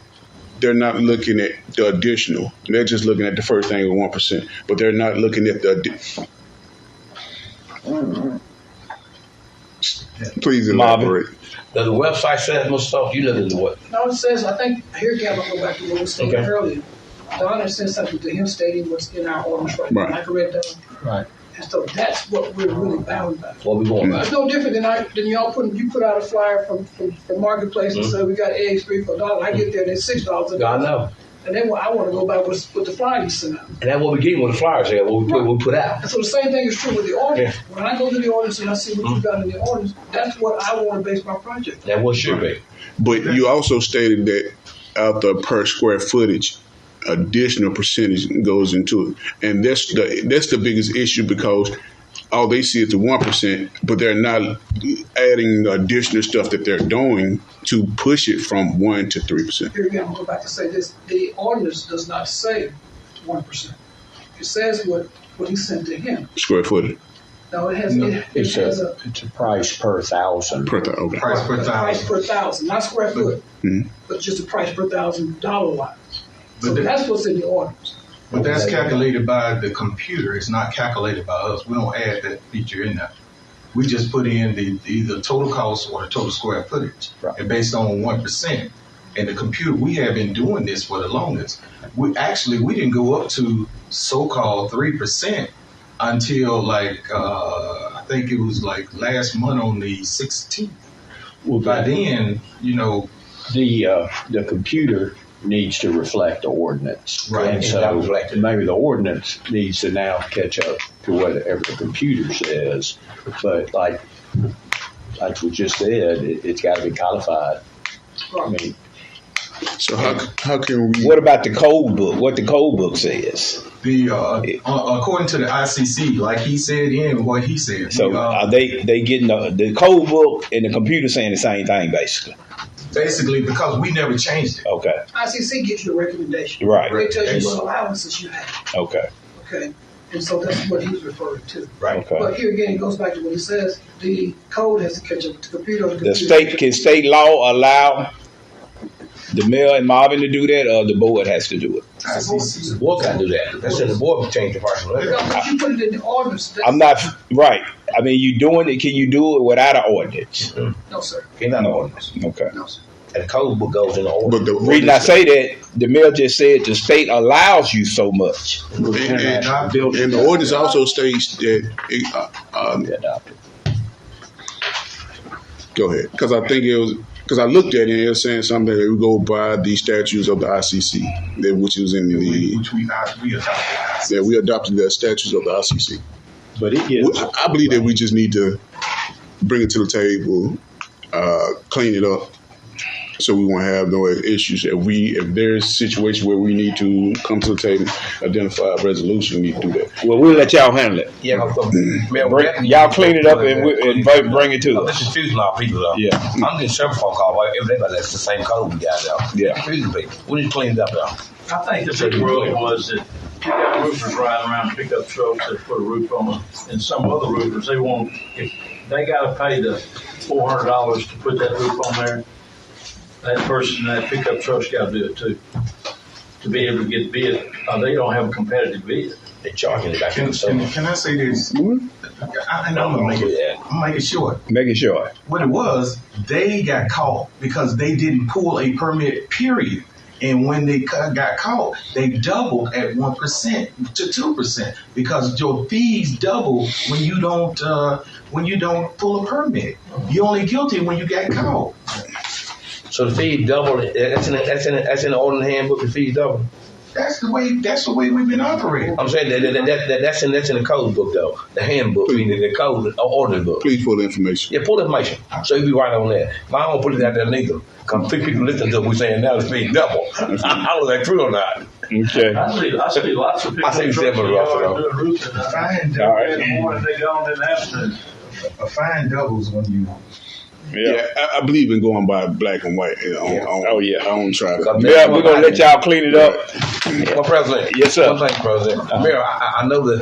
They're not looking at the additional. They're just looking at the first thing of 1%, but they're not looking at the. Please elaborate. Does the website say that much stuff? You look at the what? No, it says, I think, here again, I'll go back to what we were saying earlier. Donna sent something to him stating what's in our ordinance right now. I correct that? Right. And so that's what we're really bound by. What we going by? It's no different than y'all put out a flyer from Marketplace and say we got eggs $3 for $1. I get there, they're $6. I know. And then I want to go by what the flyer you sent out. And that's what we getting with the flyers here, what we put out. And so the same thing is true with the ordinance. Yeah. When I go to the ordinance and I see what you got in the ordinance, that's what I want to base my project on. That what should be. But you also stated that out the per square footage, additional percentage goes into it, and that's the biggest issue because all they see is the 1%, but they're not adding the additional stuff that they're doing to push it from 1 to 3%. Here again, I'm going back to say this: the ordinance does not say 1%. It says what he sent to him. Square footage. No, it has. It's a price per thousand. Price per thousand. Price per thousand, not square foot, but just a price per $1,000 wise. So that's what's in the ordinance. But that's calculated by the computer. It's not calculated by us. We don't add that feature in there. We just put in the total cost or the total square footage. Right. And based on 1%. And the computer, we have been doing this for the longest. We didn't go up to so-called 3% until I think it was like last month on the 16th. Well, by then, the computer needs to reflect the ordinance. Right. And so maybe the ordinance needs to now catch up to whatever the computer says. But like we just said, it's got to be codified. I mean, so how can we? What about the code book? What the code book says? According to the ICC, like he said in what he said. So are they getting the code book and the computer saying the same thing basically? Basically, because we never changed it. Okay. ICC gives you a recommendation. Right. They tell you what allowances you have. Okay. Okay. And so that's what he's referring to. Right. Okay. But here again, it goes back to what he says. The code has to catch up with the computer. Can state law allow the mayor and Marvin to do that, or the board has to do it? The board got to do that. That's the board can change the person. But you put it in the ordinance. I'm not right. I mean, you doing it? Can you do it without an ordinance? No, sir. Can't have an ordinance. Okay. No, sir. And the code book goes in the ordinance. But the reason I say that, the mayor just said the state allows you so much. And the ordinance also states that go ahead, because I think it was. Because I looked at it and it was saying something that we go by the statutes of the ICC, which was in the which we adopted. Yeah, we adopted the statutes of the ICC. But it gives. I believe that we just need to bring it to the table, clean it up, so we won't have no issues. If there's a situation where we need to come to the table, identify a resolution, we need to do that. Well, we'll let y'all handle it. Yeah, y'all clean it up and bring it to us. This is confusing our people, though. Yeah. I'm getting several phone calls every day about that's the same code we got out. Yeah. Confusing people. We need to clean it up, though. I think the big rule was that you got roofers riding around pickup trucks that put a roof on them, and some other roofers, if they got to pay the $400 to put that roof on there, that person in that pickup truck's got to do it too, to be able to get bid. They don't have a competitive bid. They're charging it back to the Can I say this? I know I'm going to make it short. Make it short. What it was, they got caught because they didn't pull a permit, period. And when they got caught, they doubled at 1% to 2% because your fees double when you don't pull a permit. You're only guilty when you get caught. So the fee double. That's in the ordinance handbook. The fee double. That's the way we've been operating. I'm saying that's in the code book though. The handbook, meaning the code ordinance book. Please pull the information. Yeah, pull the information. So you be right on that. But I don't put it out there neither. Because people listen to what we're saying now, the fee double. I don't know if that's true or not. Okay. I see lots of people. I see several doing roofing. Fine All right. In the morning, they gone in the afternoon. A fine doubles when you. Yeah, I believe in going by black and white. I don't try to. Yeah, we're gonna let y'all clean it up. Well, President. Yes, sir. One thing, President. Mayor, I know that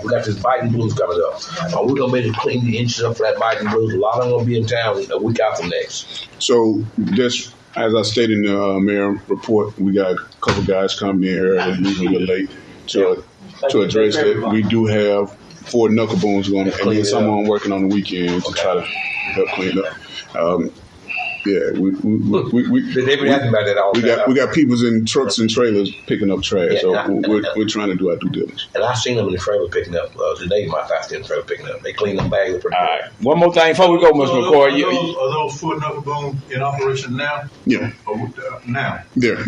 we got this Biden Blues coming up. We're gonna be able to clean the inches up for that Biden Blues. A lot of them gonna be in town a week after next. So just as I stated in the mayor report, we got a couple guys coming in early, usually a little late to address that. We do have 4 knuckle bones going, and then someone working on the weekend to try to help clean up. They've been asking about that all the time. We got people in trucks and trailers picking up trash, we're trying to do our due diligence. And I've seen them in the trailer picking up. Today, my fact in the trailer picking up. They clean them bags up pretty good. All right. One more thing before we go, Mr. McCoy. Are those 4 knuckle bones in operation now? Yeah. Now? Yeah.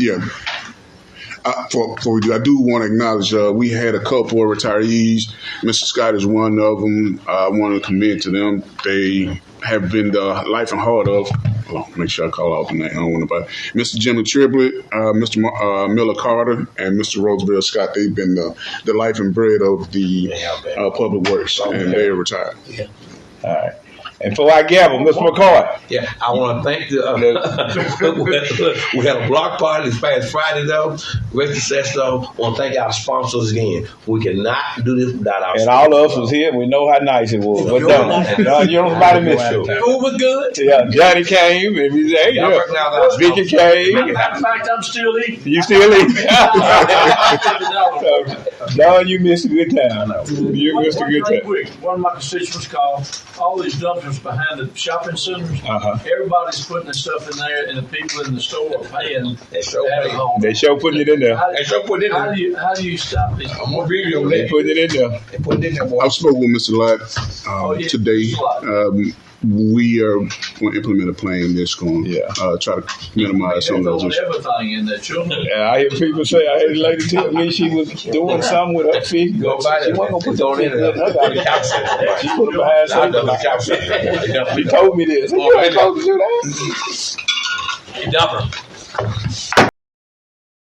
Before we do, I do want to acknowledge we had a couple of retirees. Mr. Scott is one of them. I want to commend to them. They have been the life and heart of. Make sure I call out the name. I don't want to. Mr. Jimmy Triplett, Mr. Miller Carter, and Mr. Roosevelt Scott. They've been the life and bread of the public works, and they're retired. Yeah. All right. And before I gavel, Mr. McCoy. Yeah, I want to thank we had a block party this past Friday, though. Great success, though. I want to thank our sponsors again. We cannot do this without our and sponsors. all of us was here. We know how nice it was. But nobody missed you. Food was good. Yeah, Johnny came and we said, hey, Vicky came. Matter of fact, I'm still eating. You still eating? No, you missed a good time. You missed a good time. Quick, one of my constituents called. All these dumpsters behind the shopping centers. Everybody's putting their stuff in there, and the people in the store are paying. They show putting it in there. How do you stop this? I'm gonna video. They putting it in there. They putting it in there. I've spoken with Mr. Lott today. We are going to implement a plan that's going to try to minimize some of those issues. Everything in there, children. Yeah, I hear people say, I had a lady tell me she was doing something with her feet. She wasn't going to put those in there. She put it behind something. She told me this. You ain't supposed to do that. You dump her.